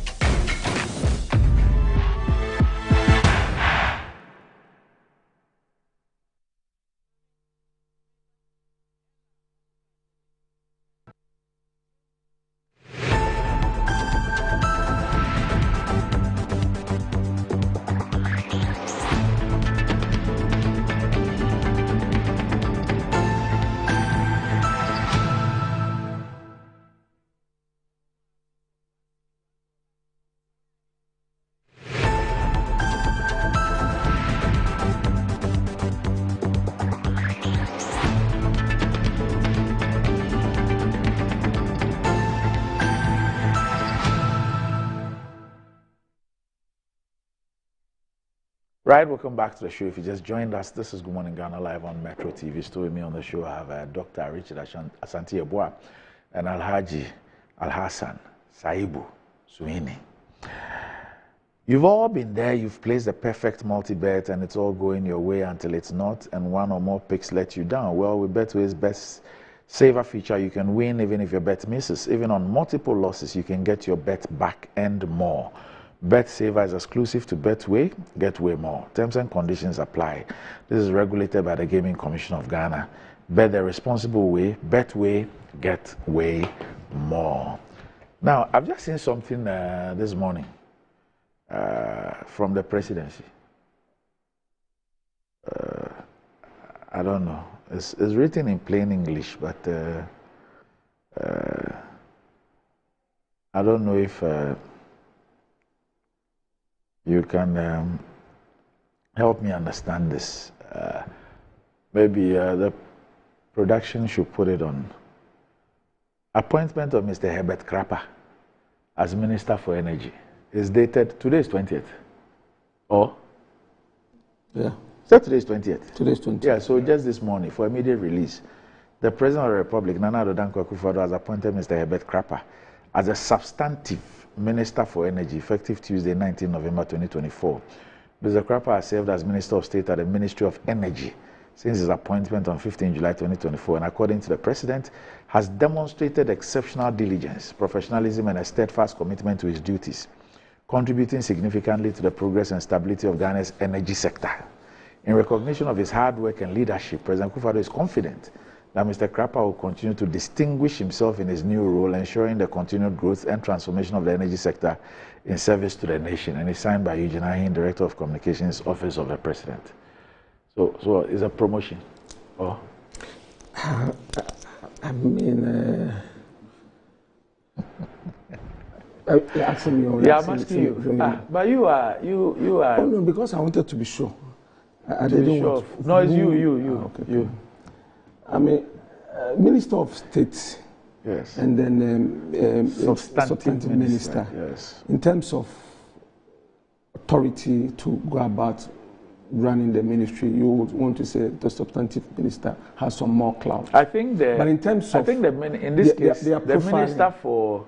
Right, welcome back to the show. If you just joined us, this is Good Morning Ghana live on Metro TV. Still with me on the show, I have Dr. Richard Asante Yeboah and Alhaji Alhassan Saibu Suini. You've all been there, you've placed the perfect multi-bet and it's all going your way until it's not, and one or more picks let you down. Well, with Betway's best saver feature, you can win even if your bet misses. Even on multiple losses, you can get your bet back and more. Bet Saver is exclusive to Betway. Get way more. Terms and conditions apply. This is regulated by the Gaming Commission of Ghana. Bet the responsible way. Betway. Get way more. Now, I've just seen something this morning from the presidency. I don't know. It's written in plain English, but I don't know if you can help me understand this. Maybe the production should put it on. Appointment of Mr. Herbert Krapper as Minister for Energy is dated, today is 20th. Or? Yeah. So today is 20th? Today is 20th. Yeah, so just this morning, for immediate release, the President of the Republic, Nana Addo Dankwa Akufo-Addo, has appointed Mr. Herbert Krapper as a substantive Minister for Energy, effective Tuesday, 19 November 2024. Mr. Krapper has served as Minister of State at the Ministry of Energy since his appointment on 15 July 2024, and according to the President, has demonstrated exceptional diligence, professionalism, and a steadfast commitment to his duties, contributing significantly to the progress and stability of Ghana's energy sector. In recognition of his hard work and leadership, President Akufo-Addo is confident that Mr. Krapper will continue to distinguish himself in his new role, ensuring the continued growth and transformation of the energy sector in service to the nation. And it's signed by Eugene Ahin, Director of Communications, Office of the President. So it's a promotion. Oh. I mean, you're asking me. Yeah, I'm asking you. But you are. Oh no, because I wanted to be sure. I to be didn't sure. want. No, it's you. Okay. You. I mean, Minister of State. Yes. And then substantive minister. Yes. In terms of authority to go about running the ministry, you would want to say the substantive minister has some more clout. I think but in terms of in this case, the Minister for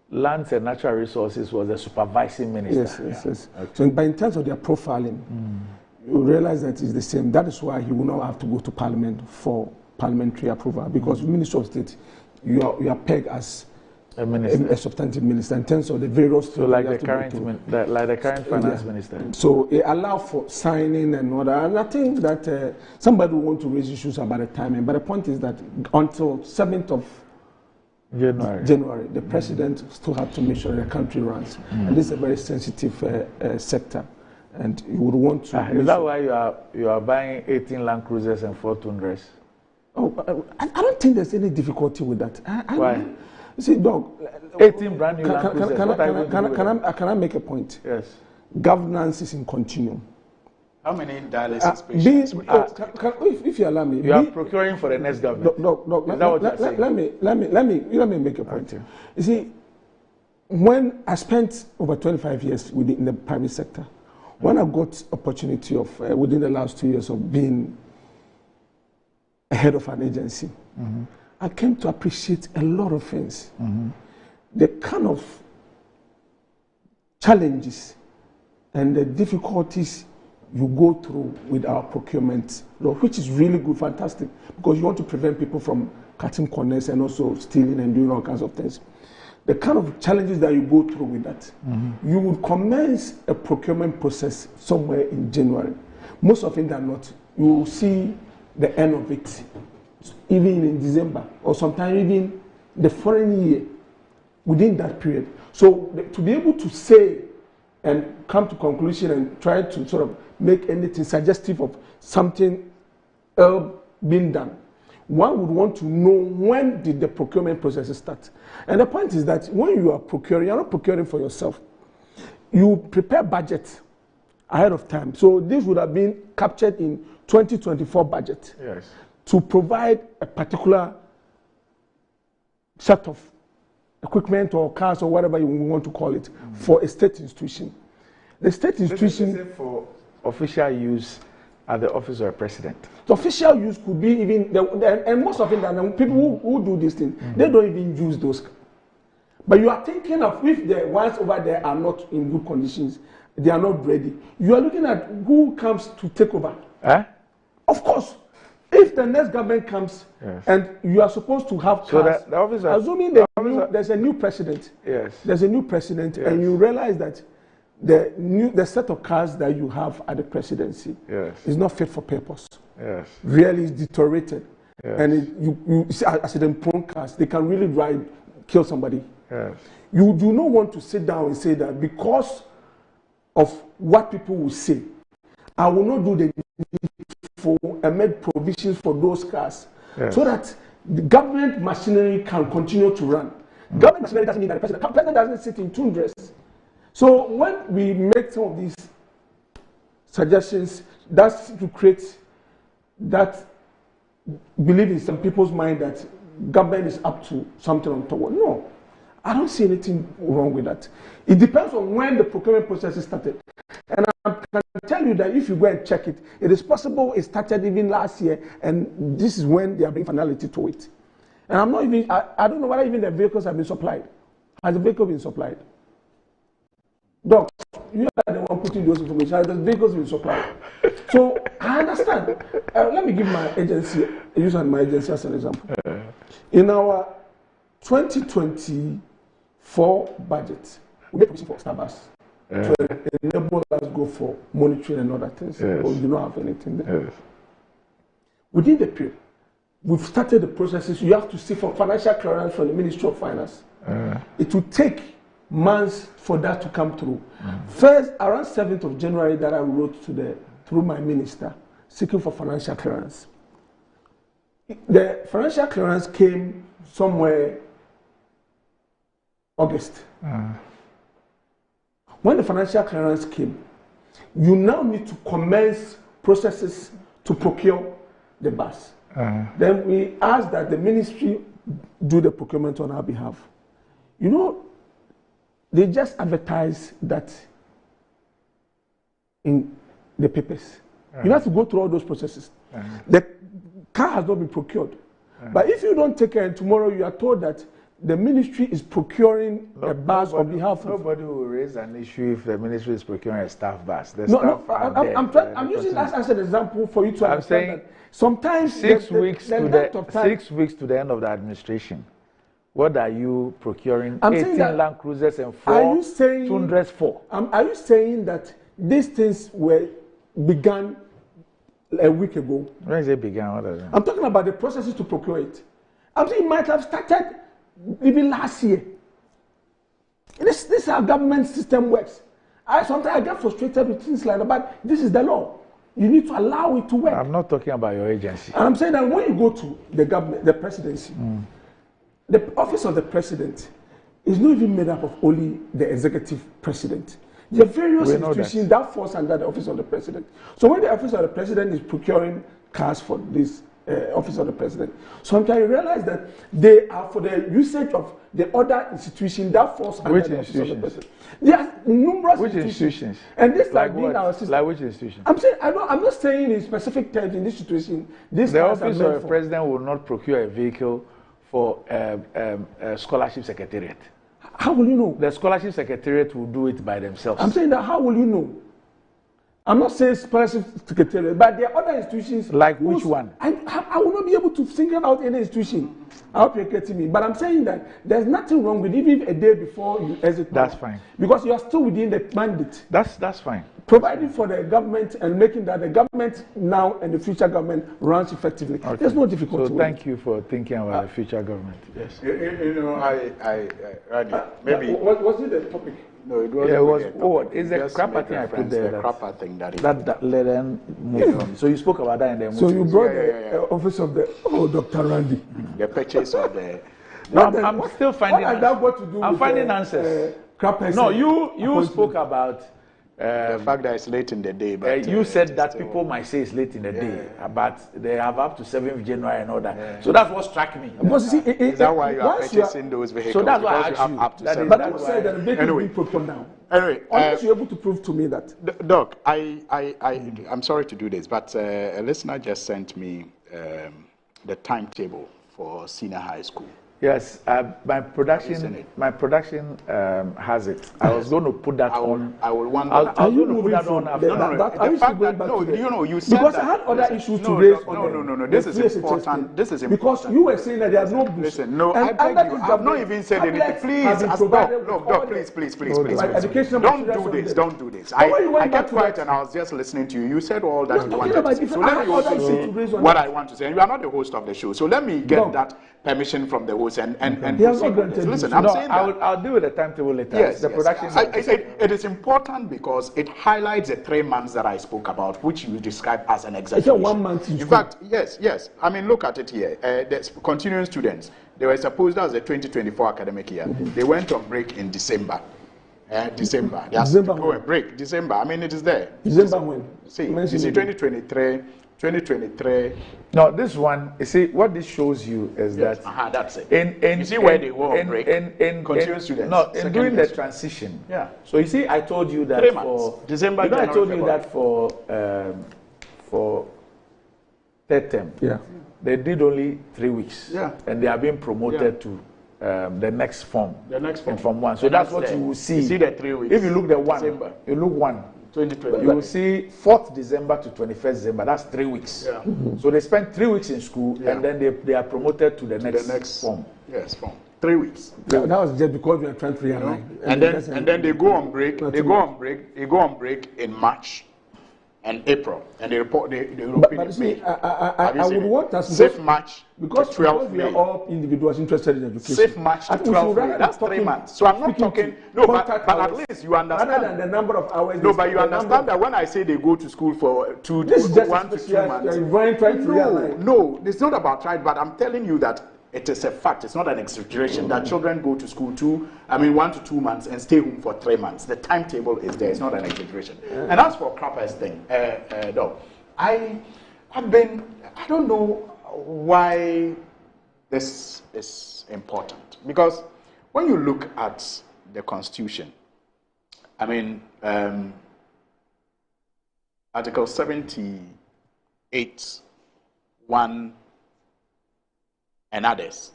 Lands and Natural Resources was the supervising minister. Yes. Okay. So, but in terms of their profiling, you realize that it's the same. That is why he will not have to go to Parliament for parliamentary approval, because Minister of State, you are pegged as a substantive minister in terms of the various. So like the current finance minister. So it allows for signing and all that. And I think that somebody will want to raise issues about the timing. But the point is that until 7th of January, the president still has to make sure the country runs. And this is a very sensitive sector. And you would want to. Is that why you are buying 18 Land Cruisers and 4 Tundras? Oh, I don't think there's any difficulty with that. Why? You see, Doc, 18 brand new Land Cruisers. Can I make a point? Yes. Governance is in continuum. How many dialysis patients? If you allow me, you are procuring for the next government. No. Let me make a point. Okay. You see, when I spent over 25 years in the private sector, when I got opportunity of within the last 2 years of being a head of an agency, I came to appreciate a lot of things. The kind of challenges and the difficulties you go through with our procurement, which is really good, fantastic, because you want to prevent people from cutting corners and also stealing and doing all kinds of things. The kind of challenges that you go through with that, you would commence a procurement process somewhere in January. Most of it are not. You will see the end of it even in December or sometime even the following year within that period. So to be able to say and come to conclusion and try to sort of make anything suggestive of something being done, one would want to know when did the procurement process start. And the point is that when you are procuring, you're not procuring for yourself. You prepare budget ahead of time. So this would have been captured in 2024 budget. Yes. To provide a particular set of equipment or cars or whatever you want to call it for a state institution. The state institution. This is for official use at the office of the president? The official use could be even, and most of it, people who do this thing, they don't even use those. But you are thinking of if the ones over there are not in good conditions, they are not ready. You are looking at who comes to take over. Of course, if the next government comes and you are supposed to have cars, the officer, assuming there's a new president, there's a new president, and you realize that the set of cars that you have at the presidency is not fit for purpose. Really is deteriorated, and you see accident-prone cars. They can really kill somebody. You do not want to sit down and say that because of what people will say, I will not do the needful and make provisions for those cars so that the government machinery can continue to run. Government machinery doesn't mean that the president doesn't sit in tundras. So when we make some of these suggestions, that's to create that belief in some people's mind that government is up to something untoward. No, I don't see anything wrong with that. It depends on when the procurement process is started. And I can tell you that if you go and check it, it is possible it started even last year, and this is when they are bringing finality to it. And I'm not even, I don't know whether even the vehicles have been supplied. Has the vehicle been supplied? Doc, you are the one putting those information. Has the vehicles been supplied? So I understand. Let me give my agency, use my agency as an example. In our 2024 budget, we made provision for Starbucks to enable us go for monitoring and other things. But we do not have anything there. Within the period, we've started the processes. You have to see for financial clearance from the Ministry of Finance. It will take months for that to come through. First, around 7th of January, that I wrote through my minister, seeking for financial clearance. The financial clearance came somewhere August. When the financial clearance came, you now need to commence processes to procure the bus. Then we asked that the ministry do the procurement on our behalf. You know, they just advertise that in the papers. You have to go through all those processes. The car has not been procured. But if you don't take care, and tomorrow you are told that the ministry is procuring a bus on behalf of... Nobody will raise an issue if the ministry is procuring a staff bus. I'm using that as an example for you to understand that sometimes 6 weeks to the end of the administration. What are you procuring? 18 Land Cruisers and 4 Tundras 4. Are you saying that these things were began a week ago? When is it began? I'm talking about the processes to procure it. I'm saying it might have started even last year. This is how government system works. Sometimes I get frustrated with things like that, but this is the law. You need to allow it to work. I'm not talking about your agency. And I'm saying that when you go to the government, the presidency, the office of the president is not even made up of only the executive president. There are various institutions that falls under the office of the president. So when the office of the president is procuring cars for this office of the president, sometimes you realize that they are for the usage of the other institution that falls under the office of the president. There are numerous institutions. And this like our system. Like which institution? I'm saying I'm not saying in specific terms in this situation. The office of the president will not procure a vehicle for a scholarship secretariat. How will you know? The scholarship secretariat will do it by themselves. I'm saying that how will you know? I'm not saying scholarship secretariat, but there are other institutions. Like which one? I will not be able to single out any institution. I hope you're getting me. But I'm saying that there's nothing wrong with even a day before you exit. That's fine. Because you are still within the mandate. That's fine. Providing for the government and making that the government now and the future government runs effectively. Okay. There's no difficulty. So thank you for thinking about the future government. Yes. You know, maybe. Was it the topic? No, it wasn't. Yeah, it was. Oh, it's the crapper thing I put there. The crapper thing that let them move on. So you spoke about that in the So you brought the office of the Dr. Randy. The purchase of the. No, I'm still finding. What has that got to do I'm with finding answers. No, you spoke about. The fact that it's late in the day. But, you said that people might say it's late in the day, but they have up to 7th January and all that. Yeah. So that's what struck me. Is that why you are purchasing those vehicles? So that's why I asked you. But you said that the vehicle will be procured now. Anyway, unless you're able to prove to me that. Doc, I'm sorry to do this, but a listener just sent me the timetable for senior high school. Yes, my production has it. I was going to put that on. I will want that. I was going to put that on after. The fact that, no, you know, you said because that. I had other issues to raise. No. This is important. This is important. Because you were saying that there are no books. Listen, no, I beg you. I've not even said anything. Please, please. Don't do this. Don't do this. I kept quiet and I was just listening to you. You said all that you wanted to say. So let me also say what I want to say. And you are not the host of the show. So let me get that permission from the host and listen, I'm saying that I'll deal with the timetable later. Yes, the production. It is important because it highlights the 3 months that I spoke about, which you describe as an It's exaggeration. 1 month. In fact, yes. I mean, look at it here. The continuing students, they were supposed that was the 2024 academic year. They went on break in December. December. They have to go and break. December. I mean, it is there. December when? See, you see 2023. No, this one, you see, what this shows you is that that's it. You see where they were on break? Continuing students. No, in doing the transition. Yeah. So you see, I told you that 3 months. December, you know, January, I told you February. that for third term. Yeah. They did only 3 weeks. Yeah. And they are being promoted to the next form. The next form. In Form 1. So that's what you will see. You see the 3 weeks. If you look the one, December. you look 1. 2020. You will see 4th December to 21st December. That's 3 weeks. Yeah. So they spend 3 weeks in school, and then they are promoted to the next form. Yes, form. 3 weeks. That was just because we are trying to realign. And then they go on break. They go on break in March and April, and they report. They repeat but in see, May. I would want us Safe March because 12 we are May. all individuals interested in education. Safe March to 12 May. That's 3 months. So I'm not talking. No, but at least you understand. Rather than the number of hours. No, but you understand that when I say they go to school for 1 to 2 months. No, it's not about trying, but I'm telling you that it is a fact. It's not an exaggeration that children go to school 1 to 2 months and stay home for 3 months. The timetable is there. It's not an exaggeration. And as for Crapper's thing, no, I don't know why this is important, because when you look at the Constitution, I mean, Article 78(1) and others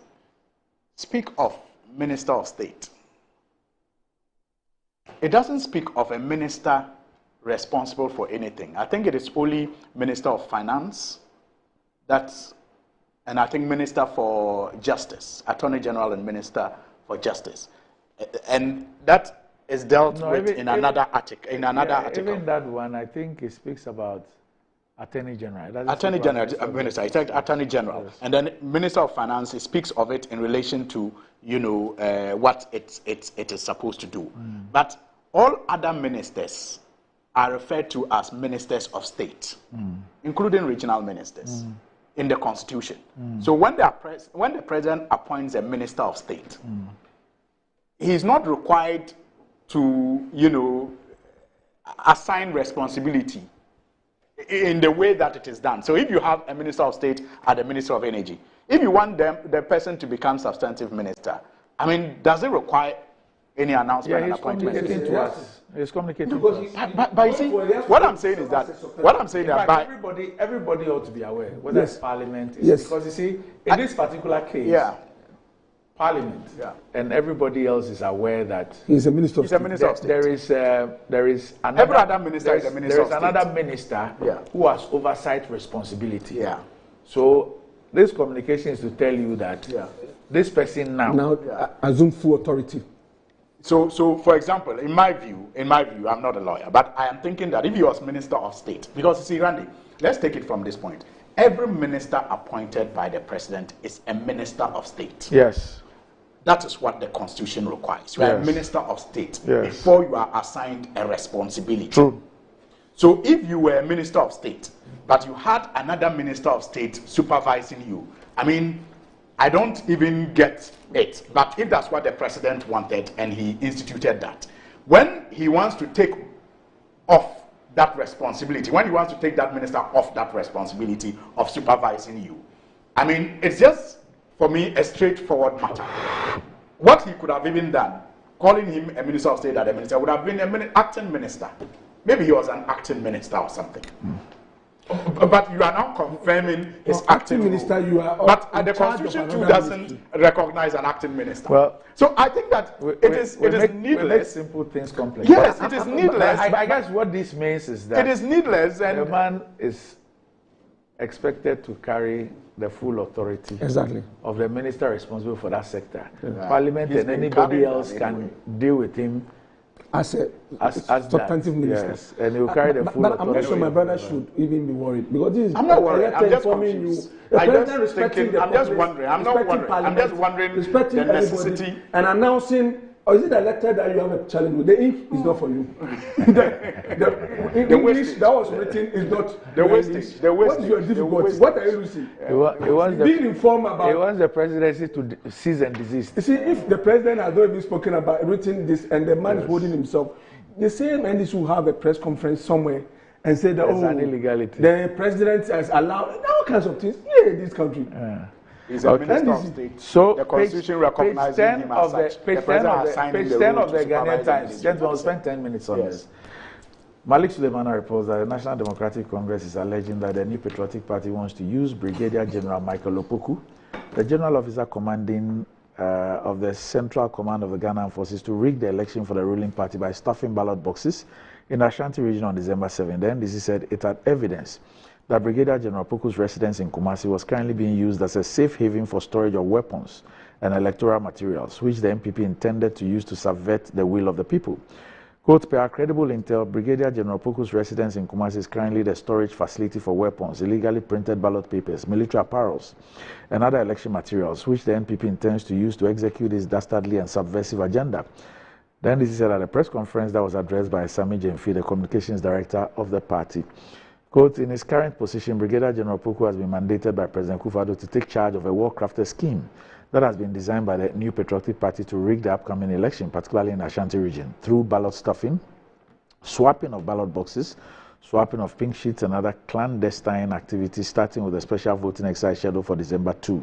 speak of Minister of State. It doesn't speak of a minister responsible for anything. I think it is only Minister of Finance, and I think Minister for Justice, Attorney General and Minister for Justice. And that is dealt with in another article. Even that one, I think it speaks about Attorney General. Attorney General, Minister. I said Attorney General, yes. And then Minister of Finance speaks of it in relation to what it is supposed to do. But all other ministers are referred to as ministers of state, including regional ministers in the Constitution. So when the president appoints a minister of state, he is not required to assign responsibility in the way that it is done. So if you have a minister of state and a minister of energy, if you want the person to become substantive minister, I mean, does it require any announcement and appointment? He's communicating to us. But you see, what I'm saying is that everybody ought to be aware whether it's Parliament is because you see, in this particular case, Parliament and everybody else is aware that he's a minister of state. There is another, every other minister is a minister of state. There is another minister who has oversight responsibility. So this communication is to tell you that this person now assume full authority. So for example, in my view, I'm not a lawyer, but I am thinking that if he was Minister of State, because you see, Randy, let's take it from this point. Every minister appointed by the president is a minister of state. Yes. That is what the Constitution requires. You are a minister of state before you are assigned a responsibility. True. So if you were a minister of state, but you had another minister of state supervising you, I mean, I don't even get it. But if that's what the president wanted and he instituted that, when he wants to take off that responsibility, when he wants to take that minister off that responsibility of supervising you, I mean, it's just, for me, a straightforward matter. What he could have even done calling him a minister of state, that a minister would have been an acting minister. Maybe he was an acting minister or something. But you are now confirming his acting minister. Role. You are. But the Constitution too doesn't recognize an acting minister. Well, so I think that it is needless. We make simple things complex. Yes, it is needless. I guess what this means is that it is needless, and the man is expected to carry the full authority of the minister responsible for that sector. Parliament and anybody else can deal with him as a substantive minister. Yes, and he will carry the full authority. I'm not sure my brother should even be worried, because this is I'm not worried. I'm just confused. I'm just wondering. I'm not worried. I'm just wondering the necessity and announcing. Or is it a letter that you have a challenge with? The ink is not for you. the English that was written is not the wastage. What is your difficulty? What are you losing? Being informed about. He wants the presidency to cease and desist. You see, if the president has not even spoken about written this, and the man is holding himself, the same NDC will have a press conference somewhere and say that an illegality. The president has allowed all kinds of things here in this country. He's a minister of state. So the Constitution recognizes him as such. Page 10 of the Ghanaian Times. Gentlemen, we'll spend 10 minutes on this. Malik Suleimana reports that the National Democratic Congress is alleging that the New Patriotic Party wants to use Brigadier General Michael Opoku, the general officer commanding of the Central Command of the Ghana Armed Forces, to rig the election for the ruling party by stuffing ballot boxes in the Ashanti region on December 7. The NDC said it had evidence that Brigadier General Opoku's residence in Kumasi was currently being used as a safe haven for storage of weapons and electoral materials, which the MPP intended to use to subvert the will of the people. Quote, per credible intel, Brigadier General Opoku's residence in Kumasi is currently the storage facility for weapons, illegally printed ballot papers, military apparels, and other election materials, which the NPP intends to use to execute its dastardly and subversive agenda. The NDC said at a press conference that was addressed by Sami Jemfi, the communications director of the party. Quote, in his current position, Brigadier General Opoku has been mandated by President Akufo-Addo to take charge of a well-crafted scheme that has been designed by the New Patriotic Party to rig the upcoming election, particularly in the Ashanti region, through ballot stuffing, swapping of ballot boxes, swapping of pink sheets, and other clandestine activities, starting with a special voting exercise scheduled for December 2.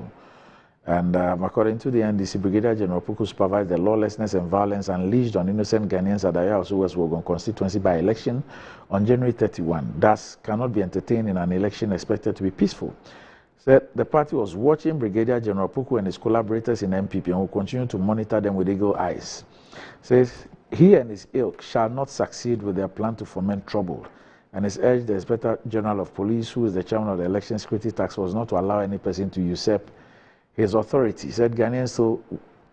And according to the NDC, Brigadier General Opoku supervised the lawlessness and violence unleashed on innocent Ghanaians at the Ayahuasca West Wogon constituency by election on January 31, thus cannot be entertained in an election expected to be peaceful. Said the party was watching Brigadier General Opoku and his collaborators in MPP and will continue to monitor them with eagle eyes. Says he and his ilk shall not succeed with their plan to foment trouble, and has urged the Inspector General of Police, who is the chairman of the Election Security Task Force, not to allow any person to usurp his authority. He said Ghanaians still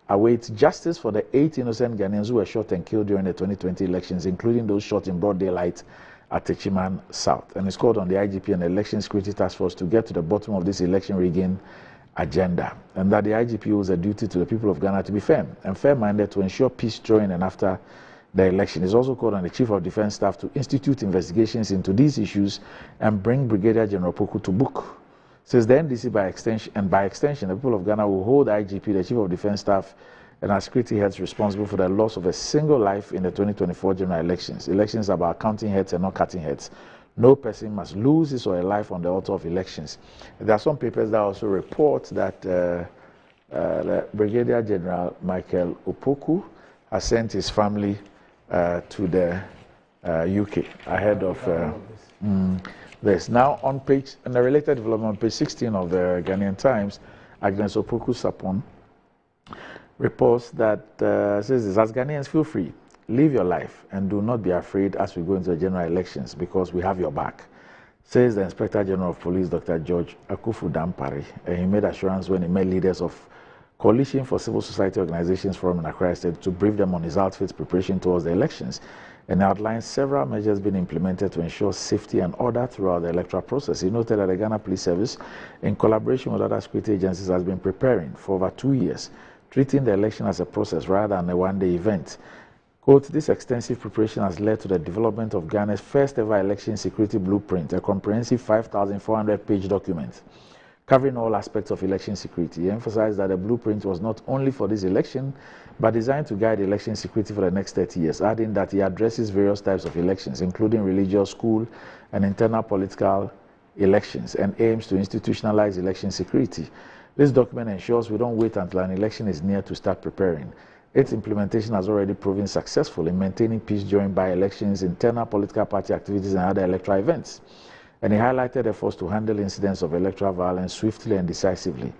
await justice for the 8 innocent Ghanaians who were shot and killed during the 2020 elections, including those shot in broad daylight at Techiman South. And he's called on the IGP and the Election Security Task Force to get to the bottom of this election rigging agenda, and that the IGP owes a duty to the people of Ghana to be firm and fair-minded to ensure peace during and after the election. He's also called on the Chief of Defence Staff to institute investigations into these issues and bring Brigadier General Opoku to book. Says the NDC, by extension, the people of Ghana will hold IGP, the Chief of Defence Staff, and our security heads responsible for the loss of a single life in the 2024 general elections. Elections are about counting heads and not cutting heads. No person must lose his or her life on the altar of elections. There are some papers that also report that the Brigadier General Michael Opoku has sent his family to the UK ahead of this. Now on page, in the related development on page 16 of the Ghanaian Times, Agnes Opoku Sapon reports that says this: as Ghanaians, feel free, live your life and do not be afraid as we go into the general elections, because we have your back, says the Inspector General of Police, Dr. George Akufu Dampare. And he made assurance when he met leaders of Coalition for Civil Society Organizations Forum in Accra State to brief them on his outfit's preparation towards the elections, and outlined several measures being implemented to ensure safety and order throughout the electoral process. He noted that the Ghana Police Service, in collaboration with other security agencies, has been preparing for over 2 years, treating the election as a process rather than a one-day event. Quote, this extensive preparation has led to the development of Ghana's first ever election security blueprint, a comprehensive 5,400-page document covering all aspects of election security. He emphasized that the blueprint was not only for this election, but designed to guide election security for the next 30 years, adding that he addresses various types of elections, including religious, school, and internal political elections, and aims to institutionalize election security. This document ensures we don't wait until an election is near to start preparing, Its implementation has already proven successful in maintaining peace during by-elections, internal political party activities, and other electoral events. And he highlighted efforts to handle incidents of electoral violence swiftly and decisively.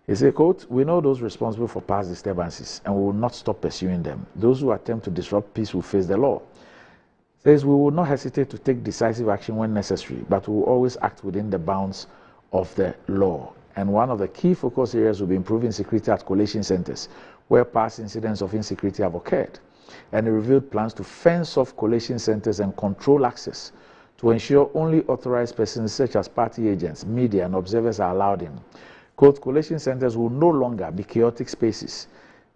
He said, quote, "We know those responsible for past disturbances, and we will not stop pursuing them. Those who attempt to disrupt peace will face the law." Says, "We will not hesitate to take decisive action when necessary, but we will always act within the bounds of the law. And one of the key focus areas will be improving security at collation centers, where past incidents of insecurity have occurred." And he revealed plans to fence off collation centers and control access to ensure only authorized persons such as party agents, media, and observers are allowed in. Quote, "Collation centers will no longer be chaotic spaces.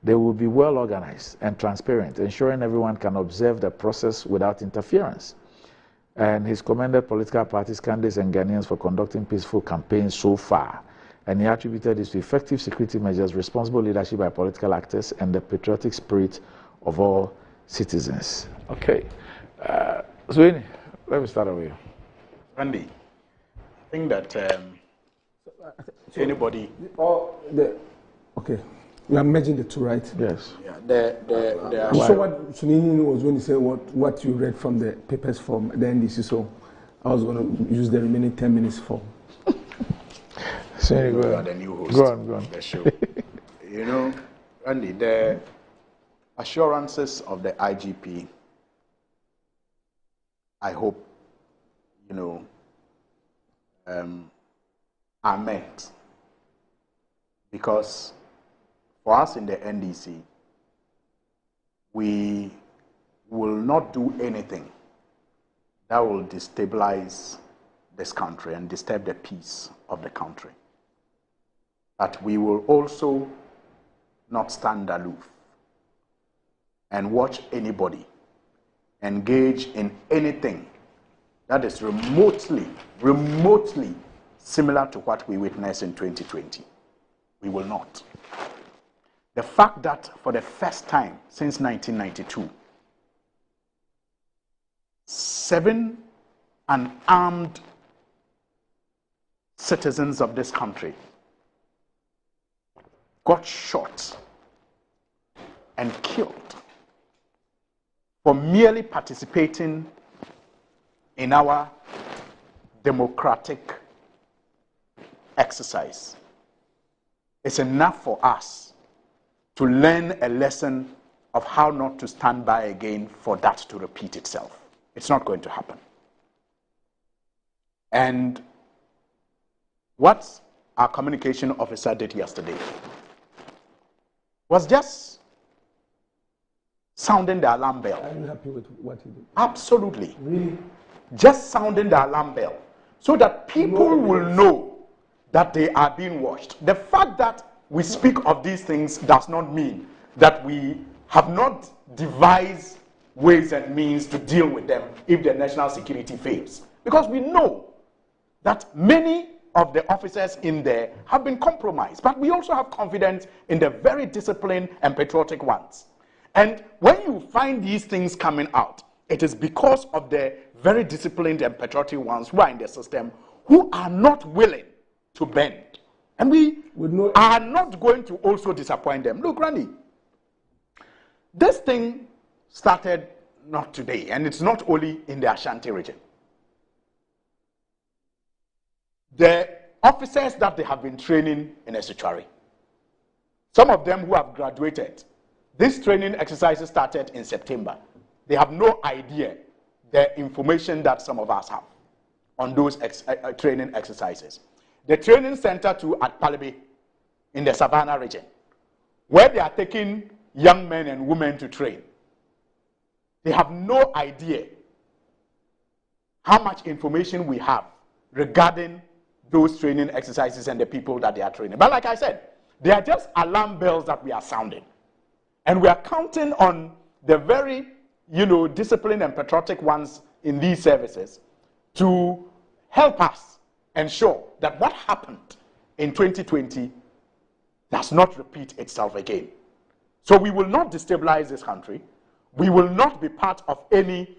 They will be well organized and transparent, ensuring everyone can observe the process without interference." And he's commended political parties, candidates, and Ghanaians for conducting peaceful campaigns so far. And he attributed this to effective security measures, responsible leadership by political actors, and the patriotic spirit of all citizens. Okay. Sweeney, let me start with you. Randy, I think that anybody... Okay. We are merging the two, right? Yes. Yeah, so what Sunini was when he said what you read from the papers from the NDC, so I was going to use the remaining 10 minutes for. So you are the new host. Go on. The show. You know, Randy, the assurances of the IGP, I hope, you know, are met, because for us in the NDC, we will not do anything that will destabilize this country and disturb the peace of the country. But we will also not stand aloof and watch anybody engage in anything that is remotely similar to what we witnessed in 2020. We will not. The fact that for the first time since 1992, 7 unarmed citizens of this country got shot and killed for merely participating in our democratic exercise. It's enough for us to learn a lesson of how not to stand by again for that to repeat itself. It's not going to happen. And what our communication officer did yesterday was just sounding the alarm bell. Are you happy with what he did? Absolutely. Really? Just sounding the alarm bell so that people will know that they are being watched. The fact that we speak of these things does not mean that we have not devised ways and means to deal with them if the national security fails. Because we know that many of the officers in there have been compromised, but we also have confidence in the very disciplined and patriotic ones. And when you find these things coming out, it is because of the very disciplined and patriotic ones who are in the system who are not willing to bend. And we are not going to also disappoint them. Look, Randy, this thing started not today, and it's not only in the Ashanti region. The officers that they have been training in Esuchari, some of them who have graduated, this training exercises started in September. They have no idea the information that some of us have on those training exercises. The training center too at Palibe in the Savannah region, where they are taking young men and women to train. They have no idea how much information we have regarding those training exercises and the people that they are training. But like I said, they are just alarm bells that we are sounding. And we are counting on the very, disciplined and patriotic ones in these services to help us ensure that what happened in 2020 does not repeat itself again. So we will not destabilize this country. We will not be part of any,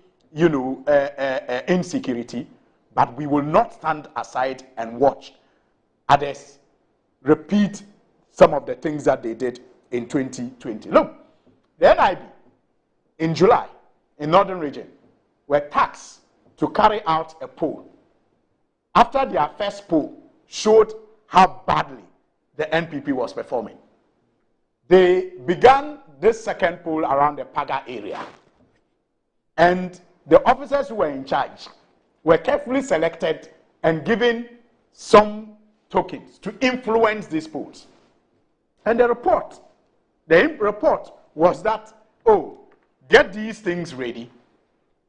insecurity, but we will not stand aside and watch others repeat some of the things that they did in 2020. Look, The NIB, in July, in Northern Region, were tasked to carry out a poll. After their first poll showed how badly the NPP was performing, they began this second poll around the Paga area. And the officers who were in charge were carefully selected and given some tokens to influence these polls. And the report was that, oh, get these things ready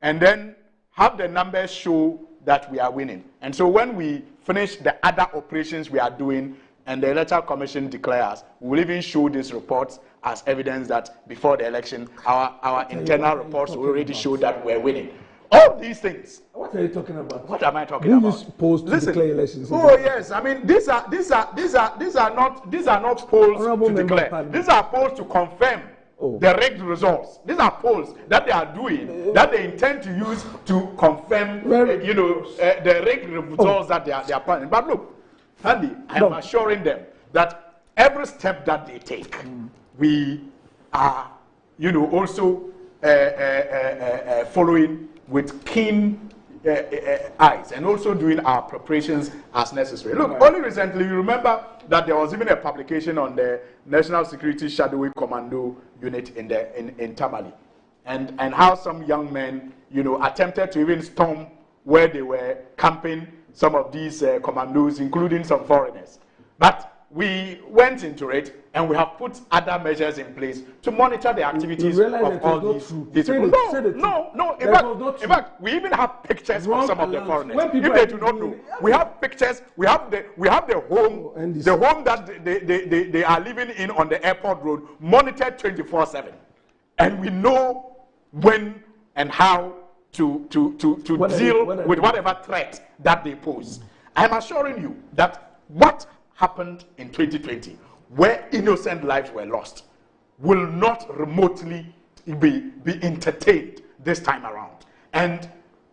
and then have the numbers show that we are winning. And so when we finish the other operations we are doing and the Electoral Commission declares, we will even show these reports as evidence that before the election, our internal reports already show that we're winning. All these things. What are you talking about? What am I talking about? Use polls to declare elections. Oh yes, I mean these are not polls to declare. These are polls to confirm the rigged results. These are polls that they are doing that they intend to use to confirm, the rigged results that they are planning. But look, Andy, I am assuring them that every step that they take, we are, also following with keen eyes and also doing our preparations as necessary. Look, only recently, you remember that there was even a publication on the National Security Shadowy Commando Unit in Tamale, and how some young men, attempted to even storm where they were camping some of these commandos, including some foreigners. But we went into it, and we have put other measures in place to monitor the activities of all these people. No. In fact, we even have pictures of some of the foreigners. If they do not know, we have pictures. We have the home that they are living in on the airport road, monitored 24/7, and we know when and how to deal with whatever threat that they pose. I'm assuring you that what happened in 2020, where innocent lives were lost, will not remotely be entertained this time around. And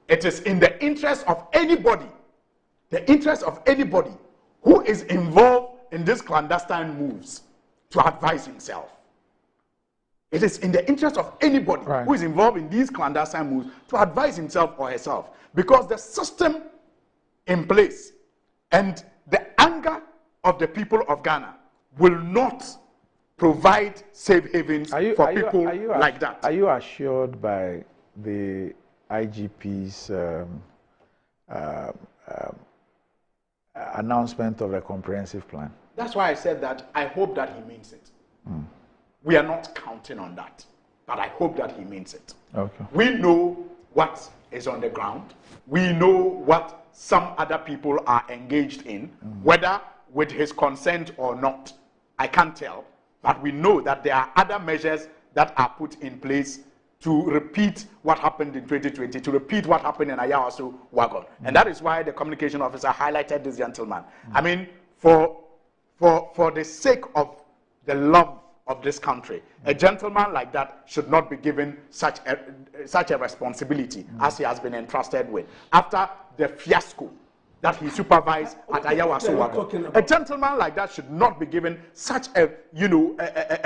it is in the interest of anybody, who is involved in these clandestine moves to advise himself. It is in the interest of anybody who is involved in these clandestine moves to advise himself or herself, because the system in place and the anger of the people of Ghana will not provide safe havens for people like that. Are you assured by the IGP's announcement of a comprehensive plan? That's why I said that I hope that he means it. We are not counting on that, but I hope that he means it. Okay. We know what is on the ground. We know what some other people are engaged in, whether with his consent or not, I can't tell. But we know that there are other measures that are put in place to repeat what happened in 2020, to repeat what happened in Ayawaso Wagon. And that is why the communication officer highlighted this gentleman. I mean, for the sake of the love of this country, a gentleman like that should not be given such a responsibility as he has been entrusted with. After the fiasco that he supervised at Ayawaso Wagon, a gentleman like that should not be given such a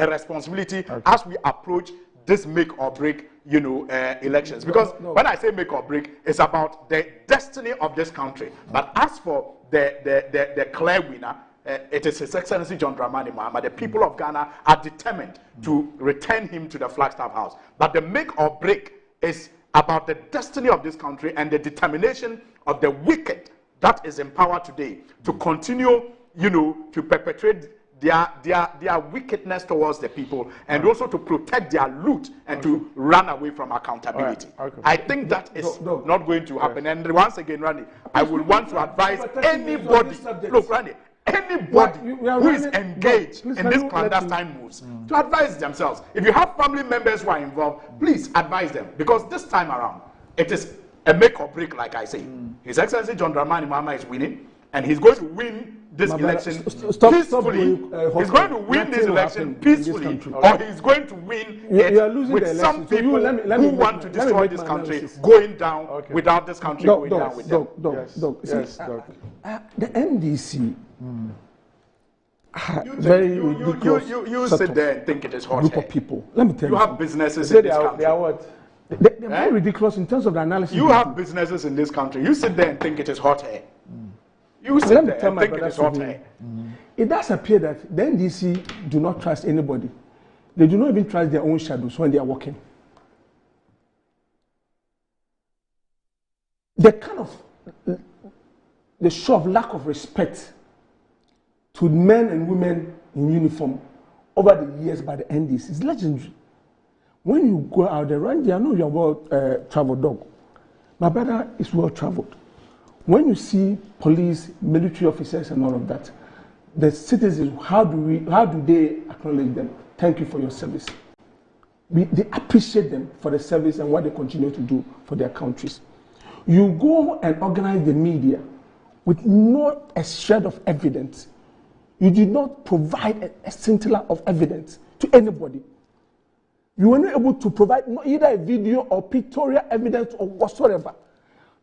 responsibility as we approach this make or break elections. Because when I say make or break, it's about the destiny of this country. But as for the clear winner, it is His Excellency John Dramani Mahama. The people of Ghana are determined to return him to the Flagstaff House. But the make or break is about the destiny of this country and the determination of the wicked that is in power today to continue, to perpetrate their wickedness towards the people, and also to protect their loot and to run away from accountability. I think that is not going to happen. And once again, Randy, I will want to advise anybody. Look, Randy, anybody who is engaged in these clandestine moves to advise themselves. If you have family members who are involved, please advise them, because this time around it is a make or break, like I say. His Excellency John Dramani Mahama is winning, and he's going to win this election peacefully. He's going to win this election peacefully, or he's going to win it with some people who want to destroy this country going down without this country going down with them. The NDC, very ridiculous. You sit there and think it is hot group air. of people. Let me tell you. You have businesses They in this are, country. they are what? They're very ridiculous in terms of the analysis. You have businesses in this country. You sit there and think it is hot air. You sit Let me there tell and my think it brother is hot something. air. It does appear that the NDC do not trust anybody. They do not even trust their own shadows when they are walking. The show of lack of respect to men and women in uniform over the years by the NDC is legendary. When you go out there, right there, I know you're a well-traveled dog. My brother is well-traveled. When you see police, military officers, and all of that, the citizens, how do they acknowledge them? Thank you for your service. They appreciate them for the service and what they continue to do for their countries. You go and organize the media with not a shred of evidence. You did not provide a scintilla of evidence to anybody. You were not able to provide either a video or pictorial evidence or whatsoever.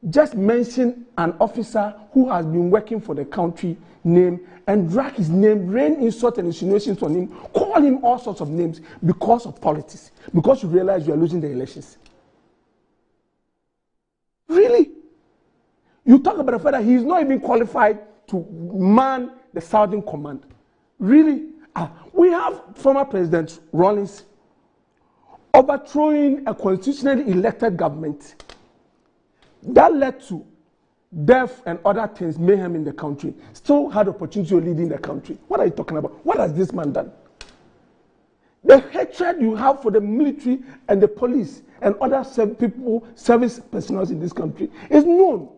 Just mention an officer who has been working for the country name and drag his name, rain insult and insinuations on him, call him all sorts of names because of politics, because you realize you are losing the elections. Really? You talk about the fact that he is not even qualified to man the Southern Command. Really? We have former President Rawlings overthrowing a constitutionally elected government. That led to death and other things, mayhem in the country. Still had opportunity of leading the country. What are you talking about? What has this man done? The hatred you have for the military and the police and other service personnel in this country is known.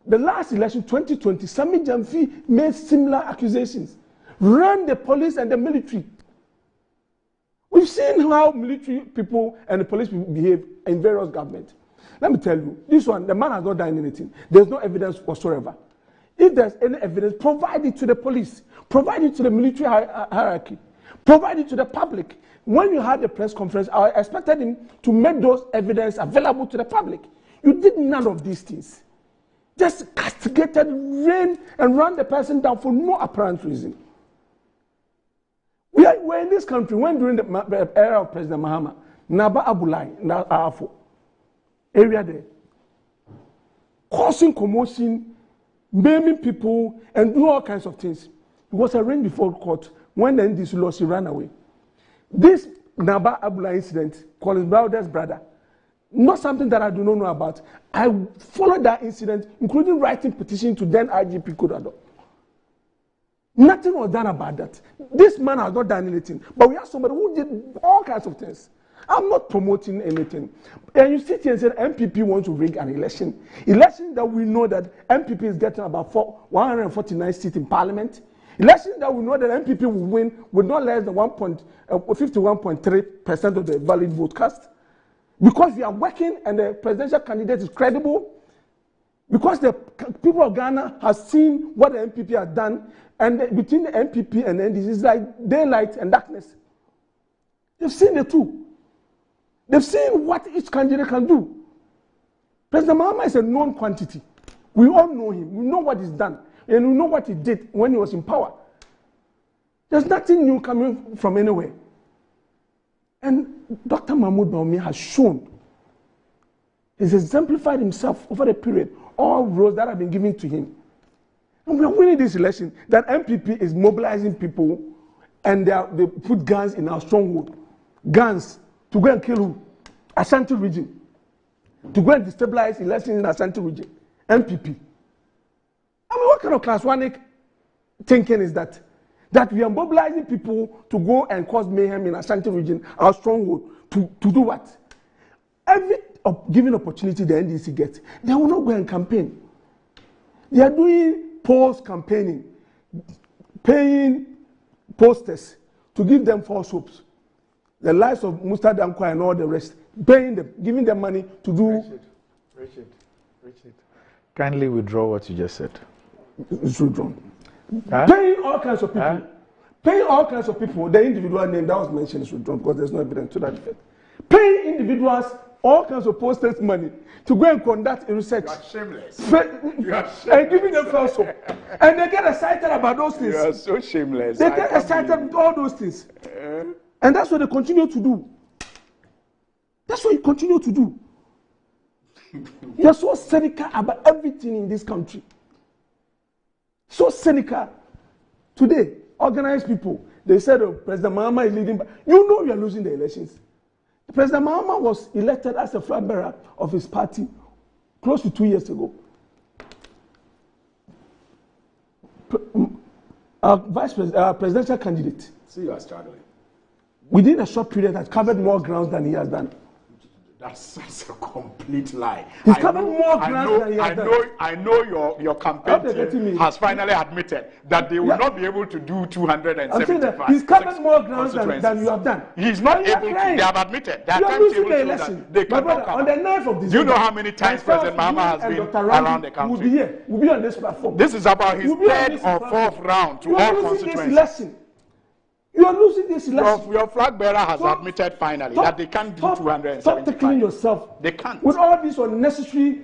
The last election, 2020, Sami Jamfi made similar accusations. Ran the police and the military. We've seen how military people and the police people behave in various governments. Let me tell you, this one, the man has not done anything. There's no evidence whatsoever. If there's any evidence, provide it to the police, provide it to the military hierarchy, provide it to the public. When you had the press conference, I expected him to make those evidence available to the public. You did none of these things. Just castigated, ran and ran the person down for no apparent reason. We're in this country when during the era of President Mahama, Naba Abulai, Afo, area there, causing commotion, maiming people, and doing all kinds of things. He was arraigned before court when the NDC lost, he ran away. This Naba Abulai incident, Collins Browder's brother, not something that I do not know about. I followed that incident, including writing petition to then IGP Kodado. Nothing was done about that. This man has not done anything. But we have somebody who did all kinds of things. I'm not promoting anything. And you sit here and say MPP wants to rig an election. Election that we know that MPP is getting about 149 seats in parliament. Election that we know that MPP will win with not less than 51.3% of the valid vote cast. Because we are working and the presidential candidate is credible. Because the people of Ghana have seen what the MPP has done, and between the MPP and the NDC, it's like daylight and darkness. They've seen the two. They've seen what each candidate can do. President Mahama is a known quantity. We all know him. We know what he's done. And we know what he did when he was in power. There's nothing new coming from anywhere. And Dr. Mahmoud Bawumia has shown, he's exemplified himself over the period, all roles that have been given to him. And we are winning this election. That MPP is mobilizing people and they put guns in our stronghold. Guns to go and kill who? Ashanti region. To go and destabilize elections in Ashanti region. MPP. I mean, what kind of class one thinking is that? That we are mobilizing people to go and cause mayhem in Ashanti region, our stronghold, to do what? Every given opportunity the NDC gets, they will not go and campaign. They are doing post-campaigning, paying posters to give them false hopes. The likes of Musta Dankwa and all the rest, paying them, giving them money to do. Richard. Kindly withdraw what you just said. It's withdrawn. Paying all kinds of people. Paying all kinds of people. The individual name that was mentioned is withdrawn because there's no evidence to that effect. Paying individuals all kinds of posters money to go and conduct research. You are shameless. And giving them false hope. And they get excited about those things. You are so shameless. They get excited with all those things. And that's what they continue to do. That's what you continue to do. You're so cynical about everything in this country. So cynical. Today, organized people, they said, oh, President Mahama is leading. You know you are losing the elections. President Mahama was elected as a flag bearer of his party close to 2 years ago. Presidential candidate. See, you are struggling. Within a short period, has covered more grounds than he has done. That's a complete lie. He's covered more ground than he has done. I know your campaign team has finally admitted that they will not be able to do 275. I'm saying that he's covered more ground than you have done. He's not able to. They have admitted. They are losing the election. They cannot on the 9th of December. Do you know how many times President Mahama has been around the country? We'll be here. We'll be on this platform. This is about his third or fourth round to all constituencies. You are losing this election. Your flag bearer has admitted finally that they can't do 275. Stop tackling yourself. They can't. With all this unnecessary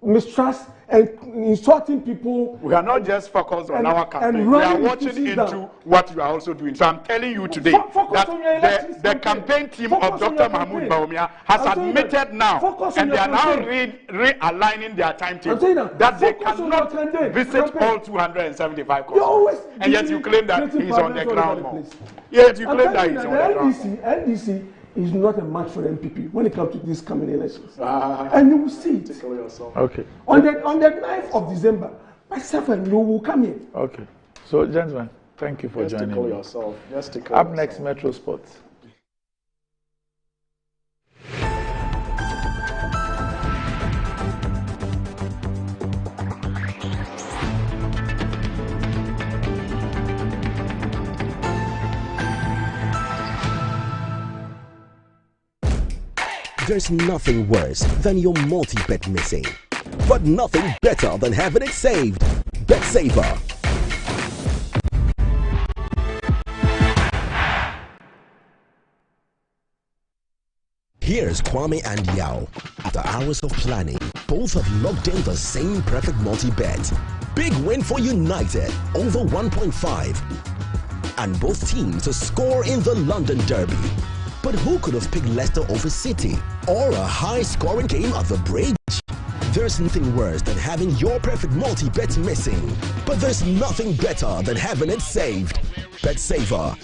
mistrust and insulting people. We are not just focused on our campaign. We are watching into what you are also doing. So I'm telling you today that the campaign team of Dr. Mahmoud Bawumia has admitted now, and they are now realigning their timetable, that they cannot visit all 275 constituencies. And yet you claim that he's on the ground more. Yet you claim that he's on the ground. NDC is not a match for MPP when it comes to these coming elections. And you will see it. Okay. On the 9th of December, myself and you will come here. Okay. So, gentlemen, thank you for joining me. Up next, Metro Sports. There's nothing worse than your multi-bet missing, but nothing better than having it saved. BetSaver. Here's Kwame and Yao. After hours of planning, both have locked in the same perfect multi-bet. Big win for United, over 1.5. And both teams to score in the London Derby. But who could have picked Leicester over City or a high-scoring game at the Bridge? There's nothing worse than having your perfect multi-bet missing, but there's nothing better than having it saved. BetSaver.